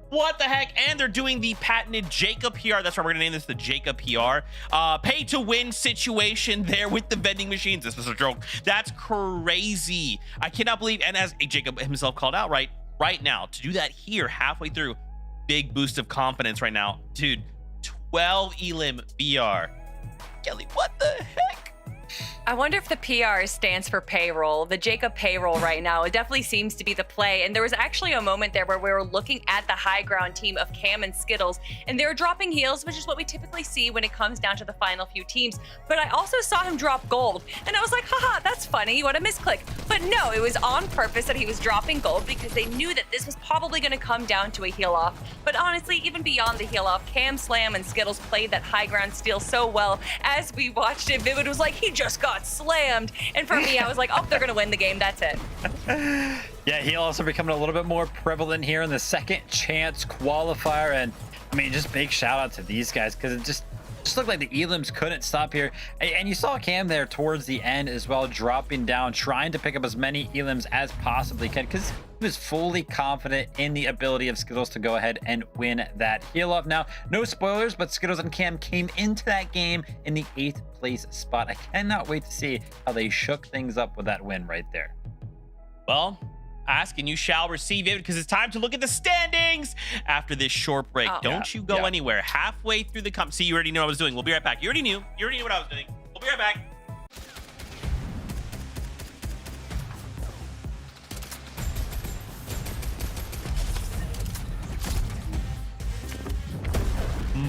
What the heck? And they're doing the patented shakeup PR. That's why we're gonna name this the shakeup PR. Pay to win situation there with the vending machines. This is a joke. That's crazy. I cannot believe, and as Jacob himself called out right now, to do that here halfway through, big boost of confidence right now. Dude, 12 elim VR. Kelly, what the heck? I wonder if the PR stands for payroll. The Jacob payroll right now, it definitely seems to be the play. And there was actually a moment there where we were looking at the high ground team of Cam and Skittles, and they were dropping heals, which is what we typically see when it comes down to the final few teams. But I also saw him drop gold, and I was like, haha, that's funny, what a misclick. But no, it was on purpose that he was dropping gold because they knew that this was probably going to come down to a heal off. But honestly, even beyond the heal off, Cam Slam and Skittles played that high ground steal so well. As we watched it, Vivid was like, he just got slammed. And for me, I was like, oh, they're gonna win the game, that's it. Yeah, he'll also becoming a little bit more prevalent here in the second chance qualifier. And I mean, just big shout out to these guys, because it just looked like the elims couldn't stop here. And you saw Cam there towards the end as well, dropping down, trying to pick up as many elims as possibly can, because he was fully confident in the ability of Skittles to go ahead and win that heal up. Now, no spoilers, but Skittles and Cam came into that game in the 8th place spot. I cannot wait to see how they shook things up with that win right there. Well, ask and you shall receive it, because it's time to look at the standings after this short break. Don't you go anywhere. Halfway through the see, you already know what I was doing. We'll be right back. You already knew what I was doing. We'll be right back.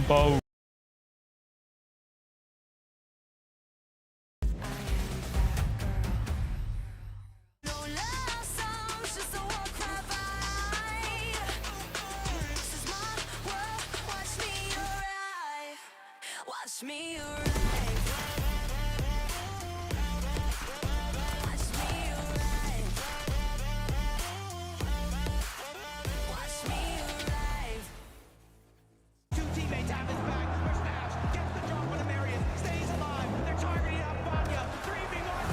Bo. Watch me arrive. Watch me arrive. Watch me arrive. Two teammates have his back. Where's Nash? Gets the drop on Marion. Stays alive. They're targeting up Vanya. 3v1.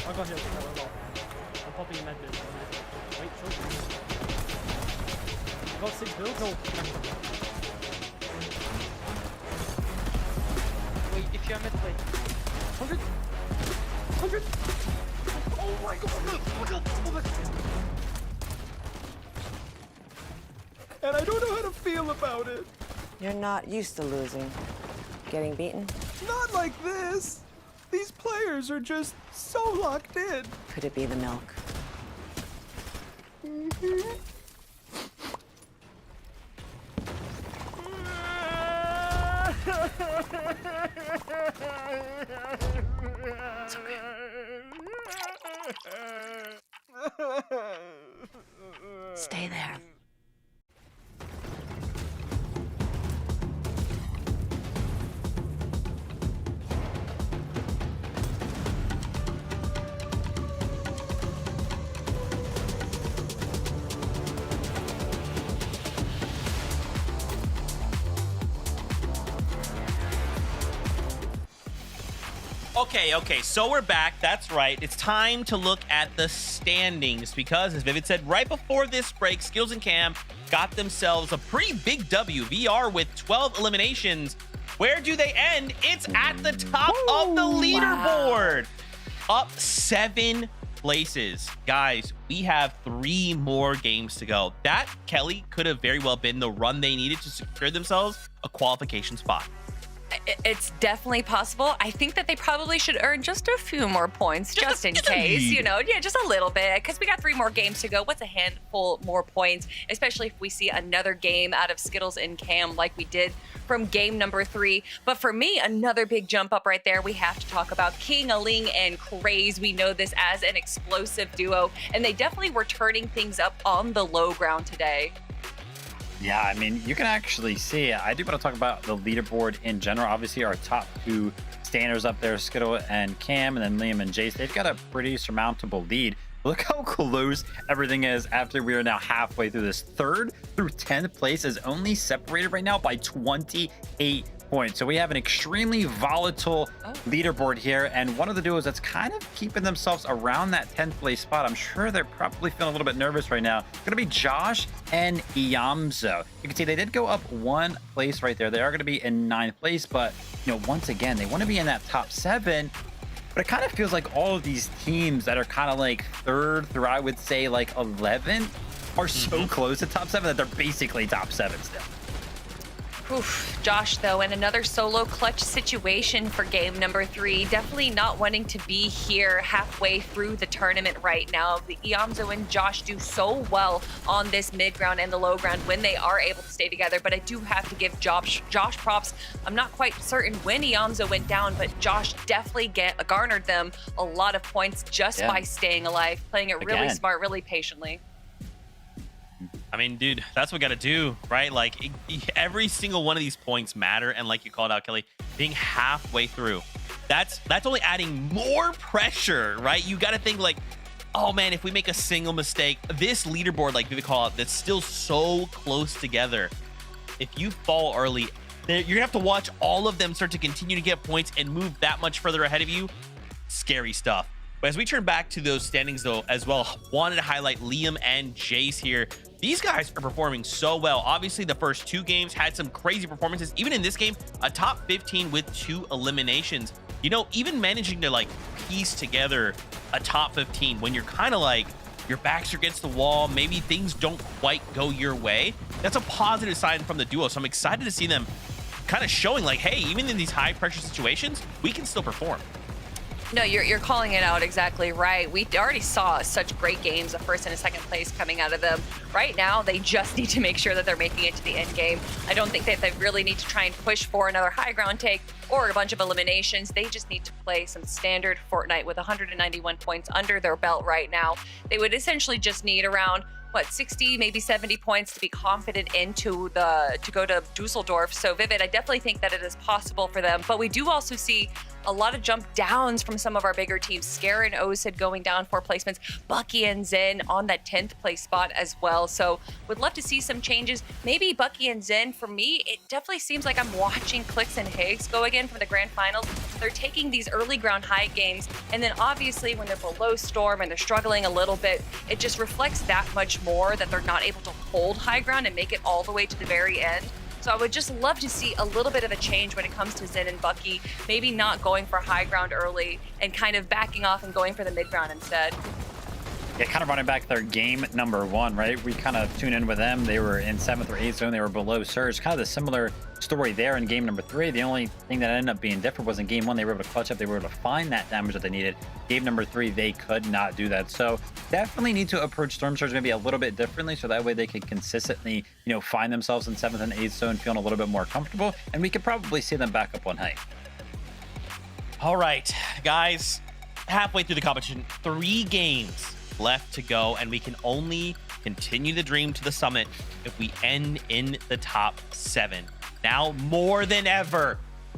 I got hit. I'm popping in that bit. Wait, sure. Got 6 builds? No. Wait, if you're mid, wait. 100? 100? Oh my god! Oh my god! Oh my god! And I don't know how to feel about it. You're not used to losing. Getting beaten? Not like this. These players are just so locked in. Could it be the milk? It's okay. Stay there. Okay, so we're back. That's right. It's time to look at the standings, because as Vivid said right before this break, Skills and Cam got themselves a pretty big W. VR with 12 eliminations Where do they end? It's at the top of the leaderboard. Up 7 places. Guys, we have 3 more games to go. That, Kelly, could have very well been the run they needed to secure themselves a qualification spot. It's definitely possible. I think that they probably should earn just a few more points, just in case, you know, just a little bit, because we got 3 more games to go. What's a handful more points, especially if we see another game out of Skittles and Cam like we did from game number 3. But for me, another big jump up right there. We have to talk about King Aling and Craze. We know this as an explosive duo, and they definitely were turning things up on the low ground today. Yeah, I mean, you can actually see it. I do want to talk about the leaderboard in general. Obviously, our top 2 standers up there, Skittle and Cam, and then Liam and Jace, they've got a pretty surmountable lead. Look how close everything is after we are now halfway through this. 3rd through 10th place is only separated right now by 28 points. So we have an extremely volatile leaderboard here, and one of the duos that's kind of keeping themselves around that 10th place spot. I'm sure they're probably feeling a little bit nervous right now. It's going to be Josh and Iamzo. You can see they did go up 1 place right there. They are going to be in 9th place, but you know, once again, they want to be in that top 7. But it kind of feels like all of these teams that are kind of like 3rd through, I would say, like 11 are so close to top 7 that they're basically top 7 still. Oof, Josh, though, in another solo clutch situation for game number 3, definitely not wanting to be here halfway through the tournament right now. The Iamzo and Josh do so well on this mid ground and the low ground when they are able to stay together, but I do have to give Josh props. I'm not quite certain when Iamzo went down, but Josh definitely garnered them a lot of points just by staying alive, playing it really smart, really patiently. I mean, dude, that's what we got to do, right? Like, every single one of these points matter. And like you called out, Kelly, being halfway through, that's only adding more pressure, right? You got to think like, oh man, if we make a single mistake, this leaderboard, like we call it, that's still so close together. If you fall early, you're gonna have to watch all of them start to continue to get points and move that much further ahead of you. Scary stuff. But as we turn back to those standings, though, as well, wanted to highlight Liam and Jace here. These guys are performing so well. Obviously, the first 2 games had some crazy performances. Even in this game, a top 15 with 2 eliminations. You know, even managing to, like, piece together a top 15 when you're kind of like, your backs are against the wall, maybe things don't quite go your way. That's a positive sign from the duo. So I'm excited to see them kind of showing, like, hey, even in these high-pressure situations, we can still perform. No, you're calling it out exactly right. We already saw such great games, a 1st and a 2nd place coming out of them. Right now, they just need to make sure that they're making it to the end game. I don't think that they really need to try and push for another high ground take or a bunch of eliminations. They just need to play some standard Fortnite with 191 points under their belt right now. They would essentially just need around 60, maybe 70 points to be confident into to go to Dusseldorf. So Vivid, I definitely think that it is possible for them, but we do also see a lot of jump downs from some of our bigger teams. Scare and Ozid going down 4 placements, Bucky and Zen on that 10th place spot as well. So would love to see some changes. Maybe Bucky and Zen, for me, it definitely seems like I'm watching Clix and Higgs go again from the grand finals. They're taking these early ground high games, and then obviously when they're below Storm and they're struggling a little bit, it just reflects that much more that they're not able to hold high ground and make it all the way to the very end. So I would just love to see a little bit of a change when it comes to Zen and Bucky, maybe not going for high ground early and kind of backing off and going for the mid ground instead. Yeah, kind of running back their game number 1, right? We kind of tune in with them. They were in 7th or 8th zone. They were below Surge. Kind of the similar story there in game number 3. The only thing that ended up being different was in game 1, they were able to clutch up. They were able to find that damage that they needed. Game number 3, they could not do that. So definitely need to approach Storm Surge maybe a little bit differently, so that way they could consistently, you know, find themselves in 7th and 8th zone, feeling a little bit more comfortable. And we could probably see them back up on height. All right, guys, halfway through the competition, 3 games left to go, and we can only continue the dream to the summit if we end in the top 7. Now more than ever,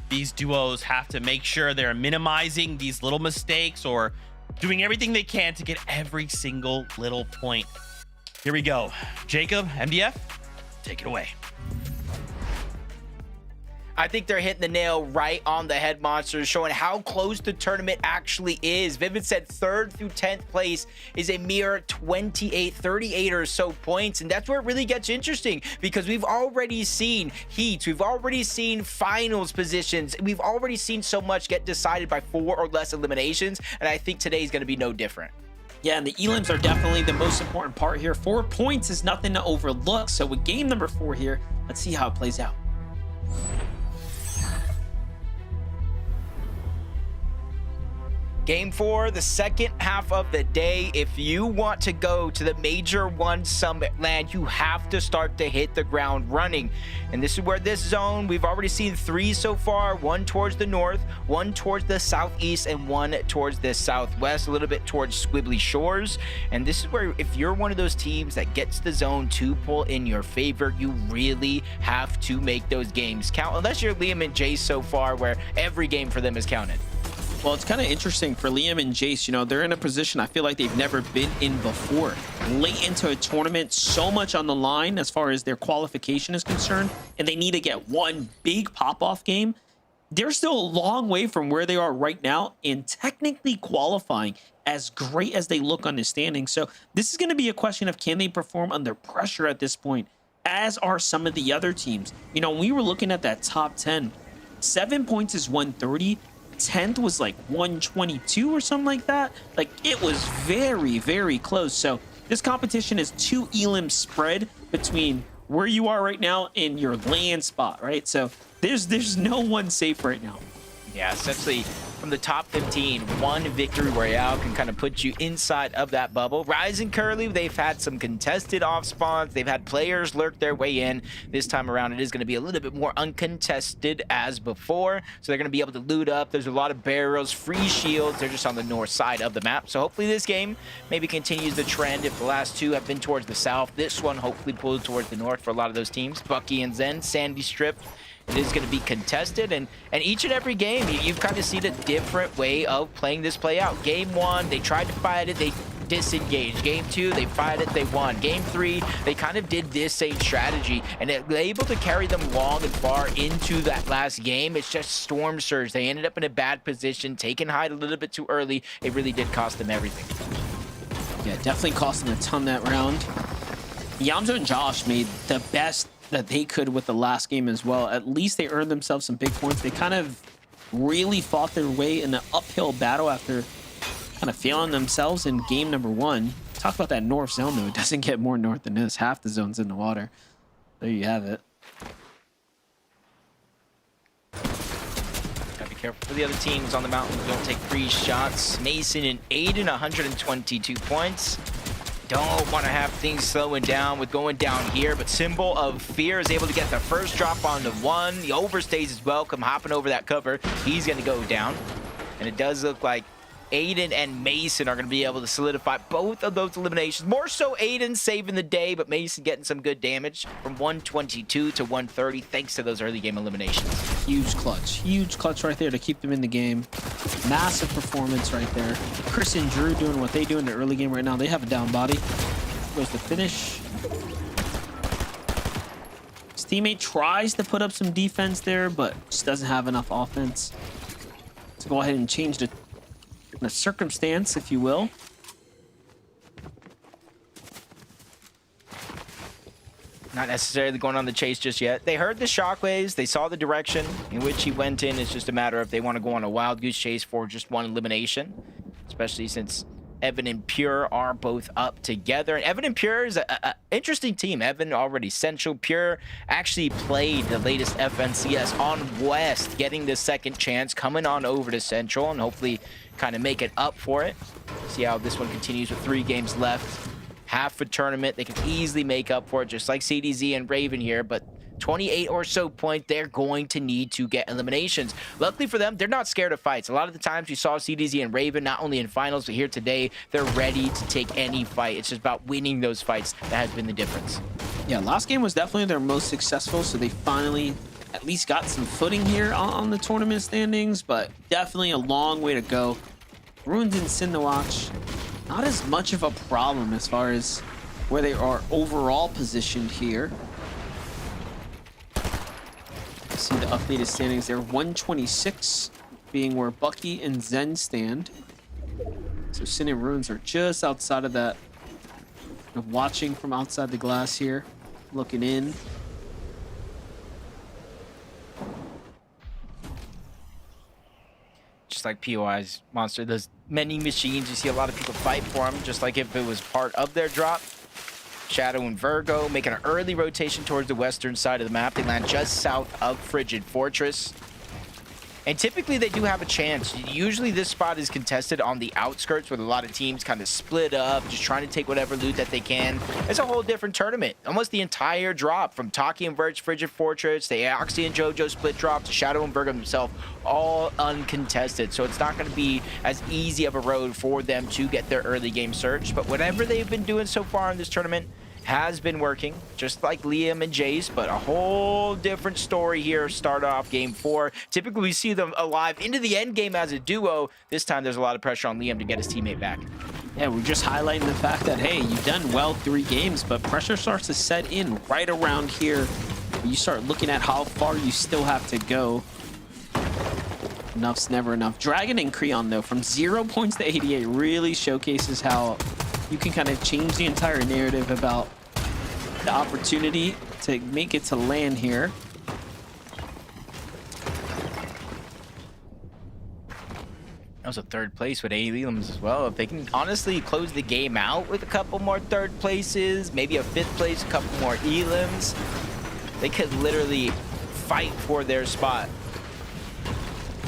these duos have to make sure they're minimizing these little mistakes or doing everything they can to get every single little point. Here we go. Jacob, MDF, take it away. I think they're hitting the nail right on the head, Monsters, showing how close the tournament actually is. Vivid said 3rd through 10th place is a mere 38 or so points, and that's where it really gets interesting, because we've already seen heats, we've already seen finals positions, we've already seen so much get decided by 4 or less eliminations, and I think today is going to be no different. Yeah, and the elims are definitely the most important part here. 4 points is nothing to overlook. So with game number 4 here, let's see how it plays out. Game 4, the second half of the day. If you want to go to the Major 1 Summit land, you have to start to hit the ground running. And this is where this zone, we've already seen 3 so far, 1 towards the north, 1 towards the southeast, and 1 towards the southwest, a little bit towards Squibbly Shores. And this is where, if you're one of those teams that gets the zone to pull in your favor, you really have to make those games count, unless you're Liam and Jace so far, where every game for them is counted. Well, it's kind of interesting for Liam and Jace. You know, they're in a position I feel like they've never been in before. Late into a tournament, so much on the line as far as their qualification is concerned, and they need to get one big pop-off game. They're still a long way from where they are right now, and technically qualifying as great as they look on the standings. So this is going to be a question of, can they perform under pressure at this point, as are some of the other teams. You know, when we were looking at that top 10, 7 points is 130. 10th was like 122 or something like that. Like, it was very, very close. So this competition is 2 elims spread between where you are right now and your land spot, right? So there's no one safe right now. Yeah, essentially from the top 15, 1 victory royale can kind of put you inside of that bubble. Rise and Curly, they've had some contested off spawns. They've had players lurk their way in. This time around, it is going to be a little bit more uncontested as before. So they're going to be able to loot up. There's a lot of barrels, free shields. They're just on the north side of the map. So hopefully this game maybe continues the trend. If the last 2 have been towards the south, this one hopefully pulls towards the north for a lot of those teams. Bucky and Zen, Sandy Strip. It is going to be contested, and each and every game, you've kind of seen a different way of playing this play out. Game 1, they tried to fight it, they disengaged. Game 2, they fight it, they won. Game 3, they kind of did this same strategy, and it was able to carry them long and far into that last game. It's just Storm Surge. They ended up in a bad position, taking hide a little bit too early. It really did cost them everything. Yeah, definitely cost them a ton that round. Yamzo and Josh made the best that they could with the last game as well. At least they earned themselves some big points. They kind of really fought their way in an uphill battle after kind of failing themselves in game number 1. Talk about that north zone, though. It doesn't get more north than this. Half the zone's in the water. There you have it. Gotta be careful for the other teams on the mountain. Don't take free shots. Mason and Aiden, 122 points. Don't want to have things slowing down with going down here, but Symbol of Fear is able to get the first drop on the 1. The overstays is welcome, hopping over that cover. He's going to go down, and it does look like Aiden and Mason are going to be able to solidify both of those eliminations. More so Aiden saving the day, but Mason getting some good damage from 122 to 130 thanks to those early game eliminations. Huge clutch right there to keep them in the game. Massive performance right there. Chris and Drew doing what they do in the early game right now. They have a down body. Goes the finish. His teammate tries to put up some defense there, but just doesn't have enough offense to go ahead and change the circumstance, if you will. Not necessarily going on the chase just yet. They heard the shockwaves. They saw the direction in which he went in. It's just a matter of if they want to go on a wild goose chase for just 1 elimination, especially since Evan and Pure are both up together. And Evan and Pure is an interesting team. Evan already Central. Pure actually played the latest FNCS on West, getting the second chance, coming on over to Central, and hopefully kind of make it up for it. See how this one continues with 3 games left. Half a tournament. They can easily make up for it, just like CDZ and Raven here, but 28 or so points, they're going to need to get eliminations. Luckily for them, they're not scared of fights. A lot of the times we saw CDZ and Raven, not only in finals, but here today, they're ready to take any fight. It's just about winning those fights that has been the difference. Yeah, last game was definitely their most successful, so they finally at least got some footing here on the tournament standings, but definitely a long way to go. Ruined and Sin to watch. Not as much of a problem as far as where they are overall positioned here. See the updated standings there. 126 being where Bucky and Zen stand. So Sin and Ruins are just outside of that. Kind of watching from outside the glass here, looking in. Just like POI's monster, those many machines, you see a lot of people fight for them, just like if it was part of their drop. Shadow and Virgo making an early rotation towards the western side of the map. They land just south of Frigid Fortress. And typically they do have a chance. Usually this spot is contested on the outskirts with a lot of teams kind of split up, just trying to take whatever loot that they can. It's a whole different tournament. Almost the entire drop from Taki and Verge Frigid Fortress, the Aoxy and Jojo split drop, to Shadow and Virgo himself, all uncontested. So it's not going to be as easy of a road for them to get their early game search. But whatever they've been doing so far in this tournament has been working, just like Liam and Jace, but a whole different story here. Start off game 4. Typically we see them alive into the end game as a duo. This time there's a lot of pressure on Liam to get his teammate back. Yeah, we're just highlighting the fact that, hey, you've done well 3 games, but pressure starts to set in right around here. You start looking at how far you still have to go. Enough's never enough. Dragon and Creon, though, from 0 points to 88 really showcases how you can kind of change the entire narrative about the opportunity to make it to land here. That was a 3rd place with Elims as well. If they can honestly close the game out with a couple more 3rd places, maybe a 5th place, a couple more Elims, they could literally fight for their spot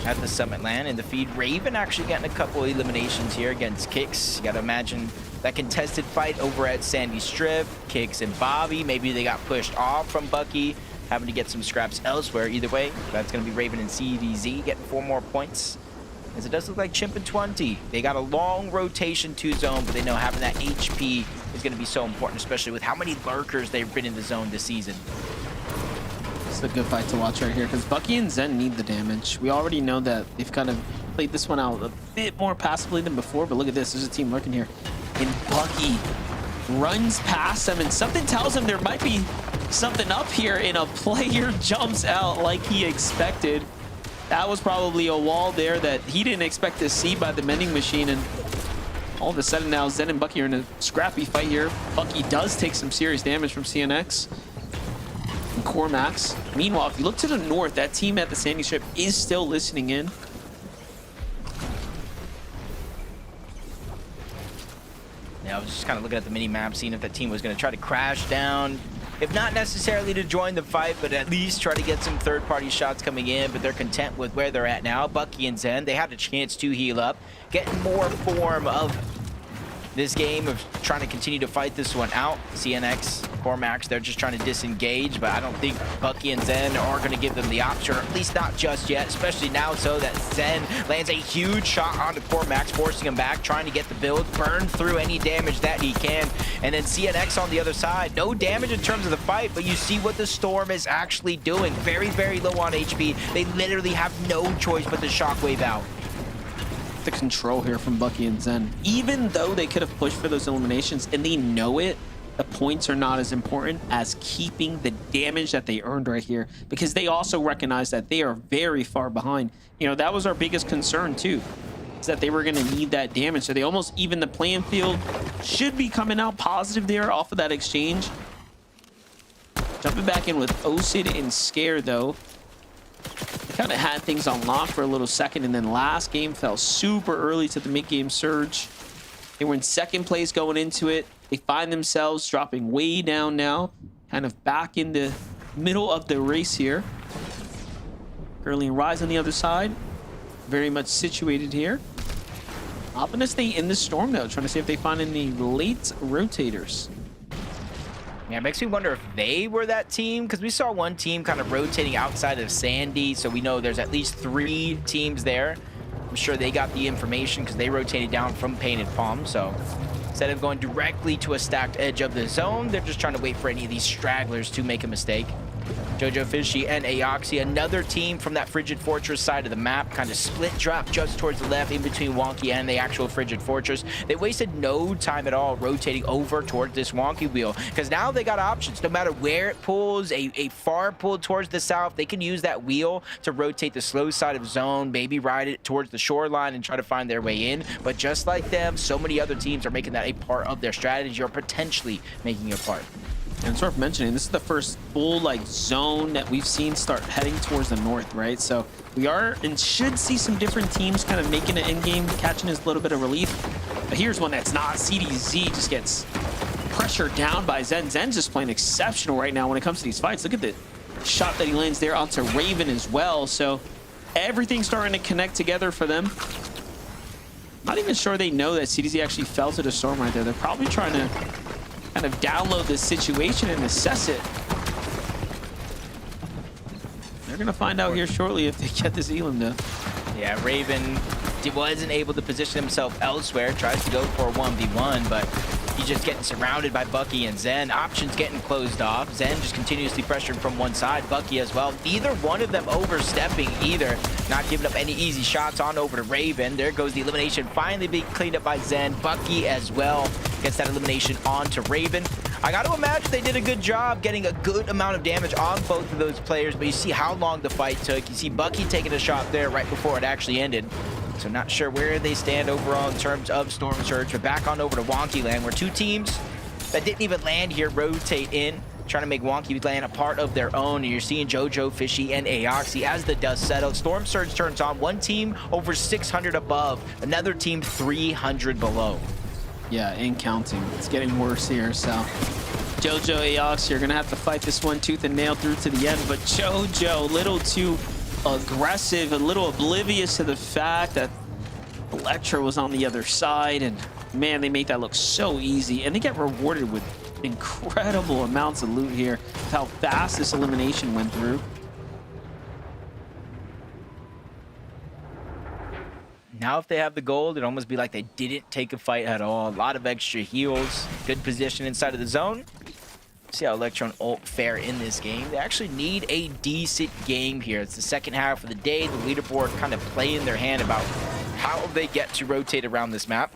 at the Summit land. And the feed, Raven actually getting a couple eliminations here against Kix. You gotta imagine that contested fight over at Sandy Strip. Kix and Bobby, maybe they got pushed off from Bucky, having to get some scraps elsewhere. Either way, that's gonna be Raven and CDZ getting 4 more points. As it does look like Chimp and 20. They got a long rotation to zone, but they know having that HP is gonna be so important, especially with how many lurkers they've been in the zone this season. It's a good fight to watch right here, because Bucky and Zen need the damage. We already know that they've kind of played this one out a bit more passively than before, but look at this. There's a team lurking here. And Bucky runs past them, and something tells him there might be something up here, and a player jumps out like he expected. That was probably a wall there that he didn't expect to see by the vending machine, and all of a sudden now Zen and Bucky are in a scrappy fight here. Bucky does take some serious damage from CNX and Cormax. Meanwhile, if you look to the north, that team at the Sandy Strip is still listening in. Yeah, I was just kind of looking at the mini map, seeing if that team was going to try to crash down. If not necessarily to join the fight, but at least try to get some third-party shots coming in, but they're content with where they're at now. Bucky and Zen, they had a chance to heal up, getting more form of this game of trying to continue to fight this one out. CNX, Cormax, they're just trying to disengage, but I don't think Bucky and Zen are going to give them the option, or at least not just yet, especially now so that Zen lands a huge shot onto Cormax, forcing him back, trying to get the build, burn through any damage that he can. And then CNX on the other side, no damage in terms of the fight, but you see what the Storm is actually doing. Very, very low on HP. They literally have no choice but to shockwave out. The control here from Bucky and Zen. Even though they could have pushed for those eliminations and they know it, the points are not as important as keeping the damage that they earned right here, because they also recognize that they are very far behind. You know, that was our biggest concern too, is that they were going to need that damage. So they almost even the playing field. Should be coming out positive there off of that exchange. Jumping back in with Osid and Scare though. Kind of had things on lock for a little second, and then last game fell super early to the mid-game surge. They were in 2nd place going into it. They find themselves dropping way down now, kind of back in the middle of the race here. Curly and Rise on the other side, very much situated here. Opting to stay in the storm though, trying to see if they find any late rotators. Yeah, it makes me wonder if they were that team, because we saw one team kind of rotating outside of Sandy, so we know there's at least 3 teams there. I'm sure they got the information because they rotated down from Painted Palm, so instead of going directly to a stacked edge of the zone, they're just trying to wait for any of these stragglers to make a mistake. Jojo Fishy and Aoxy, another team from that Frigid Fortress side of the map, kind of split drop just towards the left in between Wonky and the actual Frigid Fortress. They wasted no time at all rotating over towards this Wonky wheel, because now they got options. No matter where it pulls, a far pull towards the south, they can use that wheel to rotate the slow side of zone, maybe ride it towards the shoreline and try to find their way in. But just like them, so many other teams are making that a part of their strategy, or potentially making it a part. And it's worth mentioning, this is the first full like zone that we've seen start heading towards the north, right? So we are and should see some different teams kind of making it in game, catching us a little bit of relief. But here's one that's not. CDZ just gets pressured down by Zen. Zen's just playing exceptional right now when it comes to these fights. Look at the shot that he lands there onto Raven as well. So everything's starting to connect together for them. Not even sure they know that CDZ actually fell to the storm right there. They're probably trying to kind of download this situation and assess it. They're gonna find out here shortly if they get this Elam though. Yeah, Raven wasn't able to position himself elsewhere, tries to go for a 1v1, but he's just getting surrounded by Bucky and Zen. Options getting closed off. Zen just continuously pressured from one side. Bucky as well. Neither one of them overstepping either. Not giving up any easy shots on over to Raven. There goes the elimination finally being cleaned up by Zen. Bucky as well gets that elimination onto Raven. I got to imagine they did a good job getting a good amount of damage on both of those players, but you see how long the fight took. You see Bucky taking a shot there right before it actually ended. So not sure where they stand overall in terms of Storm Surge, but back on over to Wonky Land, where two teams that didn't even land here rotate in, trying to make Wonky Land a part of their own. And you're seeing Jojo, Fishy, and Aoxy as the dust settles. Storm Surge turns on. One team over 600 above, another team 300 below. Yeah, and counting. It's getting worse here, so Jojo, Aoxy, you're gonna have to fight this one tooth and nail through to the end, but Jojo, a little too aggressive, a little oblivious to the fact that Electra was on the other side, and man, they make that look so easy, and they get rewarded with incredible amounts of loot here with how fast this elimination went through. Now if they have the gold, it'd almost be like they didn't take a fight at all. A lot of extra heals, good position inside of the zone. See how Electron ult fare in this game. They actually need a decent game here. It's the second half of the day. The leaderboard kind of playing their hand about how they get to rotate around this map.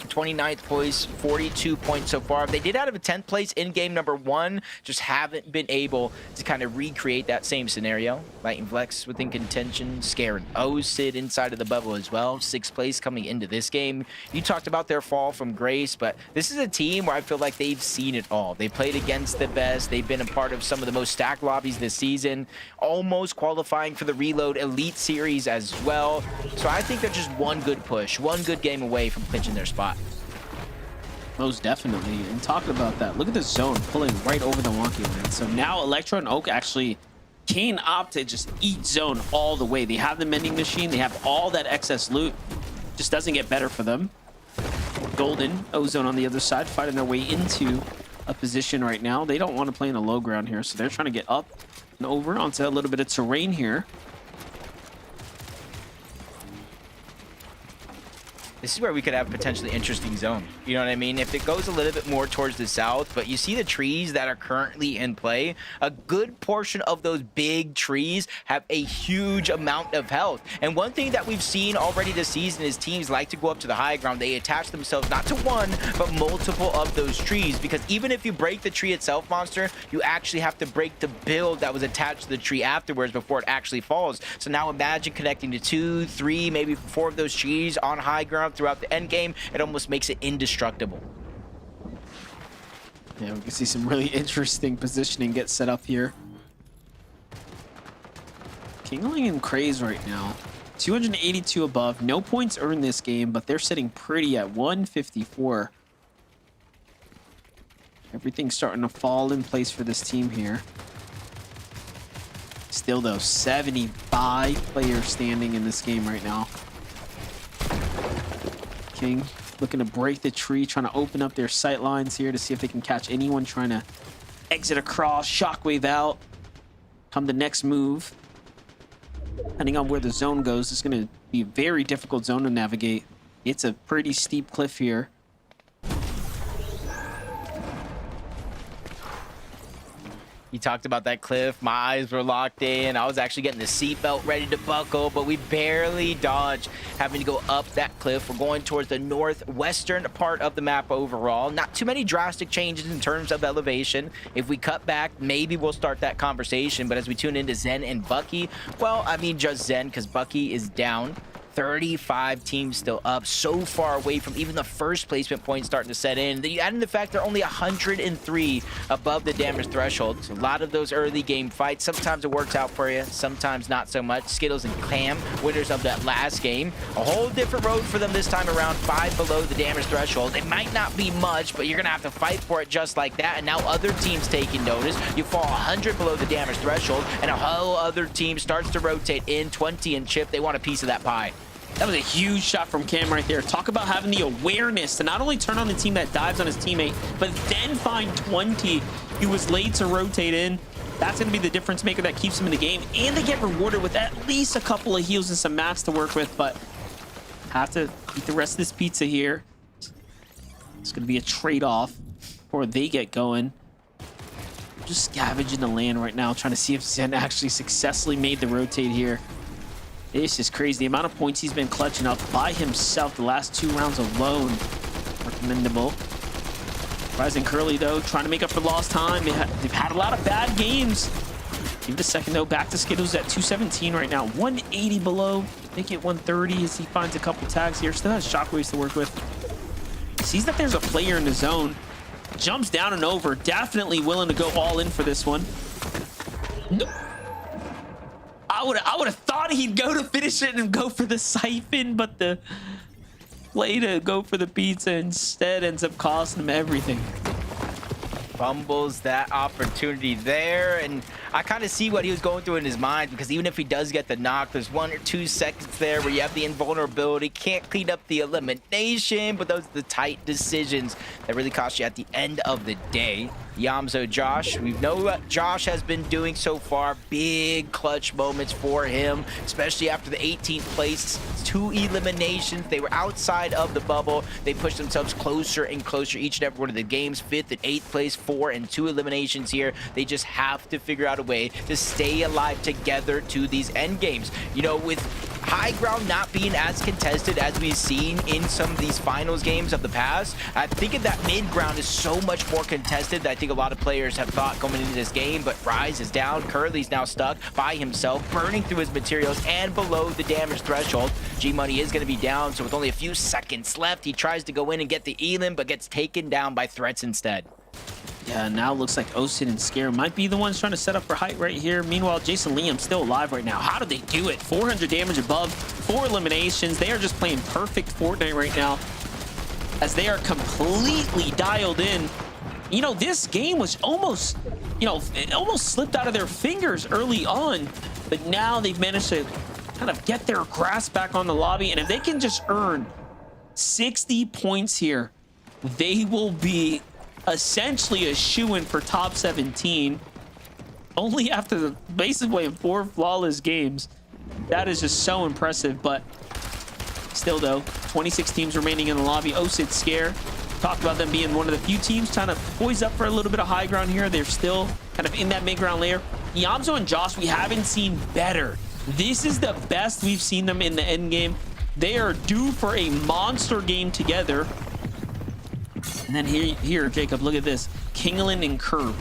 29th place, 42 points so far. They did out of a 10th place in game number 1, just haven't been able to kind of recreate that same scenario. Light and Flex within contention, Scare and O-Sid inside of the bubble as well. 6th place coming into this game. You talked about their fall from grace, but this is a team where I feel like they've seen it all. They played against the best. They've been a part of some of the most stacked lobbies this season, almost qualifying for the Reload Elite Series as well. So I think they're just one good push, one good game away from clinching their spot. Most definitely. And talking about that, look at the zone pulling right over the Wonky Land. So now Electro and Oak actually can opt to just eat zone all the way. They have the mending machine. They have all that excess loot. Just doesn't get better for them. Golden, Ozone on the other side, fighting their way into a position right now. They don't want to play in a low ground here, so they're trying to get up and over onto a little bit of terrain here. This is where we could have a potentially interesting zone. You know what I mean? If it goes a little bit more towards the south, but you see the trees that are currently in play, a good portion of those big trees have a huge amount of health. And one thing that we've seen already this season is teams like to go up to the high ground. They attach themselves not to one, but multiple of those trees, because even if you break the tree itself, Monster, you actually have to break the build that was attached to the tree afterwards before it actually falls. So now imagine connecting to 2, 3, maybe 4 of those trees on high ground throughout the end game. It almost makes it indestructible. Yeah, we can see some really interesting positioning get set up here. Kingling and Craze right now, 282 above, no points earned this game, but they're sitting pretty at 154. Everything's starting to fall in place for this team here. Still though, 75 players standing in this game right now. King looking to break the tree, trying to open up their sight lines here to see if they can catch anyone trying to exit across, shockwave out, come the next move. Depending on where the zone goes, it's going to be a very difficult zone to navigate. It's a pretty steep cliff here. You talked about that cliff. My eyes were locked in. I was actually getting the seatbelt ready to buckle, but we barely dodged having to go up that cliff. We're going towards the northwestern part of the map overall. Not too many drastic changes in terms of elevation. If we cut back, maybe we'll start that conversation. But as we tune into Zen and Bucky, well, I mean just Zen because Bucky is down. 35 teams still up, so far away from even the first placement point starting to set in. You add in the fact they're only 103 above the damage threshold. So a lot of those early game fights, sometimes it works out for you, sometimes not so much. Skittles and Clam, winners of that last game. A whole different road for them this time around, 5 below the damage threshold. It might not be much, but you're gonna have to fight for it just like that. And now other teams taking notice. You fall 100 below the damage threshold, and a whole other team starts to rotate in. 20 and Chip, they want a piece of that pie. That was a huge shot from Cam right there. Talk about having the awareness to not only turn on the team that dives on his teammate, but then find 20 who was late to rotate in. That's going to be the difference maker that keeps them in the game. And they get rewarded with at least a couple of heals and some mats to work with, but have to eat the rest of this pizza here. It's going to be a trade-off before they get going. Just scavenging the land right now, trying to see if Zen actually successfully made the rotate here. This is crazy. The amount of points he's been clutching up by himself the last 2 rounds alone. Recommendable. Rising Curly, though, trying to make up for lost time. They've had a lot of bad games. Give it a second, though. Back to Skittles at 217 right now. 180 below. Make it 130 as he finds a couple tags here. Still has shockwaves to work with. Sees that there's a player in the zone. Jumps down and over. Definitely willing to go all in for this one. No. I would have thought he'd go to finish it and go for the siphon, but the play to go for the pizza instead ends up costing him everything. Fumbles that opportunity there, and I kind of see what he was going through in his mind, because even if he does get the knock, there's 1 or 2 seconds there where you have the invulnerability, can't clean up the elimination, but those are the tight decisions that really cost you at the end of the day. Yamzo Josh, we know what Josh has been doing so far. Big clutch moments for him, especially after the 18th place, 2 eliminations. They were outside of the bubble. They pushed themselves closer and closer each and every one of the games. 5th and 8th place, 4 and 2 eliminations here. They just have to figure out a way to stay alive together to these end games. You know, with high ground not being as contested as we've seen in some of these finals games of the past, I think that mid ground is so much more contested that I think a lot of players have thought going into this game. But Rise is down, Curly's now stuck by himself, burning through his materials and below the damage threshold. G-Money is going to be down, so with only a few seconds left, he tries to go in and get the Elim, but gets taken down by Threats instead. Yeah, now looks like Osid and Scare might be the ones trying to set up for height right here. Meanwhile, Jason Liam still alive right now. How did they do it? 400 damage above, 4 eliminations. They are just playing perfect Fortnite right now, as they are completely dialed in. You know, this game was almost, you know, it almost slipped out of their fingers early on, but now they've managed to kind of get their grasp back on the lobby. And if they can just earn 60 points here, they will be essentially a shoo-in for top 17 only after basically playing 4 flawless games. That is just so impressive. But still, though, 26 teams remaining in the lobby. Osid, Scare, talked about them being one of the few teams trying to poise up for a little bit of high ground here. They're still kind of in that mid-ground layer. Yamzo and Josh, we haven't seen better. This is the best we've seen them in the end game. They are due for a monster game together. And then here, Jacob, look at this. Kinglin and Curb.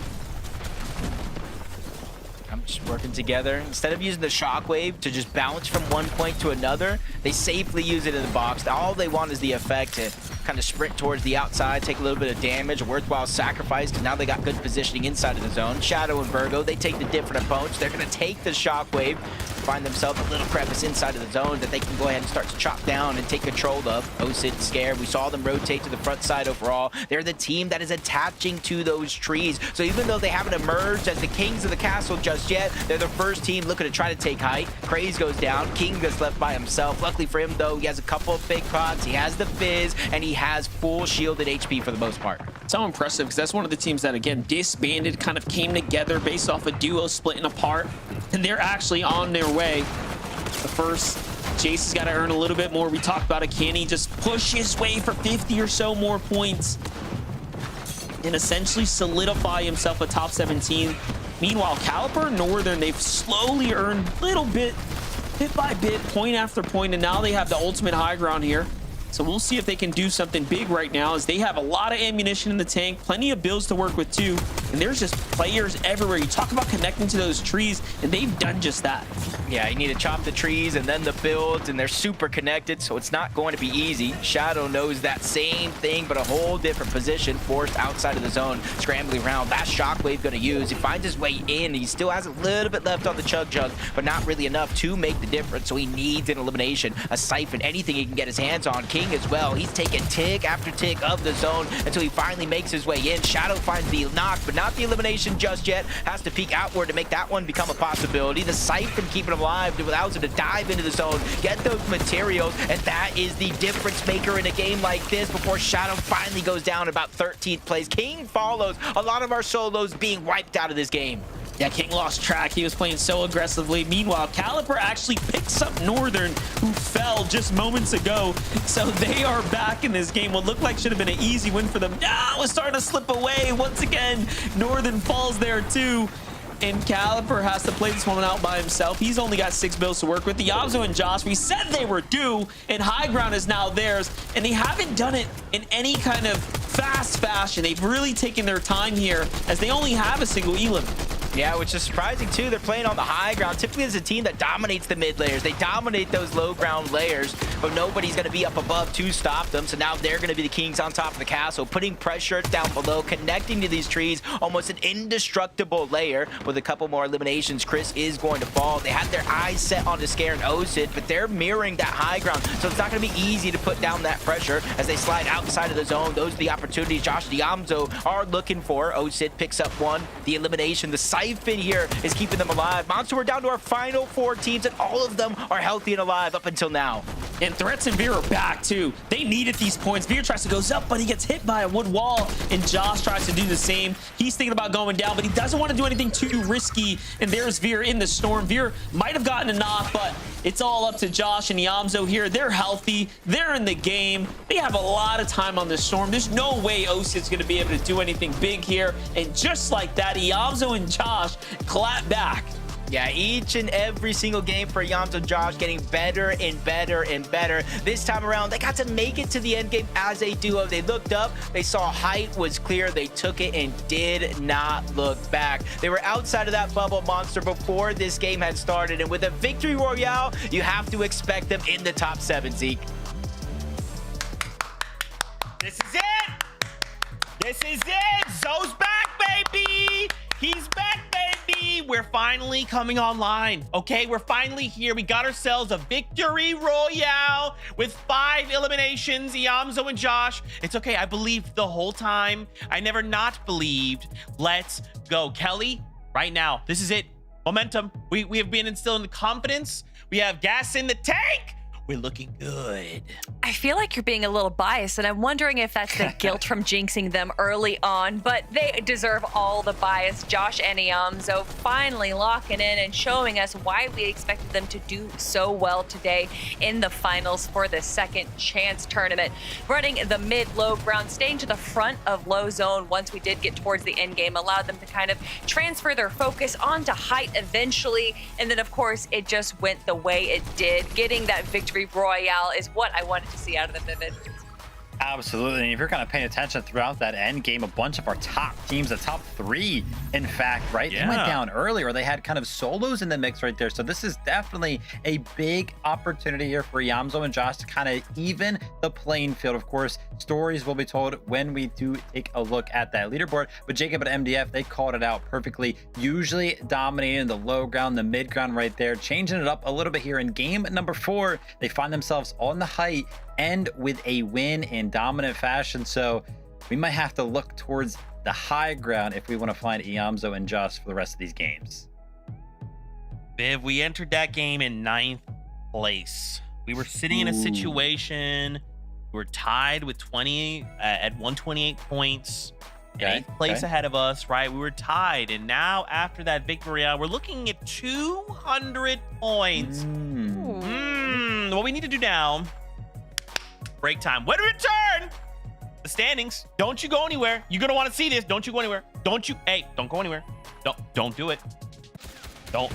I'm just working together. Instead of using the shockwave to just bounce from one point to another, they safely use it in the box. All they want is the effect to kind of sprint towards the outside, take a little bit of damage, a worthwhile sacrifice, because now they got good positioning inside of the zone. Shadow and Virgo, they take the different approach. They're going to take the shockwave, find themselves a little crevice inside of the zone that they can go ahead and start to chop down and take control of. Osid and Scare, we saw them rotate to the front side overall. They're the team that is attaching to those trees. So even though they haven't emerged as the kings of the castle just yet, they're the first team looking to try to take height. Craze goes down. King gets left by himself. Luckily for him, though, he has a couple of fake pods. He has the Fizz, and he has full shielded HP for the most part. So impressive, because that's one of the teams that, again, disbanded, kind of came together based off a duo splitting apart, and they're actually on their way. The first, Jace has got to earn a little bit more. We talked about it. Can he just push his way for 50 or so more points and essentially solidify himself a top 17? Meanwhile, Caliper, Northern, they've slowly earned little bit by bit, point after point, and now they have the ultimate high ground here. So we'll see if they can do something big right now, as they have a lot of ammunition in the tank, plenty of builds to work with too, and there's just players everywhere. You talk about connecting to those trees, and they've done just that. Yeah, you need to chop the trees and then the builds, and they're super connected, so it's not going to be easy. Shadow knows that same thing, but a whole different position, forced outside of the zone, scrambling around. That shockwave going to use. He finds his way in. He still has a little bit left on the chug, but not really enough to make the difference, so he needs an elimination, a siphon, anything he can get his hands on. King as well. He's taking tick after tick of the zone until he finally makes his way in. Shadow finds the knock, but not the elimination just yet. Has to peek outward to make that one become a possibility. The siphon keeping him alive allows him to dive into the zone, get those materials, and that is the difference maker in a game like this before Shadow finally goes down about 13th place. King follows. A lot of our solos being wiped out of this game. Yeah, King lost track. He was playing so aggressively. Meanwhile, Caliper actually picks up Northern, who fell just moments ago. So they are back in this game. What looked like should have been an easy win for them. Now it's starting to slip away. Once again, Northern falls there too. And Caliper has to play this one out by himself. He's only got 6 builds to work with. Yamzo and Josh, we said they were due, and high ground is now theirs. And they haven't done it in any kind of fast fashion. They've really taken their time here, as they only have a single elim. Yeah, which is surprising too. They're playing on the high ground. Typically, it's a team that dominates the mid layers. They dominate those low ground layers, but nobody's going to be up above to stop them. So now they're going to be the kings on top of the castle, putting pressure down below, connecting to these trees, almost an indestructible layer. With a couple more eliminations, Chris is going to fall. They had their eyes set on the Scare and Osid, but they're mirroring that high ground. So it's not going to be easy to put down that pressure as they slide outside of the zone. Those are the opportunities Josh and Yamzo are looking for. Osid picks up one. The elimination, the siphon here is keeping them alive. Monster, we're down to our final 4 teams, and all of them are healthy and alive up until now. And Threats and Veer are back too. They needed these points. Veer tries to go up, but he gets hit by a wood wall, and Josh tries to do the same. He's thinking about going down, but he doesn't want to do anything too risky. And there's Veer in the storm. Veer might have gotten a knock, but it's all up to Josh and Yamzo here. They're healthy. They're in the game. They have a lot of time on the storm. There's no way Osid's going to be able to do anything big here. And just like that, Yamzo and Josh clap back. Yeah, each and every single game for Yamzo and Josh getting better and better and better. This time around, they got to make it to the end game as a duo. They looked up, they saw height was clear, they took it and did not look back. They were outside of that bubble, Monster, before this game had started, and with a victory royale, you have to expect them in the top 7, Zeke. This is it! This is it! Zoe's back, baby! He's back, baby! We're finally coming online. Okay, we're finally here. We got ourselves a victory royale with 5 eliminations. Yamzo and Josh. It's okay. I believed the whole time. I never not believed. Let's go. Kelly, right now, this is it. Momentum. We have been instilling the confidence. We have gas in the tank. We're looking good. I feel like you're being a little biased, and I'm wondering if that's the guilt from jinxing them early on, but they deserve all the bias. Josh and Yamzo finally locking in and showing us why we expected them to do so well today in the finals for the second chance tournament. Running the mid-low ground, staying to the front of low zone once we did get towards the end game allowed them to kind of transfer their focus onto height eventually, and then of course it just went the way it did. Getting that victory royale is what I wanted to see out of the Vivid. Absolutely. And if you're kind of paying attention throughout that end game, a bunch of our top teams, the top 3, in fact, right? Yeah. They went down earlier. They had kind of solos in the mix right there. So this is definitely a big opportunity here for Yamzo and Josh to kind of even the playing field. Of course, stories will be told when we do take a look at that leaderboard. But Jacob and MDF, they called it out perfectly. Usually dominating the low ground, the mid ground right there, changing it up a little bit here in game number 4. They find themselves on the height and with a win in dominant fashion. So we might have to look towards the high ground if we want to find Yamzo and Josh for the rest of these games. Viv, we entered that game in 9th place. We were sitting in a situation, we were tied with 20 at 128 points. Okay, 8th place okay. ahead of us, right? We were tied, and now after that victory, we're looking at 200 points. What we need to do now, break time. When we return, the standings. Don't you go anywhere. You're going to want to see this. Don't you go anywhere. Don't you? Hey, don't go anywhere. Don't do it. Don't.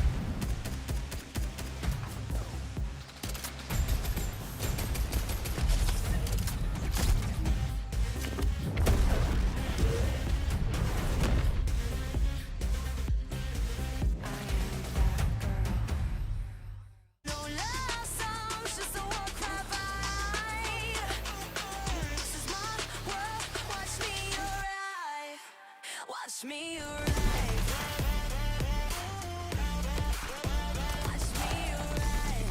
Watch me arrive. Watch me arrive.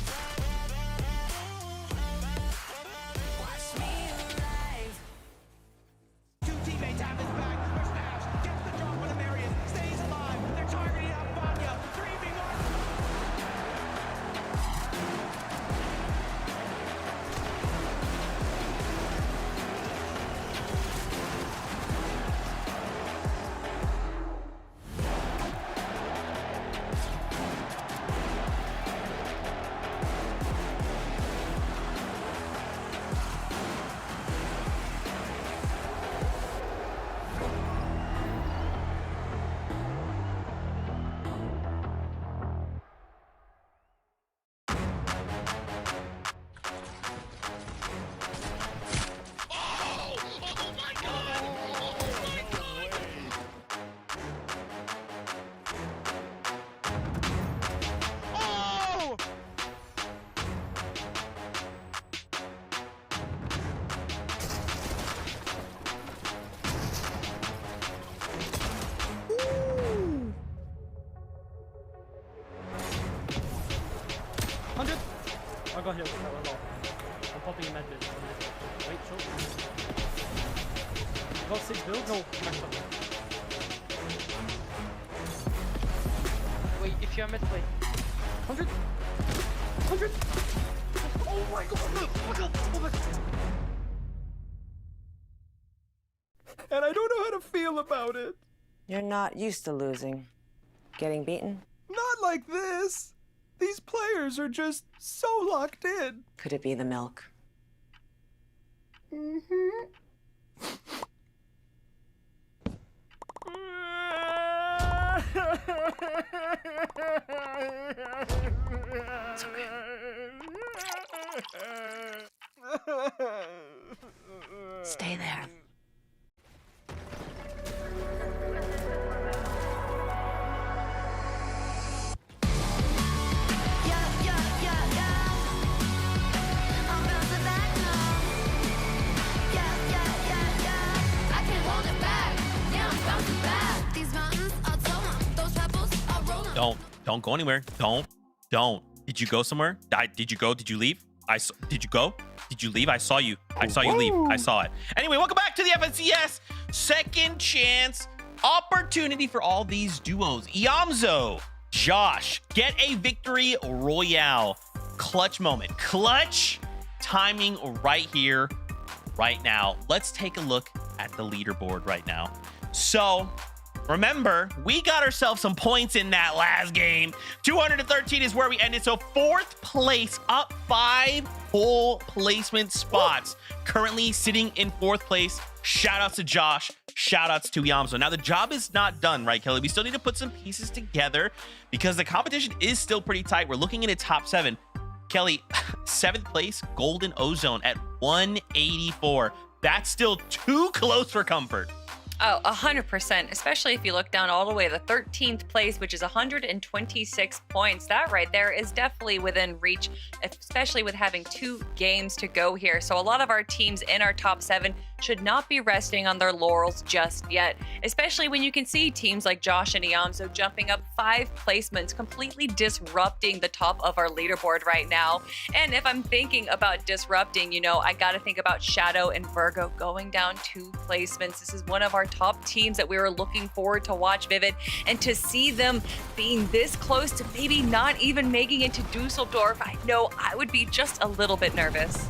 Watch me arrive. Two teammates have his back. There's Nash. Gets the drop on the Marion. Stays alive. They're targeting out Vanya. 3v1. I got hit with that one off. I'm popping a medbit. Wait, short. Got 6 builds? No, maxed up. Wait, if you're mid, wait. 100! 100! Oh my god! Oh my god! Oh my god! And I don't know how to feel about it. You're not used to losing. Getting beaten? Not like this. These players are just so locked in. Could it be the milk? It's okay. Stay there. Don't go anywhere. Don't. Did you go somewhere? Did you go? Did you leave? Did you go? Did you leave? I saw you. I saw you leave. I saw it. Anyway, welcome back to the FNCS second chance opportunity for all these duos. Iamzo, Josh, get a victory royale. Clutch moment. Clutch timing right here, right now. Let's take a look at the leaderboard right now. So, remember, we got ourselves some points in that last game. 213 is where we ended. So 4th place, up 5 full placement spots. Currently sitting in 4th place. Shout outs to Josh. Shout outs to Iamzo. Now, the job is not done, right, Kelly? We still need to put some pieces together because the competition is still pretty tight. We're looking at a top 7. Kelly, 7th place, Golden Ozone at 184. That's still too close for comfort. Oh, 100%, especially if you look down all the way to the 13th place, which is 126 points. That right there is definitely within reach, especially with having 2 games to go here. So a lot of our teams in our top 7 should not be resting on their laurels just yet, especially when you can see teams like Josh and Iamzo jumping up 5 placements, completely disrupting the top of our leaderboard right now. And if I'm thinking about disrupting, you know, I got to think about Shadow and Virgo going down 2 placements. This is one of our top teams that we were looking forward to watch, Vivid, and to see them being this close to maybe not even making it to Dusseldorf, I know I would be just a little bit nervous.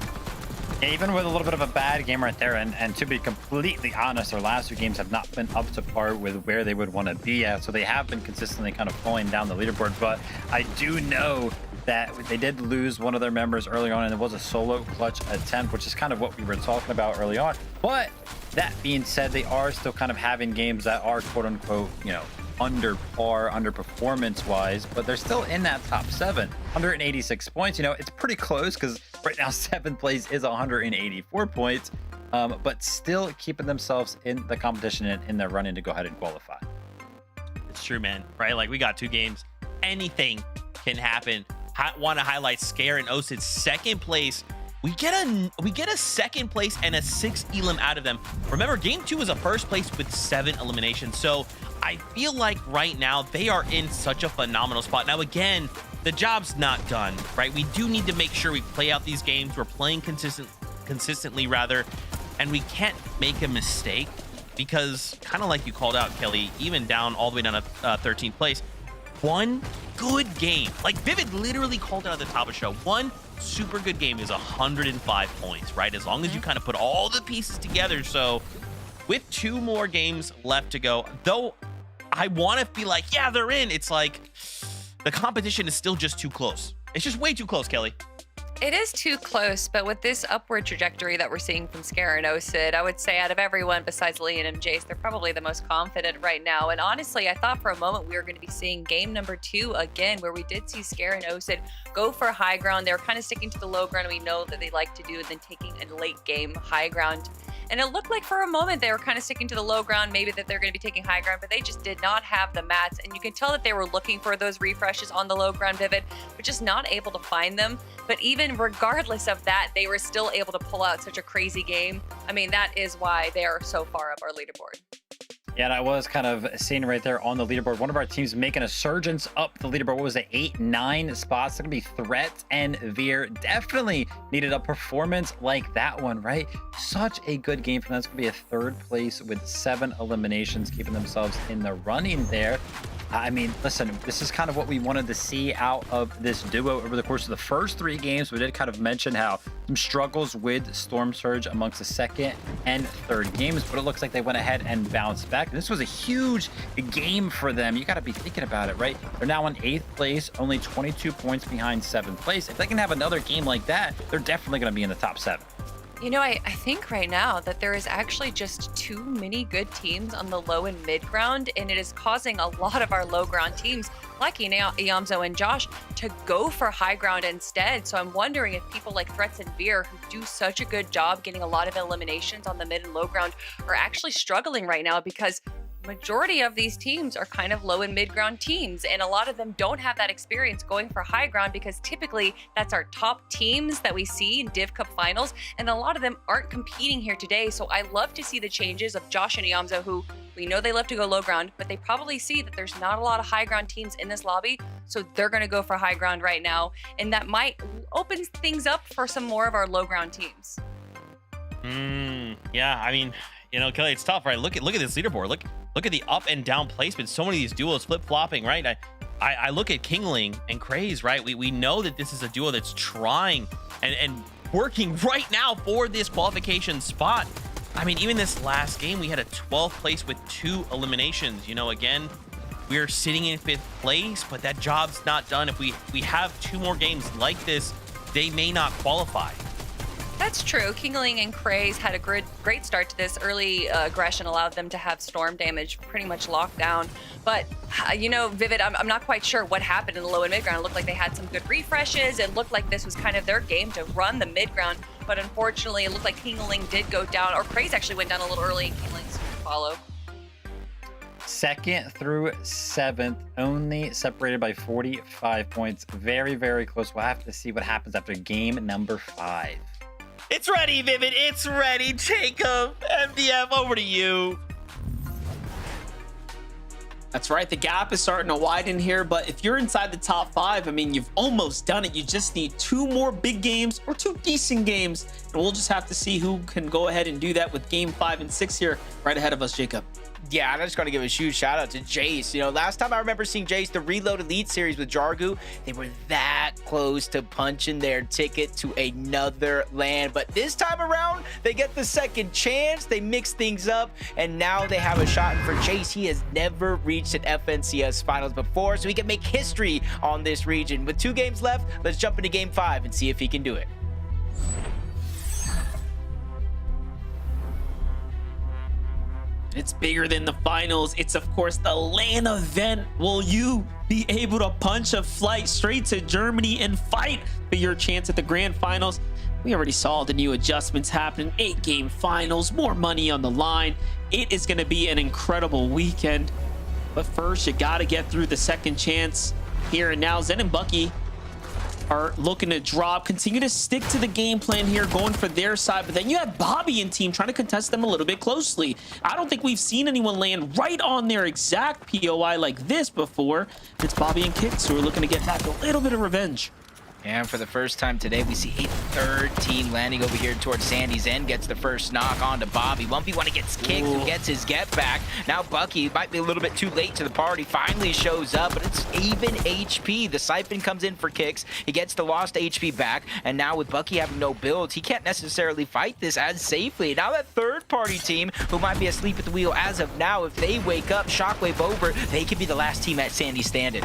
Yeah, even with a little bit of a bad game right there, and to be completely honest, their last 2 games have not been up to par with where they would want to be at, so they have been consistently kind of falling down the leaderboard. But I do know that they did lose one of their members early on, and it was a solo clutch attempt, which is kind of what we were talking about early on. But That being said, they are still kind of having games that are quote unquote, you know, under par, under performance wise, but they're still in that top 7. 186 points, you know, it's pretty close because right now 7th place is 184 points, but still keeping themselves in the competition and in the running to go ahead and qualify. It's true, man, right? Like, we got 2 games. Anything can happen. Want to highlight Scare and Osid's 2nd place. We get a 2nd place and a 6th elim out of them. Remember, game 2 was a 1st place with 7 eliminations. So I feel like right now they are in such a phenomenal spot. Now, again, the job's not done, right? We do need to make sure we play out these games. We're playing consistently rather, and we can't make a mistake because, kind of like you called out, Kelly, even down all the way down to 13th place, one good game, like Vivid literally called out at the top of the show, one super good game is 105 points, right? As long as you kind of put all the pieces together. So with 2 more games left to go, though I want to be like, yeah, they're in, it's like the competition is still just too close. It's just way too close, Kelly. It is too close, but with this upward trajectory that we're seeing from Scare and Osid, I would say out of everyone besides Lee and Jace, they're probably the most confident right now. And honestly, I thought for a moment we were going to be seeing game number 2 again, where we did see Scare and Osid go for high ground. They were kind of sticking to the low ground we know that they like to do, and then taking a late game high ground. And it looked like for a moment they were kind of sticking to the low ground, maybe that they're going to be taking high ground, but they just did not have the mats. And you can tell that they were looking for those refreshes on the low ground, Vivid, but just not able to find them. But even regardless of that, they were still able to pull out such a crazy game. I mean, that is why they are so far up our leaderboard. Yeah, and I was kind of seeing right there on the leaderboard, one of our teams making a surgence up the leaderboard. What was it, 8-9 spots? It's gonna be Threat and Veer. Definitely needed a performance like that one, right? Such a good game for them. It's gonna be a 3rd place with 7 eliminations, keeping themselves in the running there. I mean, listen, this is kind of what we wanted to see out of this duo over the course of the first 3 games. We did kind of mention how some struggles with Storm Surge amongst the 2nd and 3rd games, but it looks like they went ahead and bounced back. And this was a huge game for them. You got to be thinking about it, right? They're now in 8th place, only 22 points behind 7th place. If they can have another game like that, they're definitely going to be in the top 7. You know, I think right now that there is actually just too many good teams on the low and mid ground, and it is causing a lot of our low ground teams like Iamzo and Josh to go for high ground instead. So I'm wondering if people like Threats and Veer, who do such a good job getting a lot of eliminations on the mid and low ground, are actually struggling right now, because majority of these teams are kind of low and mid ground teams, and a lot of them don't have that experience going for high ground, because typically that's our top teams that we see in Div Cup finals, and a lot of them aren't competing here today. So I love to see the changes of Josh and Iamzo, who we know they love to go low ground, but they probably see that there's not a lot of high ground teams in this lobby, so they're going to go for high ground right now, and that might open things up for some more of our low ground teams. Yeah, I mean, you know, Kelly, it's tough, right? Look at this leaderboard. Look at the up and down placement. So many of these duos flip-flopping, right? I look at Kingling and Craze, right? We know that this is a duo that's trying and working right now for this qualification spot. I mean, even this last game, we had a 12th place with 2 eliminations. You know, again, we're sitting in 5th place, but that job's not done. If we have 2 more games like this, they may not qualify. That's true. Kingling and Craze had a great start to this. Early aggression allowed them to have storm damage pretty much locked down. But, you know, Vivid, I'm not quite sure what happened in the low and mid ground. It looked like they had some good refreshes. It looked like this was kind of their game to run the mid ground. But unfortunately, it looked like Kingling did go down, or Craze actually went down a little early, and Kingling's follow. 2nd through 7th, only separated by 45 points. Very, very close. We'll have to see what happens after game number 5. It's ready, Vivid. It's ready. Jacob, MDF, over to you. That's right. The gap is starting to widen here, but if you're inside the top 5, I mean, you've almost done it. You just need 2 more big games or 2 decent games, and we'll just have to see who can go ahead and do that with game 5 and 6 here right ahead of us, Jacob. Yeah, I'm just going to give a huge shout out to Jace. You know, last time I remember seeing Jace, the Reload Elite series with Jargu, they were that close to punching their ticket to another land. But this time around, they get the second chance. They mix things up, and now they have a shot. And for Jace, he has never reached an FNCS finals before, so he can make history on this region. With 2 games left, let's jump into game 5 and see if he can do it. It's bigger than the finals. It's, of course, the LAN event. Will you be able to punch a flight straight to Germany and fight for your chance at the grand finals? We already saw the new adjustments happen. 8-game finals, more money on the line. It is going to be an incredible weekend. But first, you got to get through the second chance here and now. Zen and Bucky are looking to drop, continue to stick to the game plan here, going for their side. But then you have Bobby and team trying to contest them a little bit closely. I don't think we've seen anyone land right on their exact POI like this before. It's Bobby and Kicks who are looking to get back a little bit of revenge. And for the first time today, we see a third team landing over here towards Sandy's end. Gets the first knock onto Bobby. 1v1 gets Kicks, who gets his get back. Now Bucky might be a little bit too late to the party. Finally shows up, but it's even HP. The Siphon comes in for Kicks. He gets the lost HP back. And now with Bucky having no builds, he can't necessarily fight this as safely. Now that third party team, who might be asleep at the wheel as of now, if they wake up, Shockwave over, they could be the last team at Sandy standing.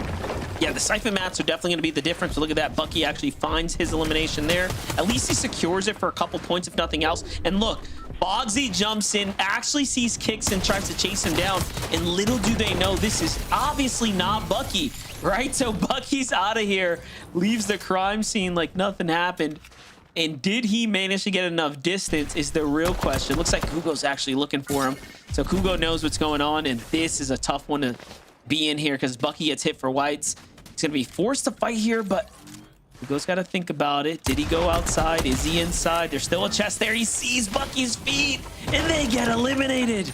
Yeah, the Siphon mats are definitely going to be the difference. Look at that. Bucky actually finds his elimination there. At least he secures it for a couple points, if nothing else. And look, Boggsy jumps in, actually sees Kicks and tries to chase him down. And little do they know, this is obviously not Bucky, right? So Bucky's out of here, leaves the crime scene like nothing happened. And did he manage to get enough distance is the real question. Looks like Kugo's actually looking for him. So Kugo knows what's going on, and this is a tough one to be in here because Bucky gets hit for whites. He's going to be forced to fight here, but Kugo's got to think about it. Did he go outside? Is he inside? There's still a chest there. He sees Bucky's feet, and they get eliminated.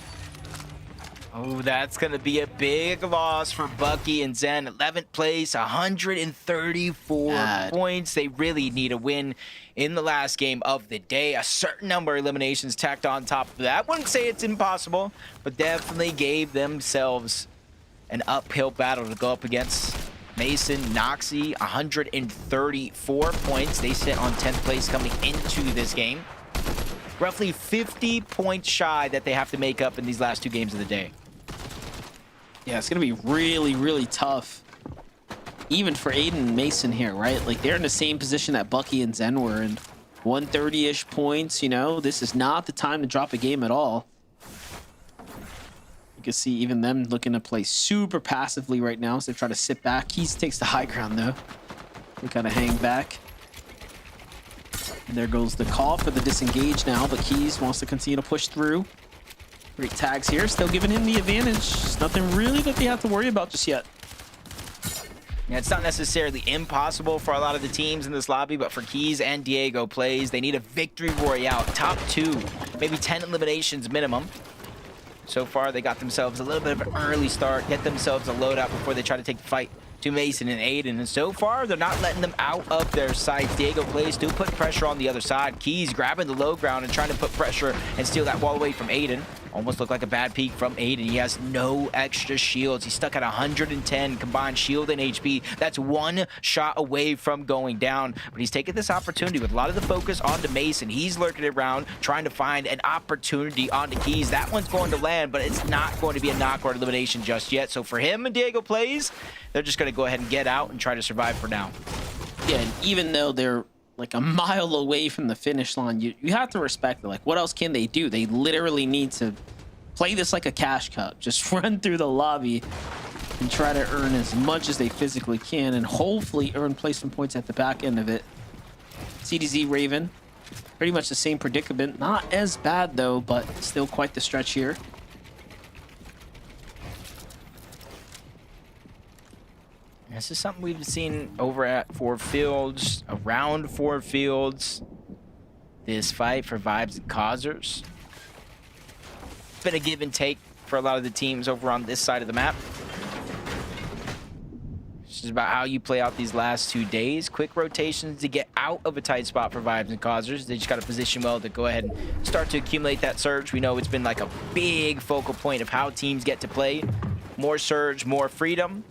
Oh, that's going to be a big loss for Bucky and Zen. 11th place, 134 points. They really need a win in the last game of the day. A certain number of eliminations tacked on top of that. I wouldn't say it's impossible, but definitely gave themselves an uphill battle to go up against. Mason, Noxy, 134 points. They sit on 10th place coming into this game. Roughly 50 points shy that they have to make up in these last two games of the day. Yeah, it's going to be really, really tough. Even for Aiden and Mason here, right? Like, they're in the same position that Bucky and Zen were in. 130-ish points, you know? This is not the time to drop a game at all. You can see even them looking to play super passively right now, so they try to sit back. Keys takes the high ground, though. They kind of hang back. And there goes the call for the disengage now, but Keys wants to continue to push through. Great tags here, still giving him the advantage. It's nothing really that they have to worry about just yet. Yeah, it's not necessarily impossible for a lot of the teams in this lobby, but for Keys and Diego plays, they need a victory royale. Top 2, maybe 10 eliminations minimum. So far, they got themselves a little bit of an early start, get themselves a loadout before they try to take the fight to Mason and Aiden. And so far, they're not letting them out of their sights. Diego plays, still putting pressure on the other side. Keys grabbing the low ground and trying to put pressure and steal that wall away from Aiden. Almost looked like a bad peek from Aiden. He has no extra shields. He's stuck at 110 combined shield and HP. That's one shot away from going down. But he's taking this opportunity with a lot of the focus onto Mason. He's lurking around, trying to find an opportunity onto Keys. That one's going to land, but it's not going to be a knock or elimination just yet. So for him and Diego plays, they're just going to go ahead and get out and try to survive for now. Yeah, and even though they're like a mile away from the finish line, you have to respect it. Like, what else can they do? They literally need to play this like a cash cup. Just run through the lobby and try to earn as much as they physically can and hopefully earn placement points at the back end of it. CDZ Raven, pretty much the same predicament. Not as bad though, but still quite the stretch here. This is something we've seen over at Four Fields, around Four Fields. This fight for Vibes and Causers. It's been a give and take for a lot of the teams over on this side of the map. This is about how you play out these last 2 days. Quick rotations to get out of a tight spot for Vibes and Causers. They just got to position well to go ahead and start to accumulate that surge. We know it's been like a big focal point of how teams get to play. More surge, more freedom.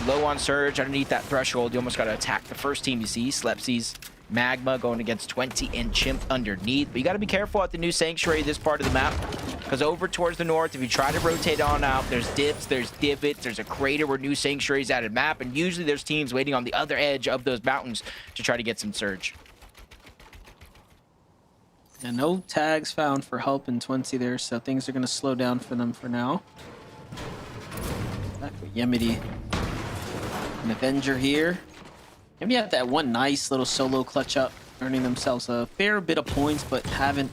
Low on surge, underneath that threshold, you almost got to attack the first team you see. Slepsies, Magma going against 20 and Chimp underneath. But you got to be careful at the new Sanctuary, this part of the map. Because over towards the north, if you try to rotate on out, there's dips, there's divots, there's a crater where new Sanctuary's added map. And usually there's teams waiting on the other edge of those mountains to try to get some surge. And no tags found for Help in 20 there, so things are going to slow down for them for now. Back with Yemity. An Avenger here. Maybe had that one nice little solo clutch up, earning themselves a fair bit of points, but haven't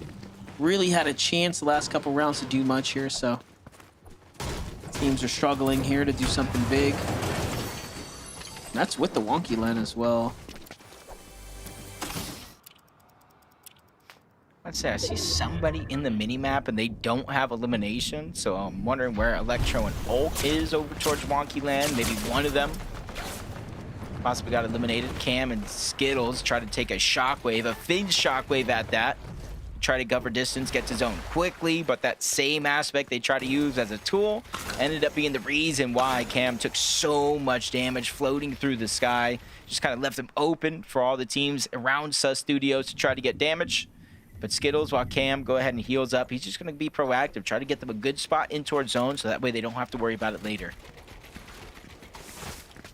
really had a chance the last couple rounds to do much here, so teams are struggling here to do something big. And that's with the wonky land as well. I'd say I see somebody in the mini-map and they don't have elimination, so I'm wondering where Electro and Hulk is over towards Wonky Land. Maybe one of them possibly got eliminated. Cam and Skittles try to take a shockwave, a Fin's shockwave at that. Try to cover distance, get to zone quickly, but that same aspect they try to use as a tool ended up being the reason why Cam took so much damage floating through the sky. Just kind of left them open for all the teams around Sus Studios to try to get damage. But Skittles, while Cam go ahead and heals up, he's just going to be proactive, try to get them a good spot in towards zone so that way they don't have to worry about it later.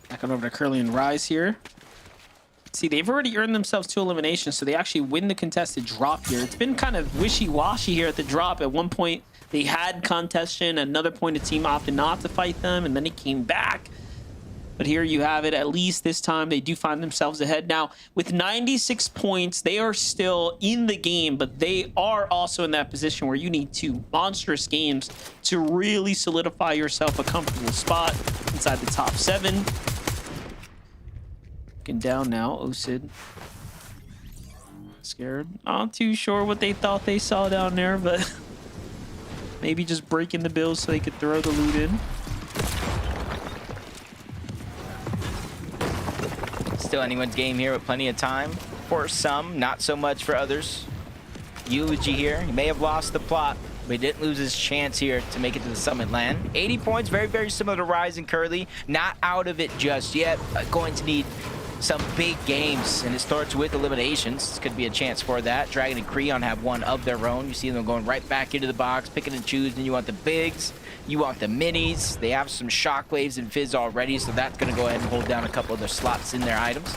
Back on over to Curly and Rise here. See, they've already earned themselves 2 eliminations, so they actually win the contested drop here. It's been kind of wishy-washy here at the drop. At one point, they had contestation. At another point, the team opted not to fight them, and then it came back. But here you have it. At least this time, they do find themselves ahead. Now, with 96 points, they are still in the game, but they are also in that position where you need 2 monstrous games to really solidify yourself a comfortable spot inside the top 7. Looking down now, Osid. Scared. Not too sure what they thought they saw down there, but maybe just breaking the bills so they could throw the loot in. Still anyone's game here with plenty of time. For some, not so much for others. Eulogy here. He may have lost the plot, but he didn't lose his chance here to make it to the summit land. 80 points, very, very similar to Rise and Curly. Not out of it just yet. Going to need some big games, and it starts with eliminations. This could be a chance for that. Dragon and Creon have one of their own. You see them going right back into the box, picking and choosing. You want the bigs, you want the minis. They have some shockwaves and Fizz already, so that's going to go ahead and hold down a couple of their slots in their items.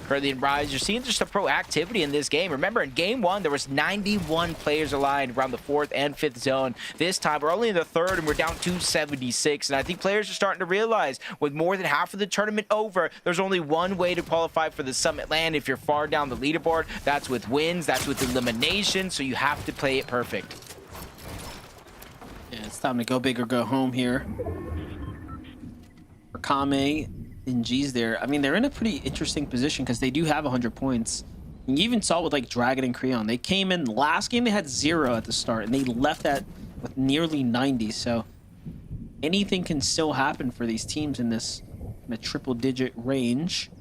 Curly and Rise, you're seeing just a proactivity in this game. Remember, in game 1, there was 91 players aligned around the 4th and 5th zone. This time, we're only in the 3rd, and we're down 276. And I think players are starting to realize, with more than half of the tournament over, there's only one way to qualify for the summit land. If you're far down the leaderboard, that's with wins, that's with elimination, so you have to play it perfect. Yeah, it's time to go big or go home here. For Kame and G's there. I mean, they're in a pretty interesting position because they do have 100 points. And you even saw with like Dragon and Creon. They came in last game, they had 0 at the start, and they left that with nearly 90. So anything can still happen for these teams in this triple-digit range.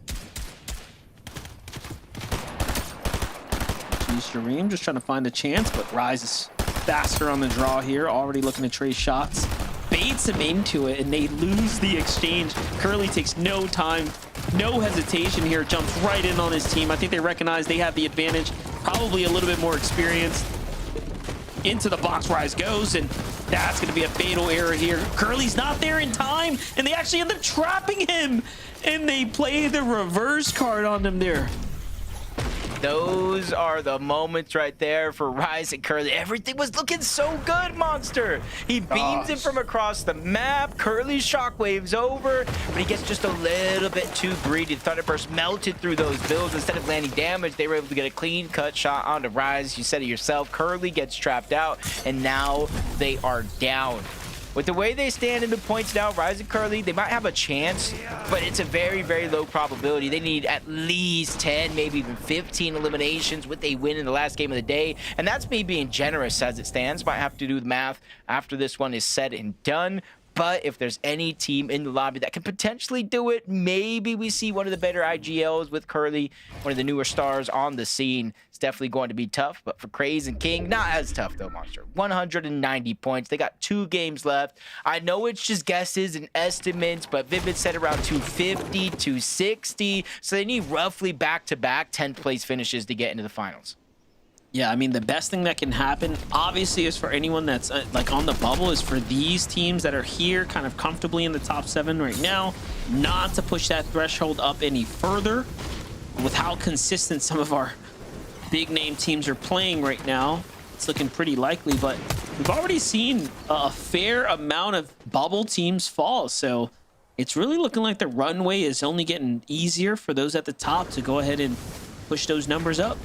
G's Shareem just trying to find a chance, but Rise is faster on the draw here, already looking to trade shots. Baits him into it, and they lose the exchange. Curly takes no time, no hesitation here, jumps right in on his team. I think they recognize they have the advantage, probably a little bit more experienced. Into the box Rise goes, and that's going to be a fatal error here. Curly's not there in time, and they actually end up trapping him, and they play the reverse card on him there. Those are the moments right there for Rise and Curly. Everything was looking so good, Monster. He beams it from across the map. Curly's shockwaves over, but he gets just a little bit too greedy. Thunderburst melted through those builds. Instead of landing damage, they were able to get a clean cut shot onto Rise. You said it yourself. Curly gets trapped out, and now they are down. With the way they stand in the points now, Rise and Curly, they might have a chance, but it's a very, very low probability. They need at least 10, maybe even 15 eliminations with a win in the last game of the day. And that's me being generous as it stands. Might have to do the math after this one is said and done. But if there's any team in the lobby that can potentially do it, maybe we see one of the better IGLs with Curly, one of the newer stars on the scene. It's definitely going to be tough, but for Craze and King, not as tough though, Monster. 190 points. They got 2 games left. I know it's just guesses and estimates, but Vivid said around 250, 260. So they need roughly back-to-back 10th place finishes to get into the finals. Yeah, I mean, the best thing that can happen, obviously, is for anyone that's like on the bubble, is for these teams that are here kind of comfortably in the top 7 right now, not to push that threshold up any further. With how consistent some of our big name teams are playing right now. It's looking pretty likely, but we've already seen a fair amount of bubble teams fall. So it's really looking like the runway is only getting easier for those at the top to go ahead and push those numbers up.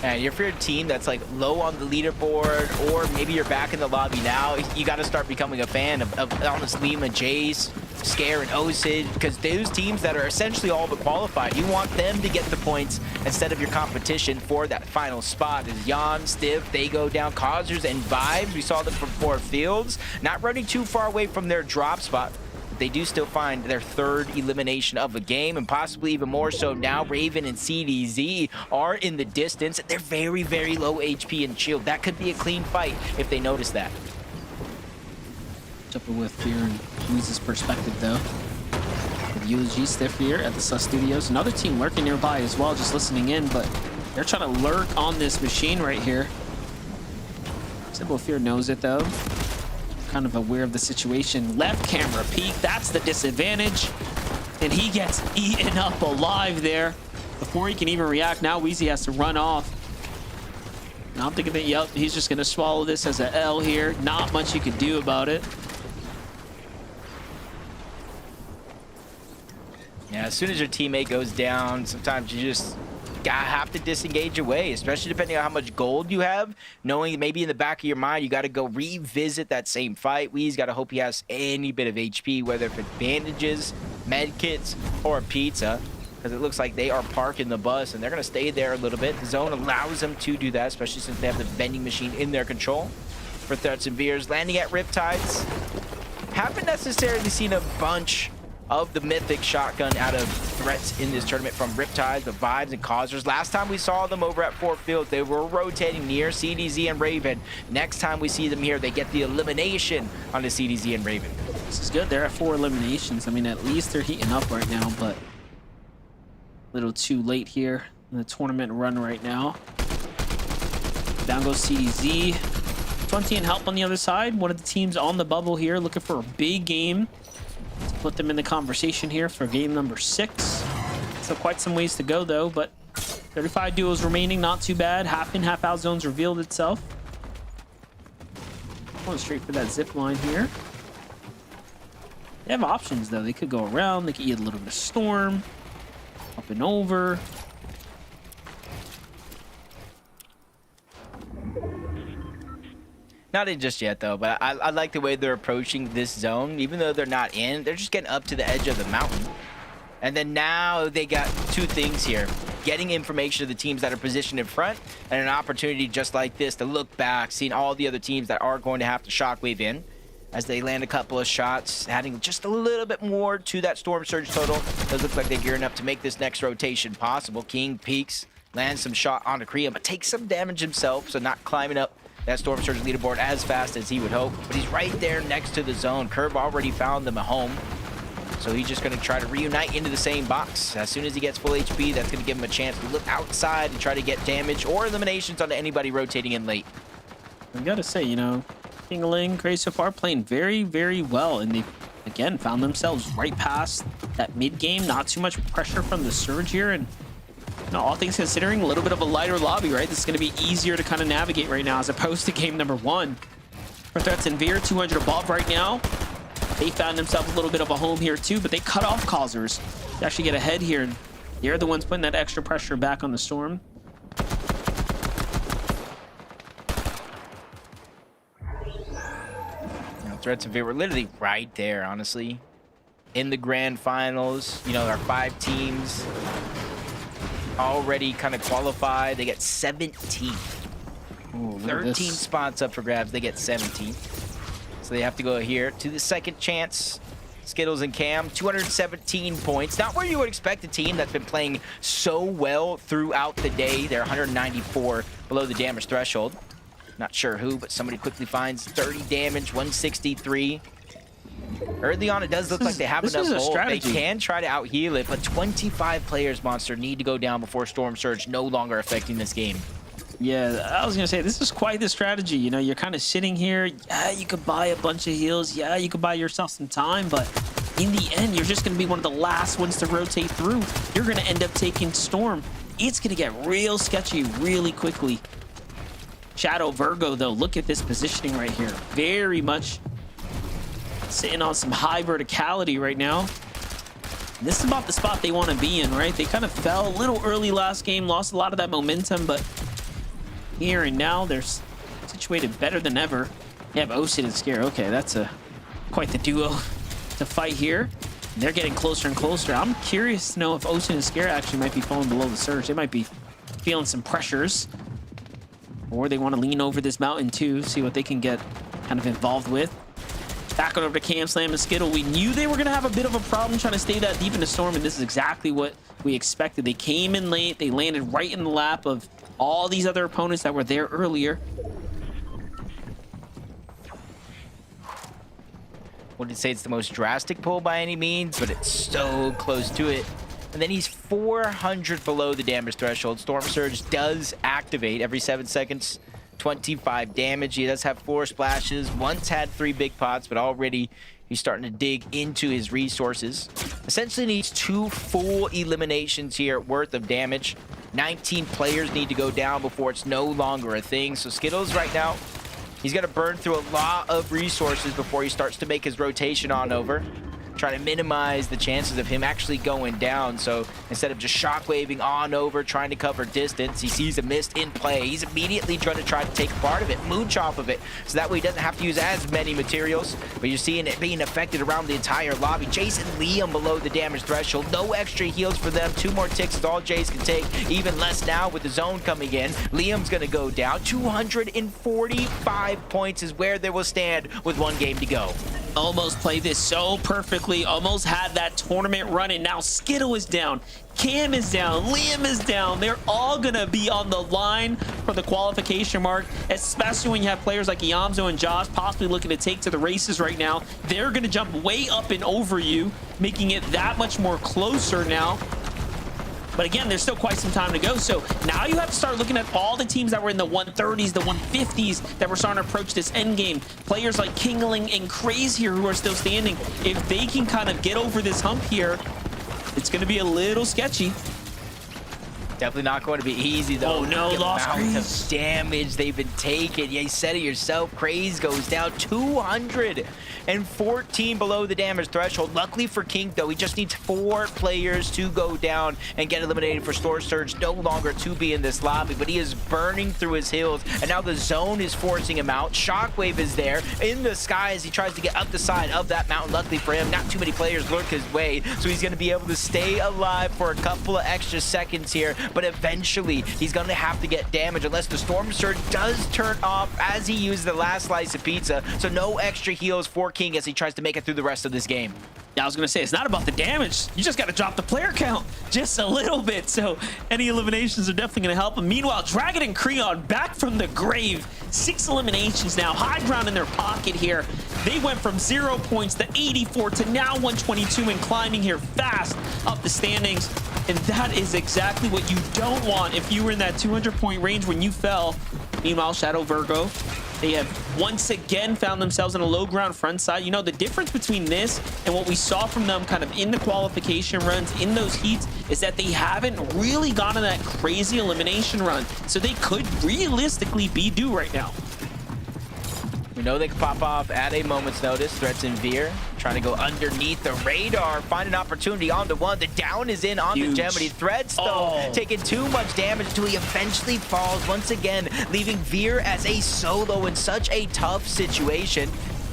And if you're a team that's like low on the leaderboard, or maybe you're back in the lobby now, you got to start becoming a fan of Honest Lima, Jace, Scare, and Osid, because those teams that are essentially all but qualified, you want them to get the points instead of your competition for that final spot. As Jan, Stiff, they go down, Causers, and Vibes. We saw them from 4 fields, not running too far away from their drop spot. They do still find their 3rd elimination of the game, and possibly even more so now. Raven and CDZ are in the distance. They're very, very low HP and shield. That could be a clean fight if they notice that. Jumping with Fear and Weeze's perspective, though. With USG Stiff here at the Sus Studios. Another team lurking nearby as well, just listening in, but they're trying to lurk on this machine right here. Symbol Fear knows it, though. Kind of aware of the situation. Left camera peek, that's the disadvantage. And he gets eaten up alive there before he can even react. Now Weezy has to run off. And I'm thinking that, yep, he's just gonna swallow this as an L here. Not much you can do about it. Yeah, as soon as your teammate goes down, sometimes you just have to disengage away, especially depending on how much gold you have, knowing maybe in the back of your mind you got to go revisit that same fight. Wee's got to hope he has any bit of HP, whether if it's bandages, med kits, or a pizza, because it looks like they are parking the bus and they're going to stay there a little bit. The zone allows them to do that, especially since they have the vending machine in their control. For Threats and Veers, landing at Riptides. Haven't necessarily seen a bunch of the mythic shotgun out of threats in this tournament from Riptides, the Vibes, and Causers. Last time we saw them over at 4 fields, they were rotating near CDZ and Raven. Next time we see them here, they get the elimination on the CDZ and Raven. This is good. They're at 4 eliminations. I mean, at least they're heating up right now, but a little too late here in the tournament run right now. Down goes CDZ. 20 and help on the other side. One of the teams on the bubble here looking for a big game to put them in the conversation here for game number 6. So quite some ways to go though, but 35 duos remaining, not too bad. Half in, half out zones revealed itself. Going straight for that zip line here. They have options though. They could go around, they could eat a little bit of storm, up and over. Not in just yet, though, but I like the way they're approaching this zone. Even though they're not in, they're just getting up to the edge of the mountain. And then now they got 2 things here. Getting information of the teams that are positioned in front, and an opportunity just like this to look back, seeing all the other teams that are going to have to shockwave in as they land a couple of shots, adding just a little bit more to that Storm Surge total. Does look like they're gearing up to make this next rotation possible. King peeks, lands some shot onto Korean, but takes some damage himself, so not climbing up that Storm Surge leaderboard as fast as he would hope. But he's right there next to the zone. Curve already found them a home, so he's just going to try to reunite into the same box. As soon as he gets full HP, that's going to give him a chance to look outside and try to get damage or eliminations onto anybody rotating in late. I gotta say, you know, King Gray so far playing very, very well, and they again found themselves right past that mid game. Not too much pressure from the Surge here, and you know, all things considering, a little bit of a lighter lobby, right? This is going to be easier to kind of navigate right now as opposed to game number 1. For Threats and Veer, 200 above right now. They found themselves a little bit of a home here too, but they cut off Causers to actually get ahead here, and they're the ones putting that extra pressure back on the Storm. Threats and Veer were literally right there, honestly. In the grand finals, you know, our 5 teams already kind of qualified. They get 17. Ooh, 13 spots up for grabs. They get 17. So they have to go here to the second chance. Skittles and Cam, 217 points. Not where you would expect a team that's been playing so well throughout the day. They're 194 below the damage threshold. Not sure who, but somebody quickly finds 30 damage, 163. Early on, it does look like they have enough gold. They can try to out-heal it, but 25 players, Monster, need to go down before Storm Surge no longer affecting this game. Yeah, I was going to say, this is quite the strategy. You know, you're kind of sitting here. Yeah, you could buy a bunch of heals. Yeah, you could buy yourself some time, but in the end, you're just going to be one of the last ones to rotate through. You're going to end up taking Storm. it's going to get real sketchy really quickly. Shadow Virgo, though, look at this positioning right here. Very much sitting on some high verticality right now. And this is about the spot they want to be in, right? They kind of fell a little early last game, lost a lot of that momentum, but here and now they're situated better than ever. They have Ocean and Scare. Okay, that's quite the duo to fight here. And they're getting closer and closer. I'm curious to know if Ocean and Scare actually might be falling below the surge. They might be feeling some pressures. Or they want to lean over this mountain too, see what they can get kind of involved with. Back on over to Cam, Slam, and Skittle. We knew they were going to have a bit of a problem trying to stay that deep in the storm, and this is exactly what we expected. They came in late. They landed right in the lap of all these other opponents that were there earlier. Wouldn't say it's the most drastic pull by any means, but it's so close to it. And then he's 400 below the damage threshold. Storm Surge does activate every 7 seconds. 25 damage. He does have 4 splashes. Once had 3 big pots, but already he's starting to dig into his resources. Essentially needs 2 full eliminations here worth of damage. 19 players need to go down before it's no longer a thing. So Skittles right now, he's going to burn through a lot of resources before he starts to make his rotation on over. Trying to minimize the chances of him actually going down. So instead of just shockwaving on over, trying to cover distance, he sees a mist in play. He's immediately going to try to take part of it, mooch off of it, so that way he doesn't have to use as many materials. But you're seeing it being affected around the entire lobby. Jace and Liam below the damage threshold. No extra heals for them. 2 more ticks is all Jace can take. Even less now with the zone coming in. Liam's going to go down. 245 points is where they will stand with 1 game to go. Almost played this so perfectly, almost had that tournament running. Now Skittle is down, Cam is down, Liam is down. They're all gonna be on the line for the qualification mark, especially when you have players like Yamzo and Josh possibly looking to take to the races right now. They're gonna jump way up and over you, making it that much more closer now. But again, there's still quite some time to go. So now you have to start looking at all the teams that were in the 130s, the 150s that were starting to approach this end game. Players like Kingling and Craze here who are still standing. If they can kind of get over this hump here, it's going to be a little sketchy. Definitely not going to be easy, though. Oh, no, the lost amount Craze. of damage they've been taking. Yeah, you said it yourself. Craze goes down 214 below the damage threshold. Luckily for King, though, he just needs 4 players to go down and get eliminated for Storm Surge no longer to be in this lobby. But he is burning through his heals, and now the zone is forcing him out. Shockwave is there in the sky as he tries to get up the side of that mountain. Luckily for him, not too many players lurk his way, so he's going to be able to stay alive for a couple of extra seconds here. But eventually, he's going to have to get damage unless the Storm Surge does turn off as he used the last slice of pizza. So no extra heals for King as he tries to make it through the rest of this game. Yeah, I was going to say, it's not about the damage. You just got to drop the player count just a little bit. So any eliminations are definitely going to help him. Meanwhile, Dragon and Creon back from the grave. 6 eliminations now. High ground in their pocket here. They went from 0 points to 84 to now 122 and climbing here fast up the standings. And that is exactly what you don't want if you were in that 200-point range when you fell. Meanwhile, Shadow Virgo, they have once again found themselves in a low ground front side. You know, the difference between this and what we saw from them kind of in the qualification runs, in those heats, is that they haven't really gone on that crazy elimination run. So they could realistically be due right now. We know they can pop off at a moment's notice. Threats in Veer, trying to go underneath the radar, find an opportunity on the 1. The down is in on the gem, but he Threats, though, taking too much damage until he eventually falls once again, leaving Veer as a solo in such a tough situation.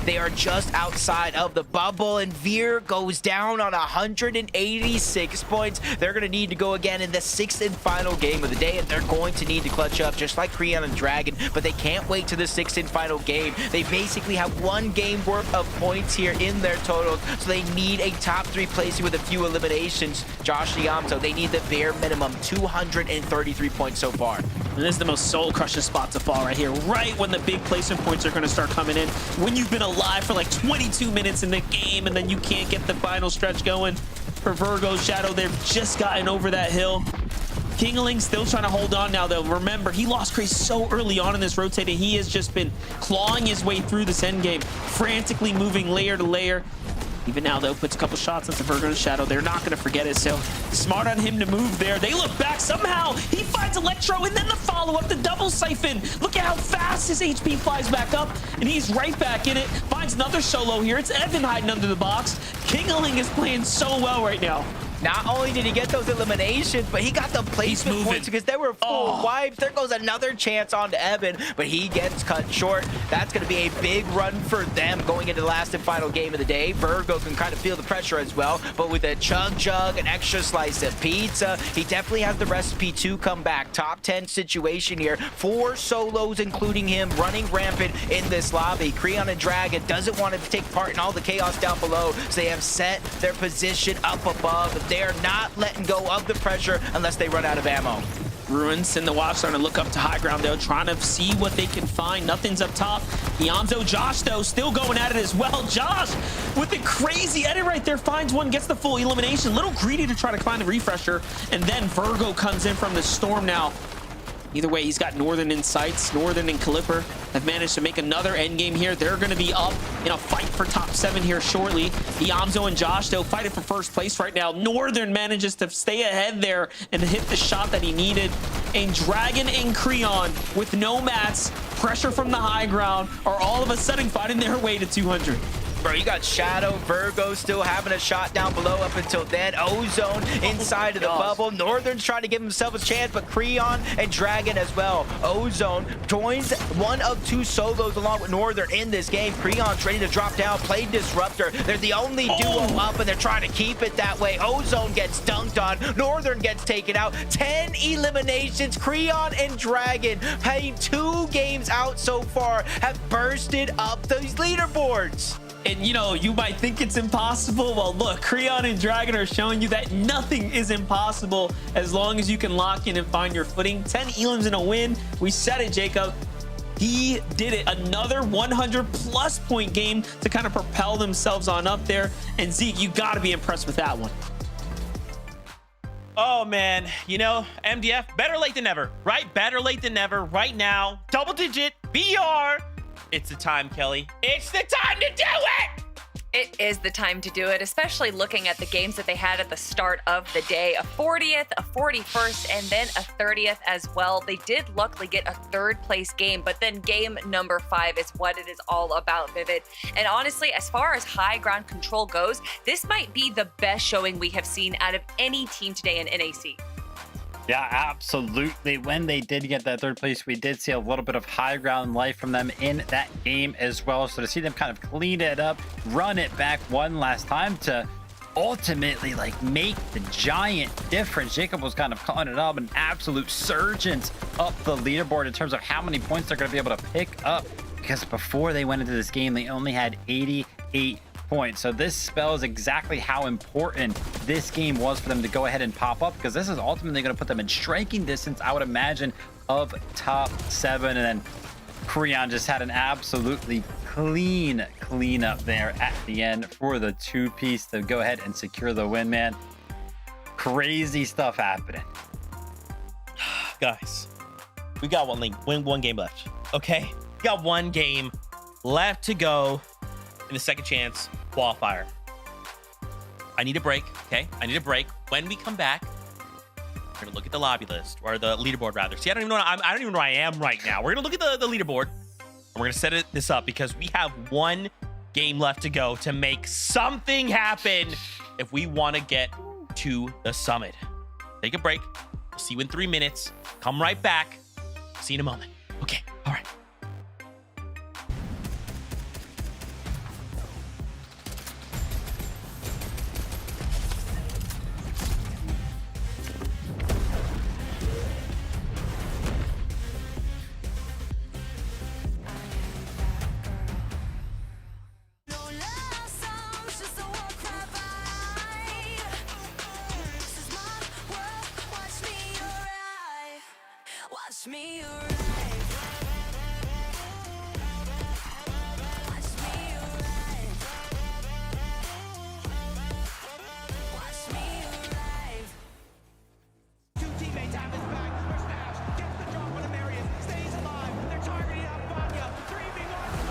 They are just outside of the bubble, and Veer goes down on 186 points. They're going to need to go again in the 6th and final game of the day, and they're going to need to clutch up just like Creon and Dragon, but they can't wait to the 6th and final game. They basically have 1 game worth of points here in their totals, so they need a top 3 placing with a few eliminations. Josh Yamto, they need the bare minimum 233 points so far. And this is the most soul-crushing spot to fall right here, right when the big placement points are going to start coming in. When you've been alive for like 22 minutes in the game and then you can't get the final stretch going. For Virgo, Shadow, they've just gotten over that hill. Kingling still trying to hold on now, though. Remember, he lost Craze so early on in this rotating. He has just been clawing his way through this endgame, frantically moving layer to layer. Even now, though, puts a couple shots at the Virgo's Shadow. They're not going to forget it, so smart on him to move there. They look back somehow. He finds Electro, and then the follow-up, the double siphon. Look at how fast his HP flies back up, and he's right back in it. Finds another solo here. It's Evan hiding under the box. Kingling is playing so well right now. Not only did he get those eliminations, but he got the placement points because they were full wipes. There goes another chance on to Evan, but he gets cut short. That's going to be a big run for them going into the last and final game of the day. Virgo can kind of feel the pressure as well, but with a chug jug, an extra slice of pizza, he definitely has the recipe to come back. Top 10 situation here. 4 solos, including him, running rampant in this lobby. Creon and Dragon doesn't want to take part in all the chaos down below, so they have set their position up above. They're not letting go of the pressure unless they run out of ammo. Ruins in the watch starting to look up to high ground, though, trying to see what they can find. Nothing's up top. Ianzo, Josh, though, still going at it as well. Josh, with the crazy edit right there, finds one, gets the full elimination. A little greedy to try to find the refresher, and then Virgo comes in from the storm now. Either way, he's got Northern in sights. Northern and Calipper have managed to make another endgame here. They're going to be up in a fight for top 7 here shortly. Iamzo and Josh, though, fighting for first place right now. Northern manages to stay ahead there and hit the shot that he needed. And Dragon and Creon, with no mats, pressure from the high ground, are all of a sudden finding their way to 200. Bro, you got Shadow, Virgo still having a shot down below up until then. Ozone inside of the bubble. Northern's trying to give himself a chance, but Creon and Dragon as well. Ozone joins one of 2 solos along with Northern in this game. Creon's ready to drop down, play Disruptor. They're the only duo up, and they're trying to keep it that way. Ozone gets dunked on. Northern gets taken out. 10 eliminations. Creon and Dragon, playing 2 games out so far, have bursted up those leaderboards. And, you know, you might think it's impossible. Well, look, Creon and Dragon are showing you that nothing is impossible as long as you can lock in and find your footing. 10 elims in a win. We said it, Jacob. He did it. Another 100-plus point game to kind of propel themselves on up there. And Zeke, you got to be impressed with that one. Oh, man. You know, MDF, better late than never, right? Better late than never right now. Double-digit BR. It's the time, Kelly. It's the time to do it! It is the time to do it, especially looking at the games that they had at the start of the day. A 40th, a 41st, and then a 30th as well. They did luckily get a 3rd place game, but then game number 5 is what it is all about, Vivid. And honestly, as far as high ground control goes, this might be the best showing we have seen out of any team today in NAC. Yeah, absolutely. When they did get that 3rd place, we did see a little bit of high ground life from them in that game as well. So to see them kind of clean it up, run it back one last time to ultimately like make the giant difference. Jacob was kind of calling it up, an absolute surgence up the leaderboard in terms of how many points they're going to be able to pick up, because before they went into this game, they only had 88 points. So this spells exactly how important this game was for them to go ahead and pop up, because this is ultimately going to put them in striking distance, I would imagine, of top 7. And then Creon just had an absolutely clean up there at the end for the 2-piece to go ahead and secure the win, man. Crazy stuff happening. Guys, we got one game left, okay? We got 1 game left to go in the second chance qualifier. I need a break, okay? I need a break. When we come back, we're gonna look at the lobby list, or the leaderboard rather. See, I don't even know where I am right now. We're gonna look at the leaderboard, and we're gonna set this up because we have 1 game left to go to make something happen if we want to get to the summit. Take a break. We'll see you in 3 minutes. Come right back. See you in a moment. Okay, all right. Watch me arrive. Watch me arrive. Watch me arrive. 2 teammates have his back. There's Nash. Gets the drop on the Marion. Stays alive. They're targeting out Vanya. 3v1.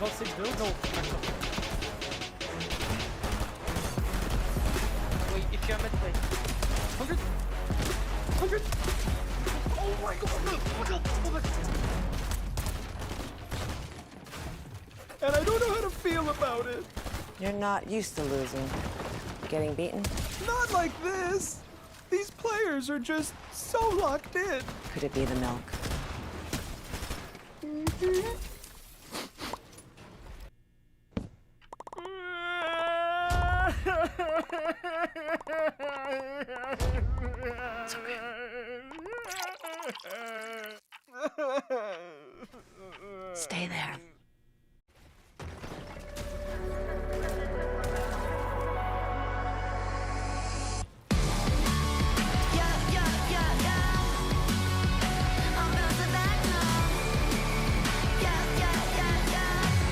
About 6 builds? No. Wait, if you're mid play. 100? 100? Oh my god! Oh my god! Oh my god! And I don't know how to feel about it. You're not used to losing. Getting beaten? Not like this. These players are just so locked in. Could it be the milk? Stay there. I'm bouncing back now.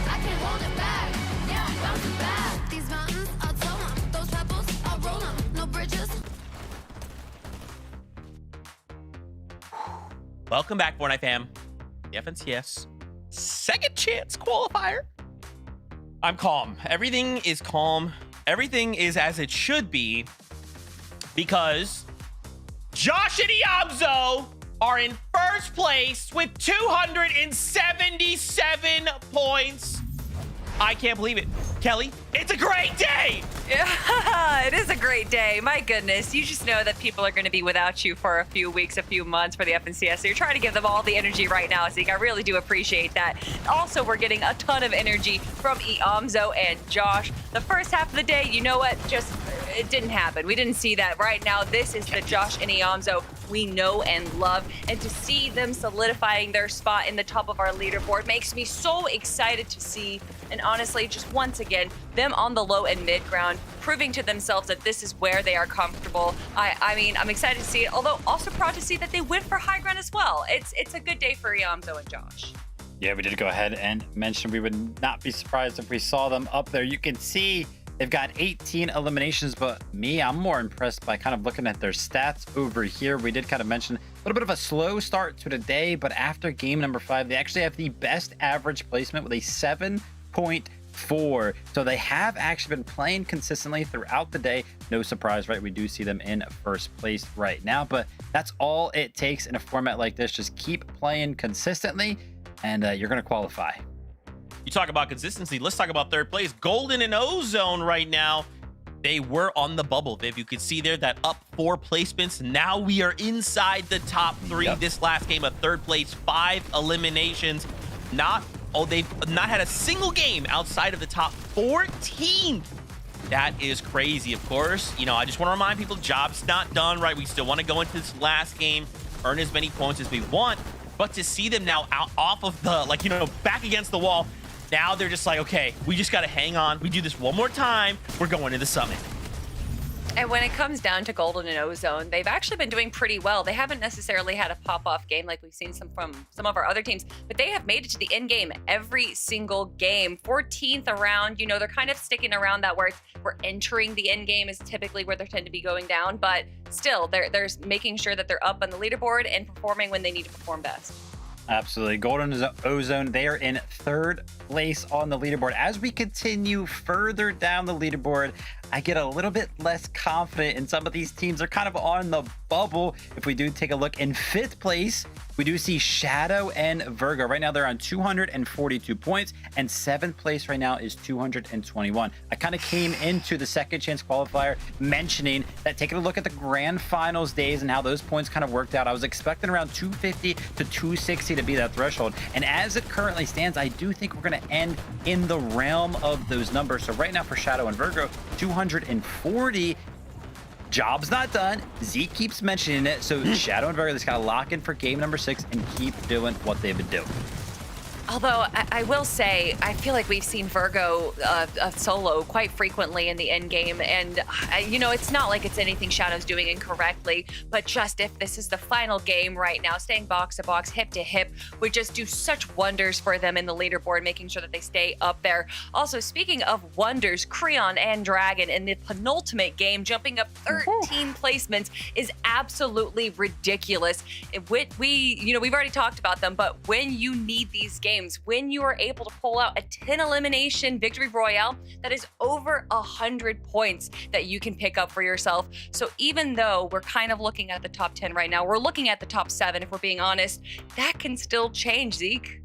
I can't hold it back. Yeah, I'm bouncing back. These mountains, I'll toe 'em. Those pebbles, I'll roll 'em. No bridges. Welcome back, Fortnite fam. The FNCS second chance qualifier. I'm calm. Everything is calm. Everything is as it should be because Josh and Iamzo are in first place with 277 points. I can't believe it. Kelly, it's a great day. Yeah, it is a great day. My goodness. You just know that people are going to be without you for a few weeks, a few months for the FNCS. So you're trying to give them all the energy right now, Zeke. I really do appreciate that. Also, we're getting a ton of energy from Iamzo and Josh. The first half of the day, you know what? Just, it didn't happen. We didn't see that. Right now, this is the Josh and Iamzo we know and love. And to see them solidifying their spot in the top of our leaderboard makes me so excited to see. And honestly, just once again, them on the low and mid ground, proving to themselves that this is where they are comfortable. I mean, I'm excited to see it, although also proud to see that they went for high ground as well. It's a good day for Iamzo and Josh. Yeah, we did go ahead and mention we would not be surprised if we saw them up there. You can see they've got 18 eliminations, but I'm more impressed by kind of looking at their stats over here. We did kind of mention a little bit of a slow start to the day, but after game number 5, they actually have the best average placement with a 7.4. So they have actually been playing consistently throughout the day. No surprise, right? We do see them in first place right now, but that's all it takes in a format like this. Just keep playing consistently and you're going to qualify. You talk about consistency. Let's talk about third place. Golden and Ozone right now. They were on the bubble, Viv. You could see there that up 4 placements. Now we are inside the top 3. Yep. This last game, a third place, 5 eliminations. They've not had a single game outside of the top 14. That is crazy, of course. You know, I just want to remind people, job's not done, right? We still want to go into this last game, earn as many points as we want. But to see them now out off of the, back against the wall, now they're just like, okay, we just got to hang on. We do this one more time. We're going to the summit. And when it comes down to Golden and Ozone, they've actually been doing pretty well. They haven't necessarily had a pop-off game like we've seen from some of our other teams, but they have made it to the end game every single game. 14th around, you know, they're kind of sticking around that where we're entering the end game is typically where they tend to be going down, but still, they're making sure that they're up on the leaderboard and performing when they need to perform best. Absolutely. Golden Ozone, they are in third place on the leaderboard. As we continue further down the leaderboard, I get a little bit less confident in some of these teams. They're kind of on the bubble. If we do take a look in 5th place, we do see Shadow and Virgo. Right now, they're on 242 points, and 7th place right now is 221. I kind of came into the second chance qualifier mentioning that taking a look at the grand finals days and how those points kind of worked out, I was expecting around 250 to 260 to be that threshold. And as it currently stands, I do think we're going to end in the realm of those numbers. So right now for Shadow and Virgo, 240. Job's not done. Zeke keeps mentioning it. So Shadow and Virgo, just got to lock in for game number 6 and keep doing what they've been doing. Although I will say, I feel like we've seen Virgo solo quite frequently in the end game. And, you know, it's not like it's anything Shadow's doing incorrectly, but just if this is the final game right now, staying box to box, hip to hip, would just do such wonders for them in the leaderboard, making sure that they stay up there. Also, speaking of wonders, Creon and Dragon in the penultimate game, jumping up 13 placements is absolutely ridiculous. We've already talked about them, but when you need these games, games, when you are able to pull out a 10 elimination victory royale, that is over 100 points that you can pick up for yourself. So even though we're kind of looking at the top 10 right now, we're looking at the top 7 if we're being honest, that can still change, Zeke.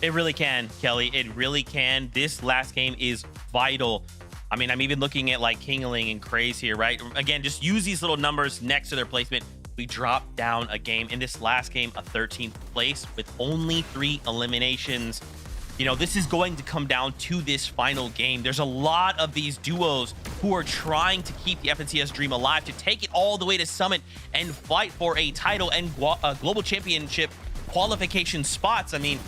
It really can, Kelly. It really can. This last game is vital. I mean, I'm even looking at like Kingling and Craze here, right? Again, just use these little numbers next to their placement. We dropped down a game in this last game, a 13th place with only 3 eliminations. You know, this is going to come down to this final game. There's a lot of these duos who are trying to keep the FNCS dream alive, to take it all the way to Summit and fight for a title and global championship qualification spots. I mean,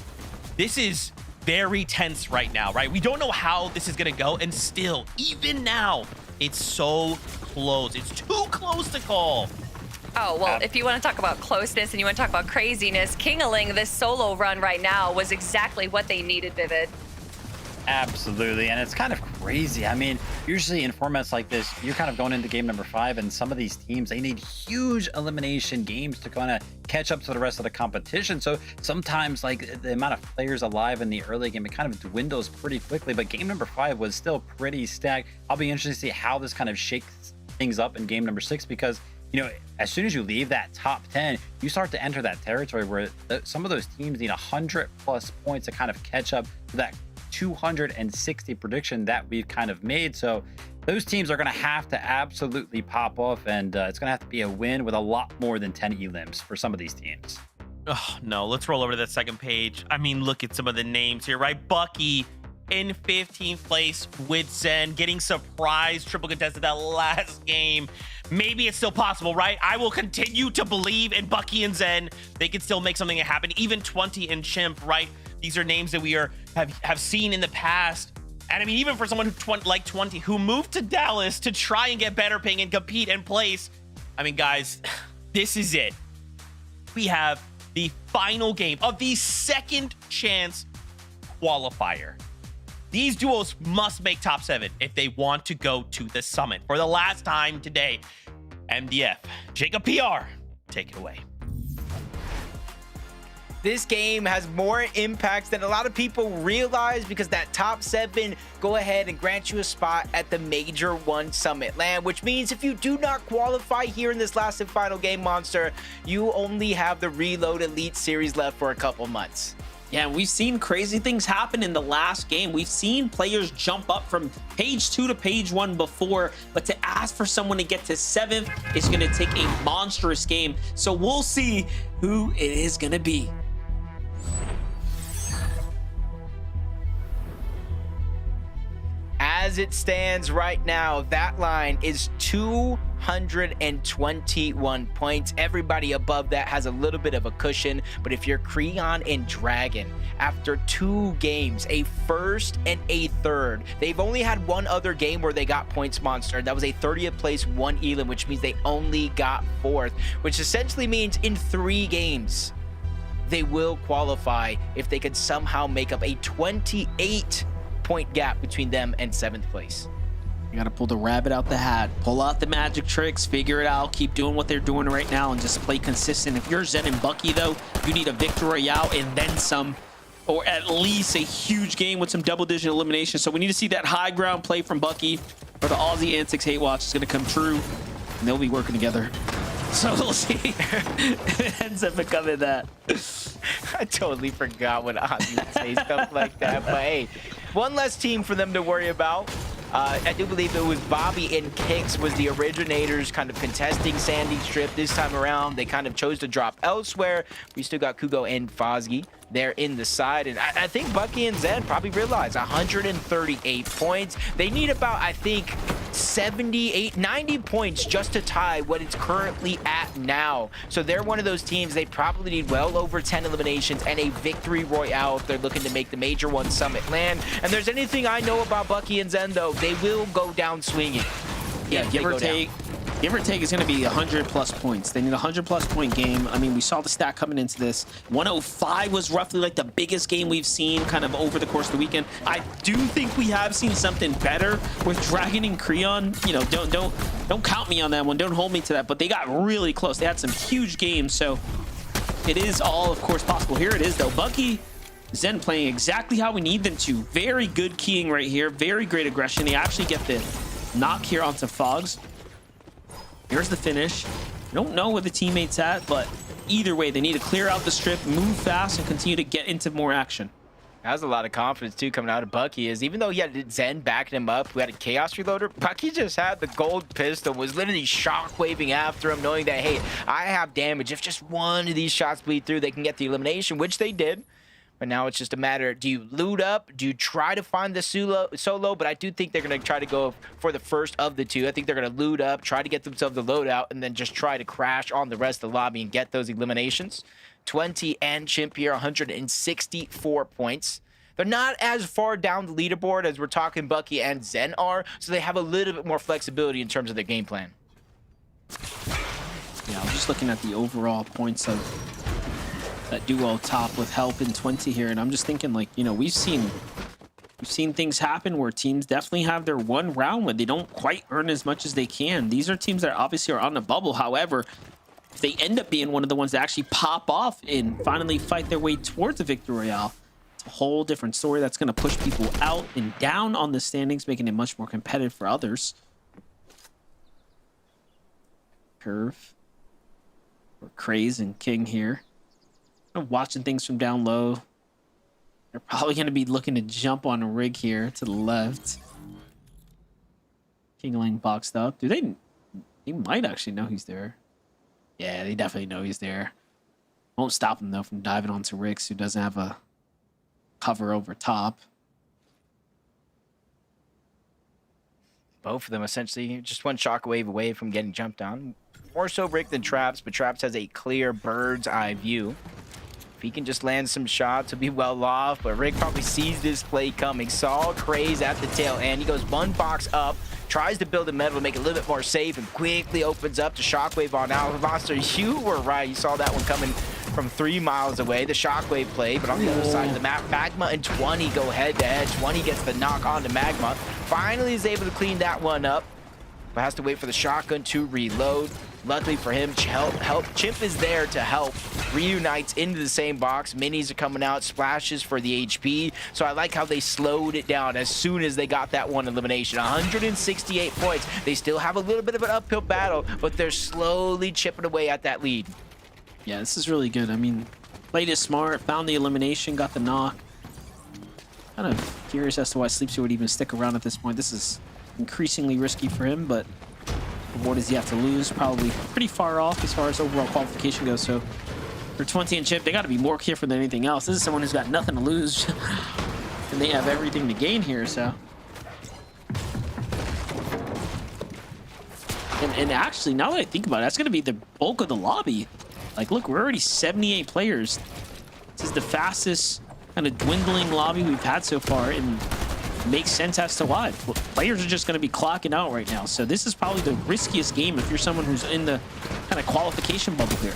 this is very tense right now, right? We don't know how this is going to go. And still, even now, it's so close. It's too close to call. Oh, well, if you want to talk about closeness and you want to talk about craziness, Kingling, this solo run right now was exactly what they needed, Vivid. Absolutely, and it's kind of crazy. I mean, usually in formats like this, you're kind of going into game number 5, and some of these teams, they need huge elimination games to kind of catch up to the rest of the competition. So sometimes, like, the amount of players alive in the early game, it kind of dwindles pretty quickly, but game number 5 was still pretty stacked. I'll be interested to see how this kind of shakes things up in game number 6, because you know, as soon as you leave that top 10, you start to enter that territory where some of those teams need 100+ points to kind of catch up to that 260 prediction that we've kind of made. So those teams are going to have to absolutely pop off, and it's going to have to be a win with a lot more than 10 elims for some of these teams. Oh, no, let's roll over to that second page. I mean, look at some of the names here, right? Bucky in 15th place with Zen, getting surprised triple contested that last game. Maybe it's still possible, right? I will continue to believe in Bucky and Zen. They can still make something happen. Even 20 and Chimp, right? These are names that we have seen in the past. And I mean, even for someone like 20 who moved to Dallas to try and get better ping and compete and place. I mean, guys, this is it. We have the final game of the second chance qualifier. These duos must make top 7 if they want to go to the Summit for the last time today. MDF, Jacob PR, take it away. This game has more impacts than a lot of people realize, because that top 7 go ahead and grant you a spot at the Major 1 Summit land, which means if you do not qualify here in this last and final game, Monster, you only have the Reload Elite Series left for a couple months. Yeah, we've seen crazy things happen in the last game. We've seen players jump up from page 2 to page 1 before, but to ask for someone to get to 7th is going to take a monstrous game. So we'll see who it is going to be. As it stands right now, that line is 221 points. Everybody above that has a little bit of a cushion, but if you're Creon and Dragon, after 2 games, a first and a third, they've only had one other game where they got points, Monster. That was a 30th place 1 elim, which means they only got 4th, which essentially means in 3 games, they will qualify if they could somehow make up a 28-point gap between them and 7th place. You gotta pull the rabbit out the hat, pull out the magic tricks, figure it out, keep doing what they're doing right now, and just play consistent. If you're Zen and Bucky, though, you need a victory royale and then some, or at least a huge game with some double-digit elimination. So we need to see that high ground play from Bucky, or the Aussie Antics Hate Watch is gonna come true, and they'll be working together. So we'll see if it ends up becoming that. I totally forgot when Ozzy would say stuff like that, but hey, one less team for them to worry about. I do believe it was Bobby and Kicks was the originators kind of contesting Sandy Strip this time around. They kind of chose to drop elsewhere. We still got Kugo and Fozzy there in the side, and I think Bucky and Zen probably realize 138 points. They need about, I think, 78, 90 points just to tie what it's currently at now. So they're one of those teams, they probably need well over 10 eliminations and a victory royale if they're looking to make the Major 1 Summit land. And there's anything I know about Bucky and Zen, though, they will go down swinging. Yeah, give or take is going to be 100+ points. They need a 100+ point game. I mean, we saw the stat coming into this. 105 was roughly like the biggest game we've seen kind of over the course of the weekend. I do think we have seen something better with Dragon and Creon. You know, don't count me on that one. Don't hold me to that. But they got really close. They had some huge games, so it is all, of course, possible. Here it is, though. Bucky Zen playing exactly how we need them to. Very good keying right here. Very great aggression. They actually get the knock here onto Fogs. Here's the finish. I don't know where the teammate's at, but either way, they need to clear out the strip, move fast, and continue to get into more action. Has a lot of confidence too coming out of Bucky. Is even though he had Zen backing him up, who had a chaos reloader, Bucky just had the gold pistol, was literally shockwaving after him, knowing that, hey, I have damage. If just one of these shots bleed through, they can get the elimination, which they did. But now it's just a matter, do you loot up? Do you try to find the solo? But I do think they're going to try to go for the first of the two. I think they're going to loot up, try to get themselves the loadout, and then just try to crash on the rest of the lobby and get those eliminations. 20 and Chimp here, 164 points. They're not as far down the leaderboard as we're talking Bucky and Zen are, so they have a little bit more flexibility in terms of their game plan. Yeah, I'm just looking at the overall points of that duo top with Help in 20 here, and I'm just thinking, like, you know, we've seen things happen where teams definitely have their one round where they don't quite earn as much as they can. These are teams that obviously are on the bubble. However, if they end up being one of the ones that actually pop off and finally fight their way towards the victory royale, it's a whole different story that's going to push people out and down on the standings, making it much more competitive for others. Curve or Craze and King here. Watching things from down low. They're probably going to be looking to jump on a rig here to the left. Kingling boxed up. Do they might actually know he's there. Yeah, they definitely know he's there. Won't stop him though from diving onto Rix, who doesn't have a cover over top. Both of them essentially just one shockwave away from getting jumped on. More so Rick than Traps, but Traps has a clear bird's eye view. If he can just land some shots, he'll be well off, but Rick probably sees this play coming. Saw Craze at the tail end. He goes one box up, tries to build a metal to make it a little bit more safe, and quickly opens up to Shockwave on out. Monster, you were right. You saw that one coming from 3 miles away, the Shockwave play, but on the other side of the map, Magma and 20 go head-to-head. 20 gets the knock onto Magma. Finally is able to clean that one up, but has to wait for the shotgun to reload. Luckily for him, Chimp is there to help. Reunites into the same box. Minis are coming out, splashes for the HP. So I like how they slowed it down as soon as they got that one elimination. 168 points. They still have a little bit of an uphill battle, but they're slowly chipping away at that lead. Yeah, this is really good. I mean, played it smart, found the elimination, got the knock. Kind of curious as to why Sleepsy would even stick around at this point. This is increasingly risky for him, but what does he have to lose? Probably pretty far off as far as overall qualification goes. So for 20 and Chip, they got to be more careful than anything else. This is someone who's got nothing to lose, and they have everything to gain here. So, and actually, now that I think about it, that's going to be the bulk of the lobby. Like, look, we're already 78 players. This is the fastest kind of dwindling lobby we've had so far, and makes sense as to why. Players are just going to be clocking out right now. So this is probably the riskiest game if you're someone who's in the kind of qualification bubble here.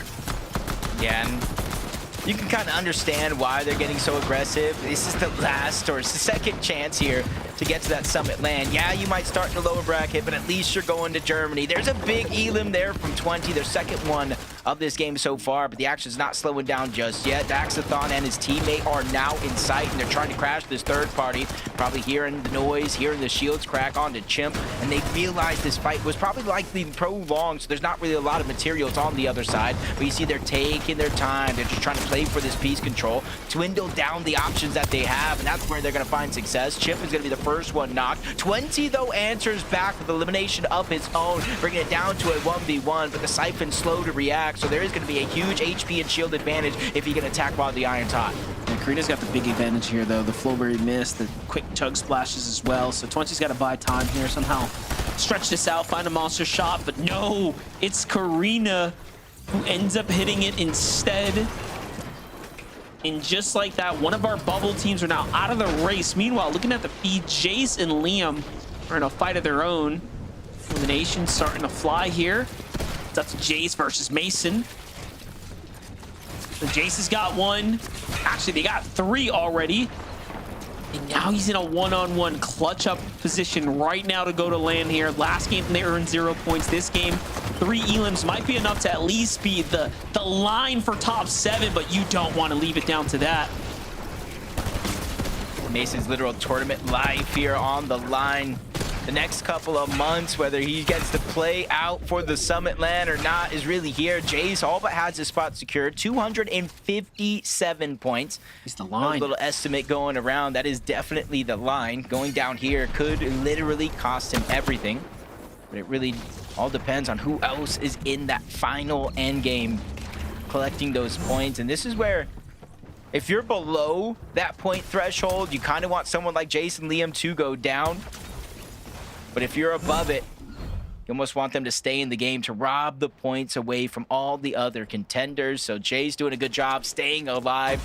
Yeah, and you can kind of understand why they're getting so aggressive. This is the last or it's the second chance here to get to that summit land. Yeah, you might start in the lower bracket, but at least you're going to Germany. There's a big elim there from 20, their second one of this game so far, but the action's not slowing down just yet. Daxathon and his teammate are now in sight, and they're trying to crash this third party. Probably hearing the noise, hearing the shields crack onto Chimp, and they realize this fight was probably likely prolonged, so there's not really a lot of materials on the other side, but you see they're taking their time. They're just trying to play for this piece control, dwindle down the options that they have, and that's where they're going to find success. Chimp is going to be the first one knocked. 20, though, answers back with elimination of his own, bringing it down to a 1v1, but the Siphon's slow to react, so there is going to be a huge HP and shield advantage if he can attack while the Iron's hot. Yeah, Karina's got the big advantage here, though. The Flowberry miss, the quick chug splashes as well, so 20's got to buy time here somehow. Stretch this out, find a monster shot, but no, it's Karina who ends up hitting it instead. And just like that, one of our bubble teams are now out of the race. Meanwhile, looking at the feed, Jace and Liam are in a fight of their own. Elimination starting to fly here. That's Jace versus Mason. So Jace has got one. Actually, they got 3 already. And now he's in a one-on-one clutch up position right now to go to land here. Last game, they earned 0 points. This game, 3 elims might be enough to at least be the line for top 7, but you don't want to leave it down to that. Mason's literal tournament life here on the line. The next couple of months, whether he gets to play out for the Summit land or not, is really here. Jace all but has his spot secured. 257 points. It's the line. A little estimate going around. That is definitely the line. Going down here could literally cost him everything. But it really all depends on who else is in that final end game collecting those points. And this is where, if you're below that point threshold, you kind of want someone like Jace and Liam to go down. But if you're above it, you almost want them to stay in the game to rob the points away from all the other contenders. So Jay's doing a good job staying alive,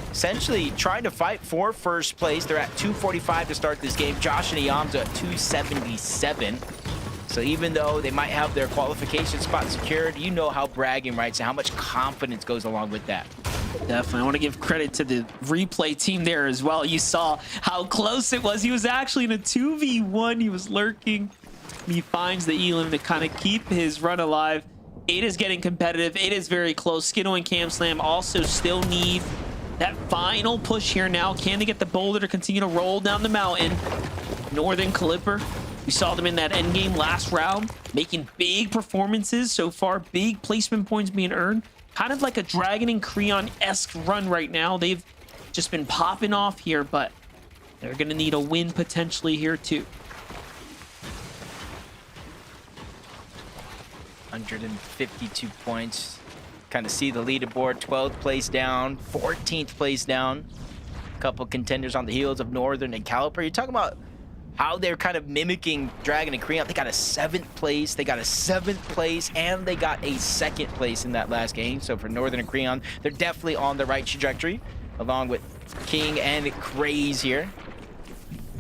essentially trying to fight for first place. They're at 245 to start this game. Josh and Iamza at 277. So even though they might have their qualification spot secured, you know how bragging rights and how much confidence goes along with that. Definitely. I want to give credit to the replay team there as well. You saw how close it was. He was actually in a 2v1. He was lurking. He finds the Elam to kind of keep his run alive. It is getting competitive. It is very close. Skiddo and Cam Slam also still need that final push here now. Can they get the boulder to continue to roll down the mountain? Northern Clipper. We saw them in that end game last round, making big performances so far. Big placement points being earned. Kind of like a Dragon and Creon-esque run right now. They've just been popping off here, but they're going to need a win potentially here too. 152 points. Kind of see the leaderboard. 12th place down, 14th place down. A couple contenders on the heels of Northern and Caliper. You're talking about how they're kind of mimicking Dragon and Creon. They got a 7th place, they got a 7th place, and they got a 2nd place in that last game. So for Northern and Creon, they're definitely on the right trajectory, along with King and Craze here.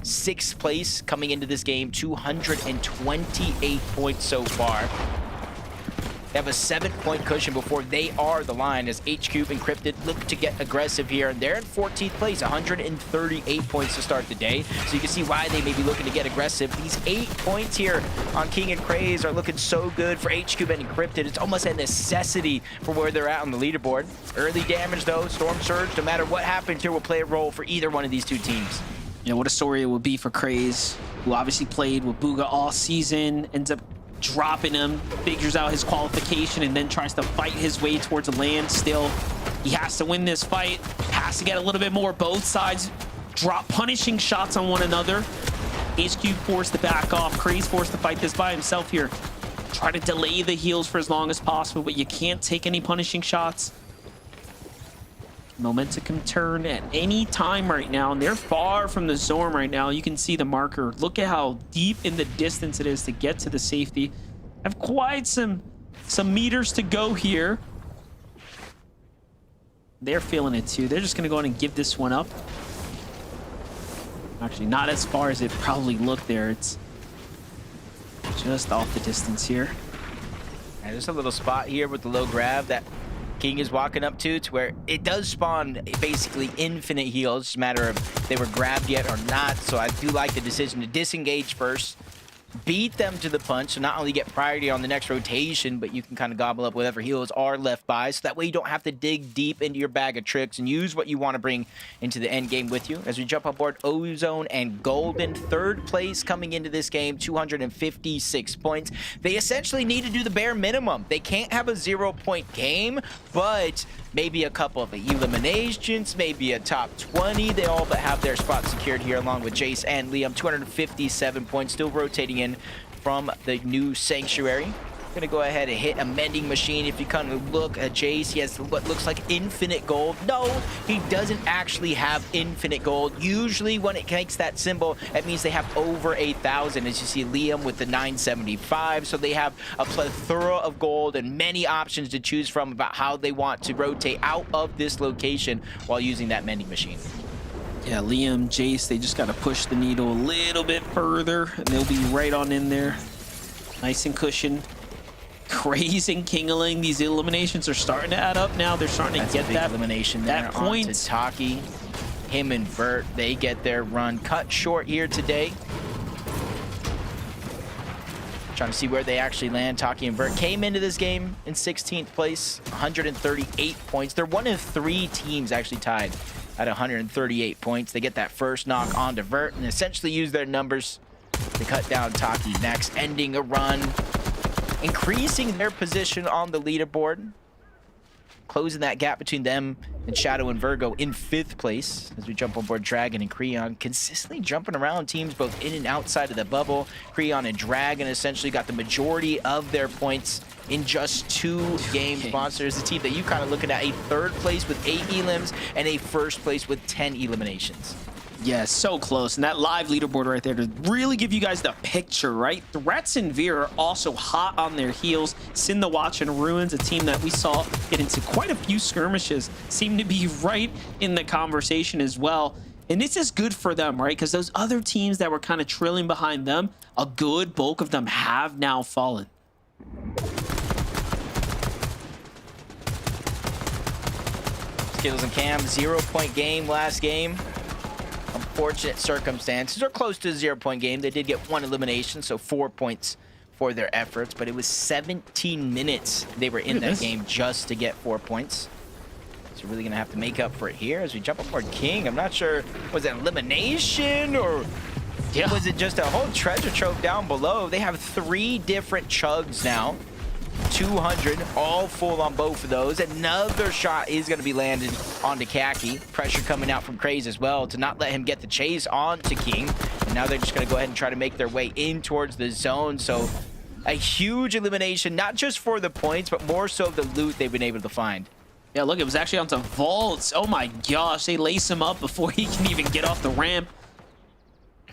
6th place coming into this game, 228 points so far. They have a 7-point cushion before they are the line as HQ Encrypted look to get aggressive here. And they're in 14th place, 138 points to start the day. So you can see why they may be looking to get aggressive. These 8 points here on King and Craze are looking so good for HQ and Encrypted. It's almost a necessity for where they're at on the leaderboard. Early damage though, Storm Surge, no matter what happens here, will play a role for either one of these two teams. You know, what a story it would be for Craze, who obviously played with Bugha all season, ends up dropping him, figures out his qualification, and then tries to fight his way towards a land. Still, he has to win this fight, has to get a little bit more. Both sides drop punishing shots on one another. HQ forced to back off. Craze forced to fight this by himself here. Try to delay the heals for as long as possible, but you can't take any punishing shots. Momentum can turn at any time right now, and they're far from the zone right now. You can see the marker. Look at how deep in the distance it is to get to the safety. Have quite some meters to go here. They're feeling it too. They're just gonna go ahead and give this one up. Actually, not as far as it probably looked there. It's just off the distance here. And there's a little spot here with the low grab that King is walking up to where it does spawn basically infinite heals. It's a matter of if they were grabbed yet or not. So I do like the decision to disengage first, beat them to the punch, so not only get priority on the next rotation, but you can kind of gobble up whatever heals are left by, so that way you don't have to dig deep into your bag of tricks and use what you want to bring into the end game with you. As we jump aboard Ozone and Golden, 3rd place coming into this game, 256 points. They essentially need to do the bare minimum. They can't have a 0-point game, but maybe a couple of eliminations, maybe a top 20. They all but have their spot secured here along with Jace and Liam. 257 points, still rotating in from the new Sanctuary. Gonna go ahead and hit a mending machine. If you kind of look at Jace, he has what looks like infinite gold. No, he doesn't actually have infinite gold. Usually when it makes that symbol, it means they have over 8,000. As you see Liam with the 975. So they have a plethora of gold and many options to choose from about how they want to rotate out of this location while using that mending machine. Yeah, Liam, Jace, they just got to push the needle a little bit further, and they'll be right on in there. Nice and cushioned. Crazy and Kingaling. These eliminations are starting to add up now. They're starting to get that elimination that there point. Onto Taki. Him and Vert, they get their run cut short here today. Trying to see where they actually land. Taki and Vert came into this game in 16th place, 138 points. They're one of 3 teams actually tied at 138 points. They get that first knock onto Vert and essentially use their numbers to cut down Taki next, ending a run, increasing their position on the leaderboard, closing that gap between them and Shadow and Virgo in 5th place as we jump on board Dragon and Creon, consistently jumping around teams both in and outside of the bubble. Creon and Dragon essentially got the majority of their points in just 2 games. Monsters, the team that you kind of looking at a 3rd place with 8 elims and a 1st place with 10 eliminations. Yeah, so close. And that live leaderboard right there to really give you guys the picture, right? Threats and Veer are also hot on their heels. Sin the Watch and Ruins, a team that we saw get into quite a few skirmishes, seem to be right in the conversation as well. And this is good for them, right? Because those other teams that were kind of trailing behind them, a good bulk of them have now fallen. Skittles and Cam, 0-point game last game. Unfortunate circumstances, or close to a 0-point game. They did get 1 elimination, so 4 points for their efforts, but it was 17 minutes they were in that game just to get 4 points. So really gonna have to make up for it here as we jump up board King. I'm not sure, was it elimination or was it just a whole treasure trove down below? They have 3 different chugs now. 200, all full on both of those. Another shot is going to be landed onto Khaki. Pressure coming out from Craze as well to not let him get the chase onto King. And now they're just going to go ahead and try to make their way in towards the zone. So a huge elimination, not just for the points, but more so the loot they've been able to find. Yeah, look, it was actually onto Vaults. Oh my gosh, they lace him up before he can even get off the ramp.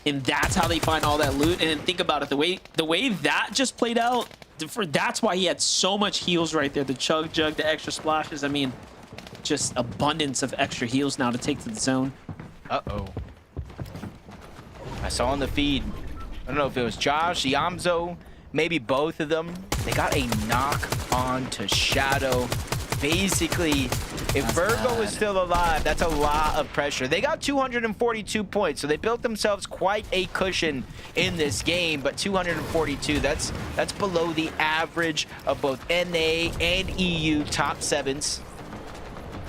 And that's how they find all that loot. And then think about it, the way that just played out, that's why he had so much heals right there. The chug jug, the extra splashes. I mean, just abundance of extra heals now to take to the zone. Uh-oh. I saw on the feed, I don't know if it was Josh, Yamzo, maybe both of them. They got a knock onto Shadow. Basically, if Virgo is still alive, that's a lot of pressure. They got 242 points, so they built themselves quite a cushion in this game, but 242, that's below the average of both NA and EU top 7s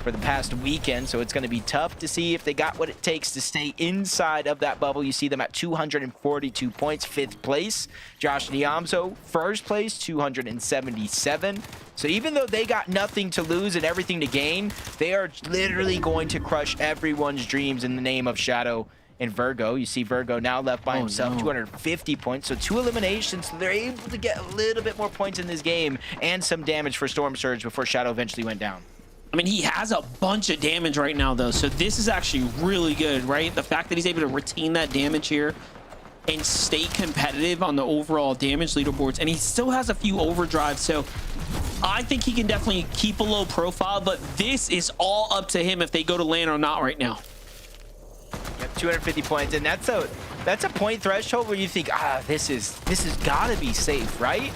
for the past weekend, so it's going to be tough to see if they got what it takes to stay inside of that bubble. You see them at 242 points, 5th place. Josh Niamzo, 1st place, 277. So even though they got nothing to lose and everything to gain, they are literally going to crush everyone's dreams in the name of Shadow and Virgo. You see Virgo now left by himself, 250 points, so 2 eliminations. So they're able to get a little bit more points in this game and some damage for Storm Surge before Shadow eventually went down. I mean, he has a bunch of damage right now, though, so this is actually really good, right? The fact that he's able to retain that damage here and stay competitive on the overall damage leaderboards, and he still has a few overdrives, so I think he can definitely keep a low profile, but this is all up to him if they go to land or not right now. Yep, 250 points, and that's a point threshold where you think, this has got to be safe, right?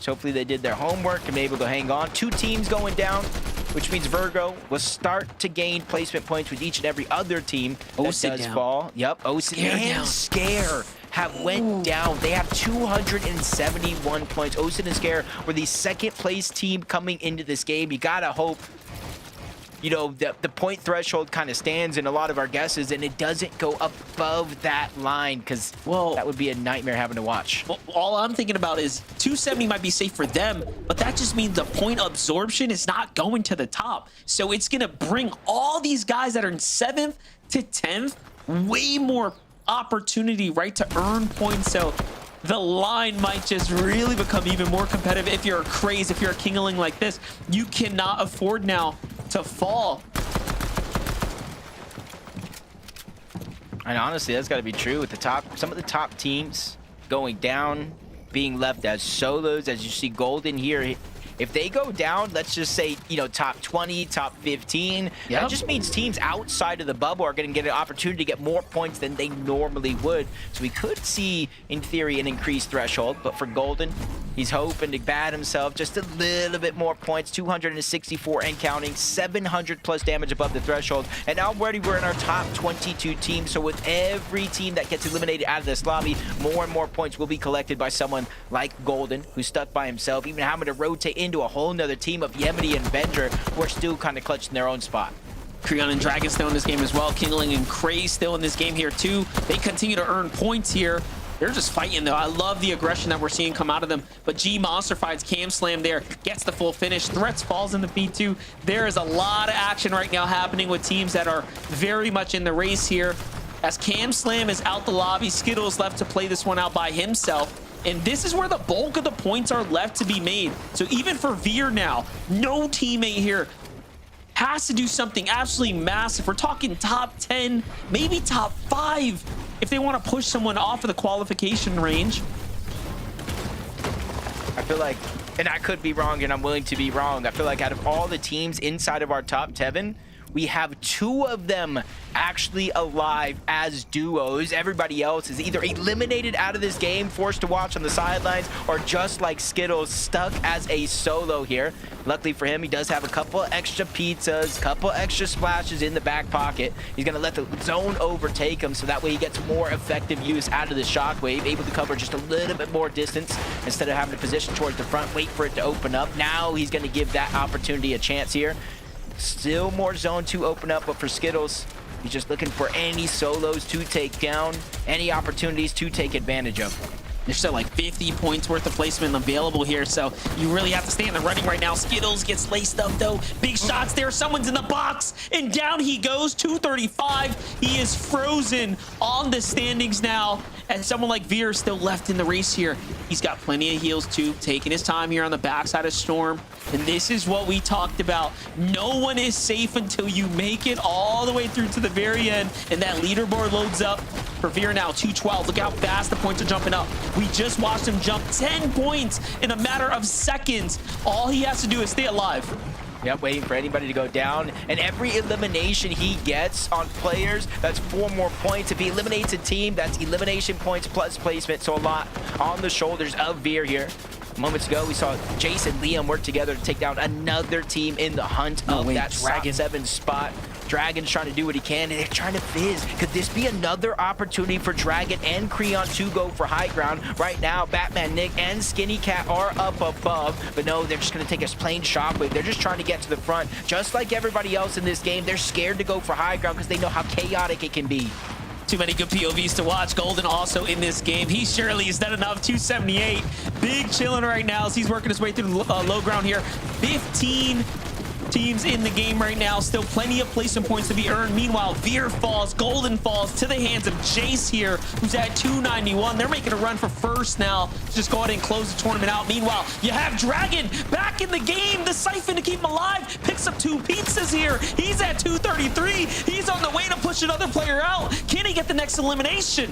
So hopefully they did their homework and be able to hang on. 2 teams going down, which means Virgo will start to gain placement points with each and every other team that does fall. Yep, Osin and Scare have went down. They have 271 points. Osin and Scare were the 2nd place team coming into this game. You gotta hope, you know, the point threshold kind of stands in a lot of our guesses and it doesn't go above that line, because that would be a nightmare having to watch. Well, all I'm thinking about is 270 might be safe for them, but that just means the point absorption is not going to the top. So it's going to bring all these guys that are in 7th to 10th way more opportunity, right, to earn points. So the line might just really become even more competitive. If you're a Craze, if you're a Kingaling like this, you cannot afford now to fall. And honestly, that's got to be true with some of the top teams going down, being left as solos, as you see Golden here. If they go down, let's just say, you know, top 20, top 15, that just means teams outside of the bubble are going to get an opportunity to get more points than they normally would. So we could see, in theory, an increased threshold. But for Golden, he's hoping to bat himself just a little bit more points, 264 and counting, 700 plus damage above the threshold. And already we're in our top 22 teams. So with every team that gets eliminated out of this lobby, more and more points will be collected by someone like Golden, who's stuck by himself, even having to rotate into a whole nother team of Yemeni and Bender, who are still kind of clutching their own spot. Creon and Dragon still in this game as well. Kingling and Cray still in this game here too. They continue to earn points here. They're just fighting though. I love the aggression that we're seeing come out of them. But G Monster fights Cam Slam there, gets the full finish. Threats falls in the P2. There is a lot of action right now happening with teams that are very much in the race here. As Cam Slam is out the lobby, Skittles left to play this one out by himself. And this is where the bulk of the points are left to be made. So even for Veer now, no teammate here has to do something absolutely massive. We're talking top 10, maybe top 5 if they want to push someone off of the qualification range. I feel like, and I could be wrong, and I'm willing to be wrong, I feel like out of all the teams inside of our top 7, we have 2 of them actually alive as duos. Everybody else is either eliminated out of this game, forced to watch on the sidelines, or just like Skittles, stuck as a solo here. Luckily for him, he does have a couple extra pizzas, couple extra splashes in the back pocket. He's gonna let the zone overtake him, so that way he gets more effective use out of the shockwave, able to cover just a little bit more distance instead of having to position towards the front, wait for it to open up. Now he's gonna give that opportunity a chance here. Still more zone to open up, but for Skittles, he's just looking for any solos to take down, any opportunities to take advantage of. There's still like 50 points worth of placement available here, so you really have to stay in the running right now. Skittles gets laced up though. Big shots there. Someone's in the box, and down he goes. 235. He is frozen on the standings now, and someone like Veer is still left in the race here. He's got plenty of heals too, taking his time here on the backside of Storm. And this is what we talked about. No one is safe until you make it all the way through to the very end, and that leaderboard loads up for Veer now. 212. Look how fast the points are jumping up. We just watched him jump 10 points in a matter of seconds. All he has to do is stay alive. Yep, waiting for anybody to go down. And every elimination he gets on players, that's 4 more points. If he eliminates a team, that's elimination points plus placement. So a lot on the shoulders of Veer here. Moments ago, we saw Jace and Liam work together to take down another team in the hunt of that Dragon 7 spot. Dragon's trying to do what he can, and they're trying to fizz. Could this be another opportunity for Dragon and Creon to go for high ground? Right now, Batman Nick and Skinny Cat are up above, but no, they're just going to take a plain shockwave. They're just trying to get to the front. Just like everybody else in this game, they're scared to go for high ground because they know how chaotic it can be. Too many good POVs to watch. Golden also in this game. He surely is not enough. 278. Big chilling right now as he's working his way through low ground here. 15 teams in the game right now. Still plenty of placement points to be earned. Meanwhile, Veer falls. Golden falls to the hands of Jace here, who's at 291. They're making a run for first now to just go ahead and close the tournament out. Meanwhile, you have Dragon back in the game. The Siphon to keep him alive. Picks up 2 pizzas here. He's at 233. He's on the way to push another player out. Can he get the next elimination?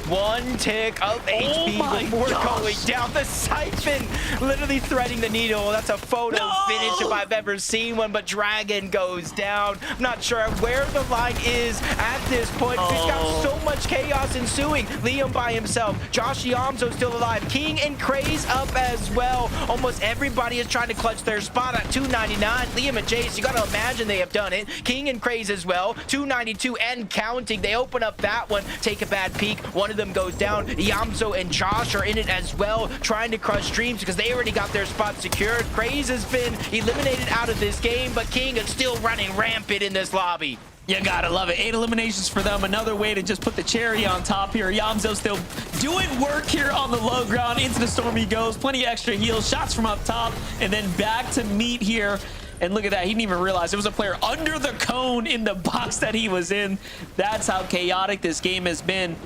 1 tick of HP before going down. The Siphon literally threading the needle. That's a photo finish if I've ever seen one, but Dragon goes down. I'm not sure where the line is at this point. He's got so much chaos ensuing. Liam by himself. Josh Yamzo still alive. King and Craze up as well. Almost everybody is trying to clutch their spot at 299. Liam and Jace, you got to imagine they have done it. King and Craze as well. 292 and counting. They open up that one. Take a bad peek. One of them goes down. Yamzo and Josh are in it as well, trying to crush streams because they already got their spot secured. Craze has been eliminated out of this game, but King is still running rampant in this lobby. You gotta love it. 8 eliminations for them. Another way to just put the cherry on top here. Yamzo still doing work here on the low ground. Into the storm he goes. Plenty of extra heals. Shots from up top. And then back to meet here. And look at that. He didn't even realize it was a player under the cone in the box that he was in. That's how chaotic this game has been.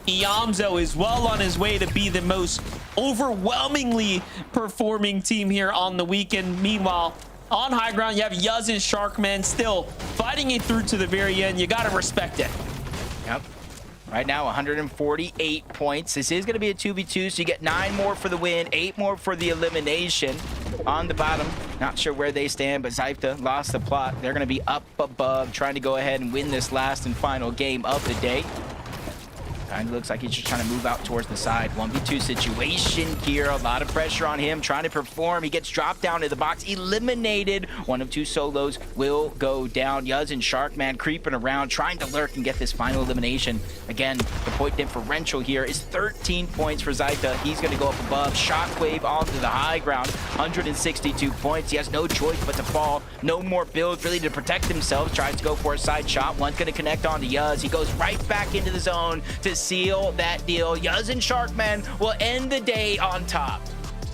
Yamzo is well on his way to be the most overwhelmingly performing team here on the weekend. Meanwhile, on high ground, you have Yuz and Sharkman still fighting it through to the very end. You got to respect it. Yep. Right now, 148 points. This is going to be a 2v2, so you get 9 more for the win, 8 more for the elimination. On the bottom, not sure where they stand, but Zypta lost the plot. They're going to be up above, trying to go ahead and win this last and final game of the day. Kind of looks like he's just trying to move out towards the side. 1v2 situation here. A lot of pressure on him, trying to perform. He gets dropped down to the box, eliminated. One of two solos will go down. Yuz and Sharkman creeping around, trying to lurk and get this final elimination. Again, the point differential here is 13 points for Zyta. He's going to go up above. Shockwave onto the high ground. 162 points. He has no choice but to fall. No more builds really to protect himself. Tries to go for a side shot. One's going to connect onto Yuz. He goes right back into the zone to seal that deal. Yuz and Sharkman will end the day on top.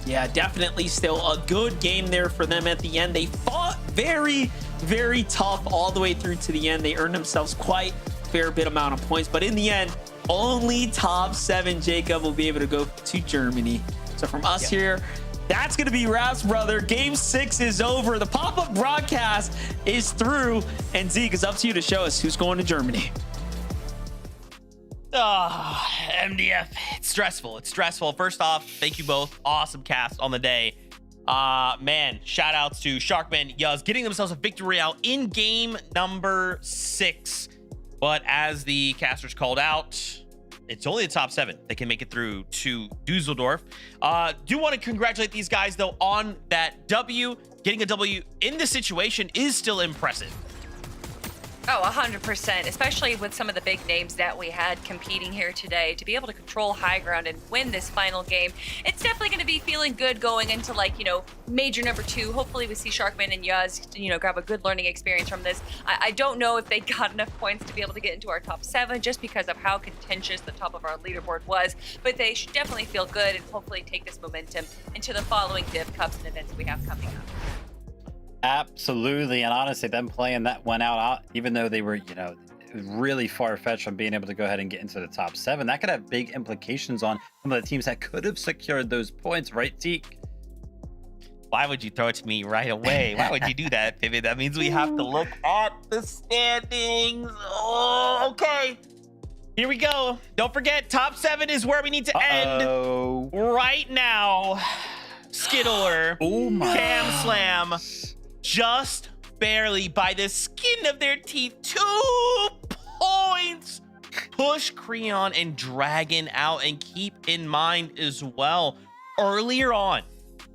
Yeah, definitely still a good game there for them at the end. They fought very, very tough all the way through to the end. They earned themselves quite a fair bit amount of points, but in the end, only top 7 Jacob will be able to go to Germany. So from us here, that's going to be wraps, brother. Game 6 is over. The pop-up broadcast is through, and Zeke, is up to you to show us who's going to Germany. MDF. It's stressful. It's stressful. First off, thank you both. Awesome cast on the day. Man, shout outs to Sharkman, Yuz, getting themselves a victory royale in game number 6. But as the casters called out, it's only the top 7 that can make it through to Dusseldorf. Do want to congratulate these guys, though, on that W. Getting a W in this situation is still impressive. Oh, 100%, especially with some of the big names that we had competing here today. To be able to control high ground and win this final game, it's definitely going to be feeling good going into, like, you know, major number 2. Hopefully we see Sharkman and Yuz, you know, grab a good learning experience from this. I don't know if they got enough points to be able to get into our top 7 just because of how contentious the top of our leaderboard was, but they should definitely feel good and hopefully take this momentum into the following Div Cups and events we have coming up. Absolutely. And honestly, them playing that one out, even though they were, you know, really far-fetched from being able to go ahead and get into the top 7, that could have big implications on some of the teams that could have secured those points, right, Zeke? Why would you throw it to me right away? Why would you do that, Pivot? That means we have to look at the standings. Oh, okay. Here we go. Don't forget, top 7 is where we need to end right now. Skittler, Cam Slam, just barely by the skin of their teeth, 2 points. Push Creon and Dragon out, and keep in mind as well, earlier on,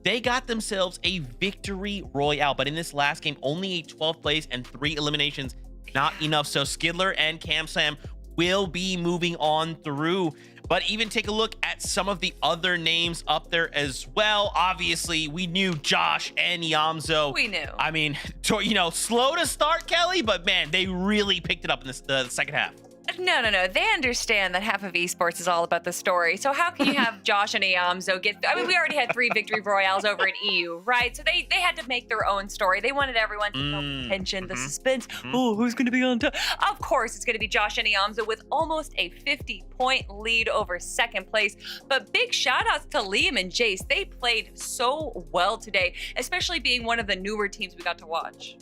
they got themselves a victory royale, but in this last game, only a 12th place and 3 eliminations, not enough. So Skidler and Cam Slam will be moving on through. But even take a look at some of the other names up there as well. Obviously, we knew Josh and Yamzo. We knew. I mean, you know, slow to start, Kelly, but man, they really picked it up in the second half. No. They understand that half of esports is all about the story. So how can you have Josh and Iamzo get... I mean, we already had 3 victory royales over in EU, right? So they had to make their own story. They wanted everyone to feel the tension, the suspense. Oh, who's going to be on top? Of course, it's going to be Josh and Iamzo with almost a 50-point lead over second place. But big shout-outs to Liam and Jace. They played so well today, especially being one of the newer teams we got to watch.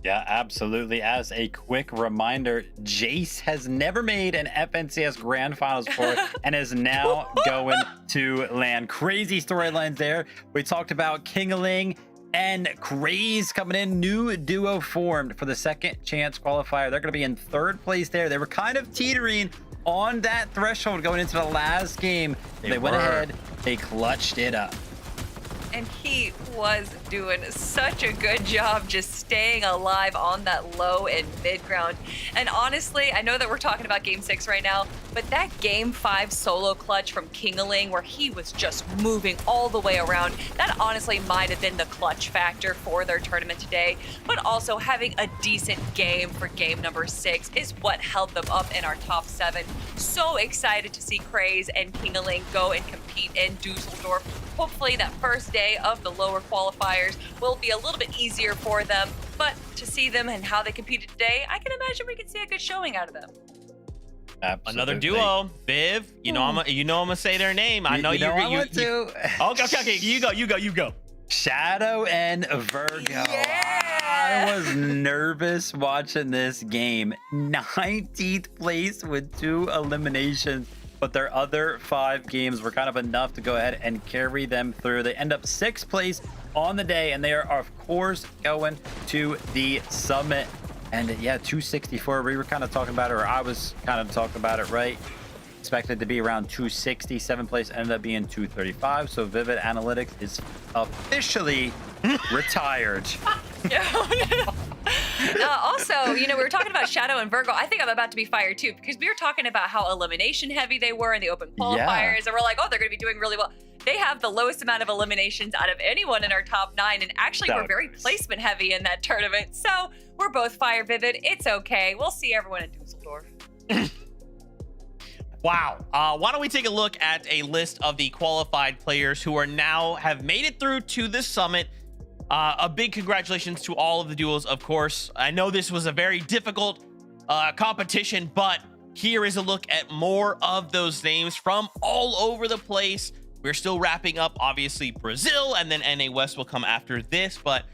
Yeah, absolutely. As a quick reminder, Jace has never made an FNCS Grand Finals before and is now going to land. Crazy storylines there. We talked about Kingaling and Craze coming in. New duo formed for the second chance qualifier. They're going to be in 3rd place there. They were kind of teetering on that threshold going into the last game. They went ahead. They clutched it up. And he was doing such a good job just staying alive on that low and mid ground. And honestly, I know that we're talking about game 6 right now, but that game 5 solo clutch from Kingaling where he was just moving all the way around, that honestly might have been the clutch factor for their tournament today. But also having a decent game for game number 6 is what held them up in our top 7. So excited to see Craze and Kingaling go and compete in Dusseldorf. Hopefully that first day of the lower qualifiers will be a little bit easier for them, but to see them and how they competed today, I can imagine we can see a good showing out of them. Absolutely. Another duo, Viv. You know I'm gonna say their name. I know you want to. Okay. You go. Shadow and Virgo. Yeah! I was nervous watching this game. 19th place with 2 eliminations. But their other 5 games were kind of enough to go ahead and carry them through. They end up 6th place on the day, and they are, of course, going to the summit. And yeah, 264, we were kind of talking about it, or I was kind of talking about it, right? expected to be around 260. Seventh place ended up being 235. So Vivid Analytics is officially retired. Also, you know, we were talking about Shadow and Virgo. I think I'm about to be fired too, because we were talking about how elimination heavy they were in the open qualifiers, and we're like, oh, they're going to be doing really well. They have the lowest amount of eliminations out of anyone in our top 9, and actually we're very placement heavy in that tournament. So we're both fired, Vivid. It's okay. We'll see everyone in Dusseldorf. Wow. Why don't we take a look at a list of the qualified players who are now have made it through to this summit. A big congratulations to all of the duos, of course. I know this was a very difficult competition, but here is a look at more of those names from all over the place. We're still wrapping up, obviously, Brazil, and then NA West will come after this, but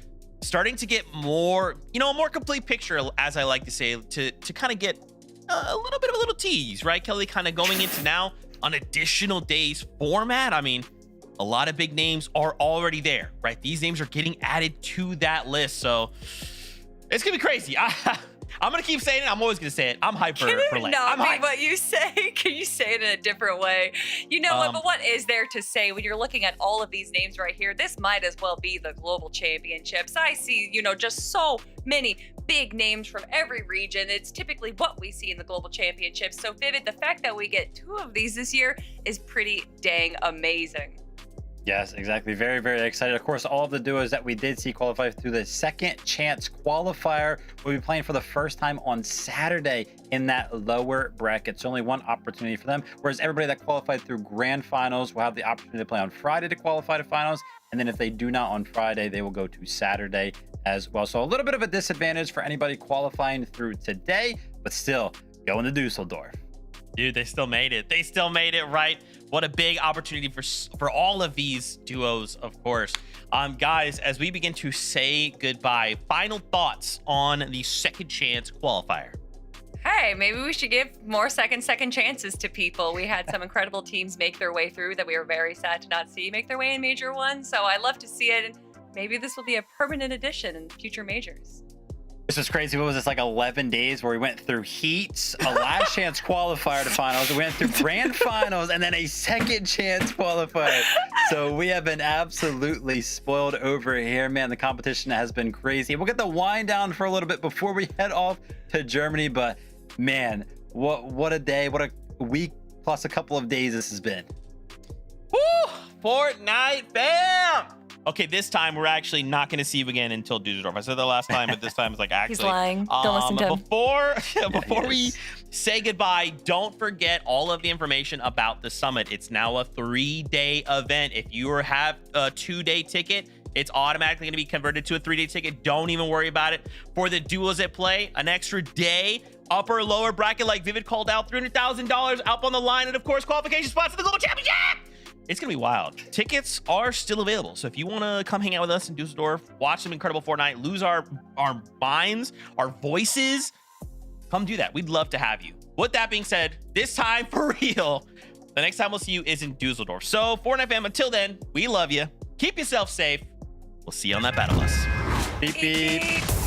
starting to get more, you know, a more complete picture, as I like to say, to kind of get a little bit of a little tease, right, Kelly? Kind of going into now an additional days format. I mean, a lot of big names are already there, right? These names are getting added to that list, so it's gonna be crazy. I'm gonna keep saying it. I'm always gonna say it. I'm hyped for late. Not be what you say. Can you say it in a different way? You know what? But what is there to say when you're looking at all of these names right here? This might as well be the global championships. I see, you know, just so many big names from every region. It's typically what we see in the global championships. So Vivid, the fact that we get 2 of these this year is pretty dang amazing. Yes, exactly. Very, very excited. Of course, all of the duos that we did see qualify through the second chance qualifier will be playing for the first time on Saturday in that lower bracket. So only one opportunity for them. Whereas everybody that qualified through grand finals will have the opportunity to play on Friday to qualify to finals. And then if they do not on Friday, they will go to Saturday as well. So a little bit of a disadvantage for anybody qualifying through today, but still going to Dusseldorf. Dude, they still made it. They still made it, right? What a big opportunity for all of these duos, of course. Guys, as we begin to say goodbye, final thoughts on the second chance qualifier. Hey, maybe we should give more second chances to people. We had some incredible teams make their way through that we were very sad to not see make their way in Major 1. So I love to see it. And maybe this will be a permanent addition in future majors. This was crazy. What was this, like 11 days where we went through heats, a last chance qualifier to finals, we went through grand finals, and then a second chance qualifier. So we have been absolutely spoiled over here, man. The competition has been crazy. We'll get the wind down for a little bit before we head off to Germany, but man, what a day, what a week plus a couple of days this has been. Woo! Fortnite, bam! Okay, this time we're actually not going to see you again until Dusseldorf. I said that last time, but this time it's like actually. He's lying. Don't listen to him. Before we say goodbye, don't forget all of the information about the summit. It's now a 3-day event. If you have a 2-day ticket, it's automatically going to be converted to a 3-day ticket. Don't even worry about it. For the duos that play, an extra day, upper lower bracket, like Vivid called out, $300,000 up on the line, and of course, qualification spots for the global championship. It's gonna be wild. Tickets are still available, so if you want to come hang out with us in Dusseldorf, watch some incredible Fortnite, lose our minds, our voices, come do that. We'd love to have you. With that being said, this time for real, the next time we'll see you is in Dusseldorf. So Fortnite fam, until then, we love you. Keep yourself safe. We'll see you on that battle bus. Beep beep.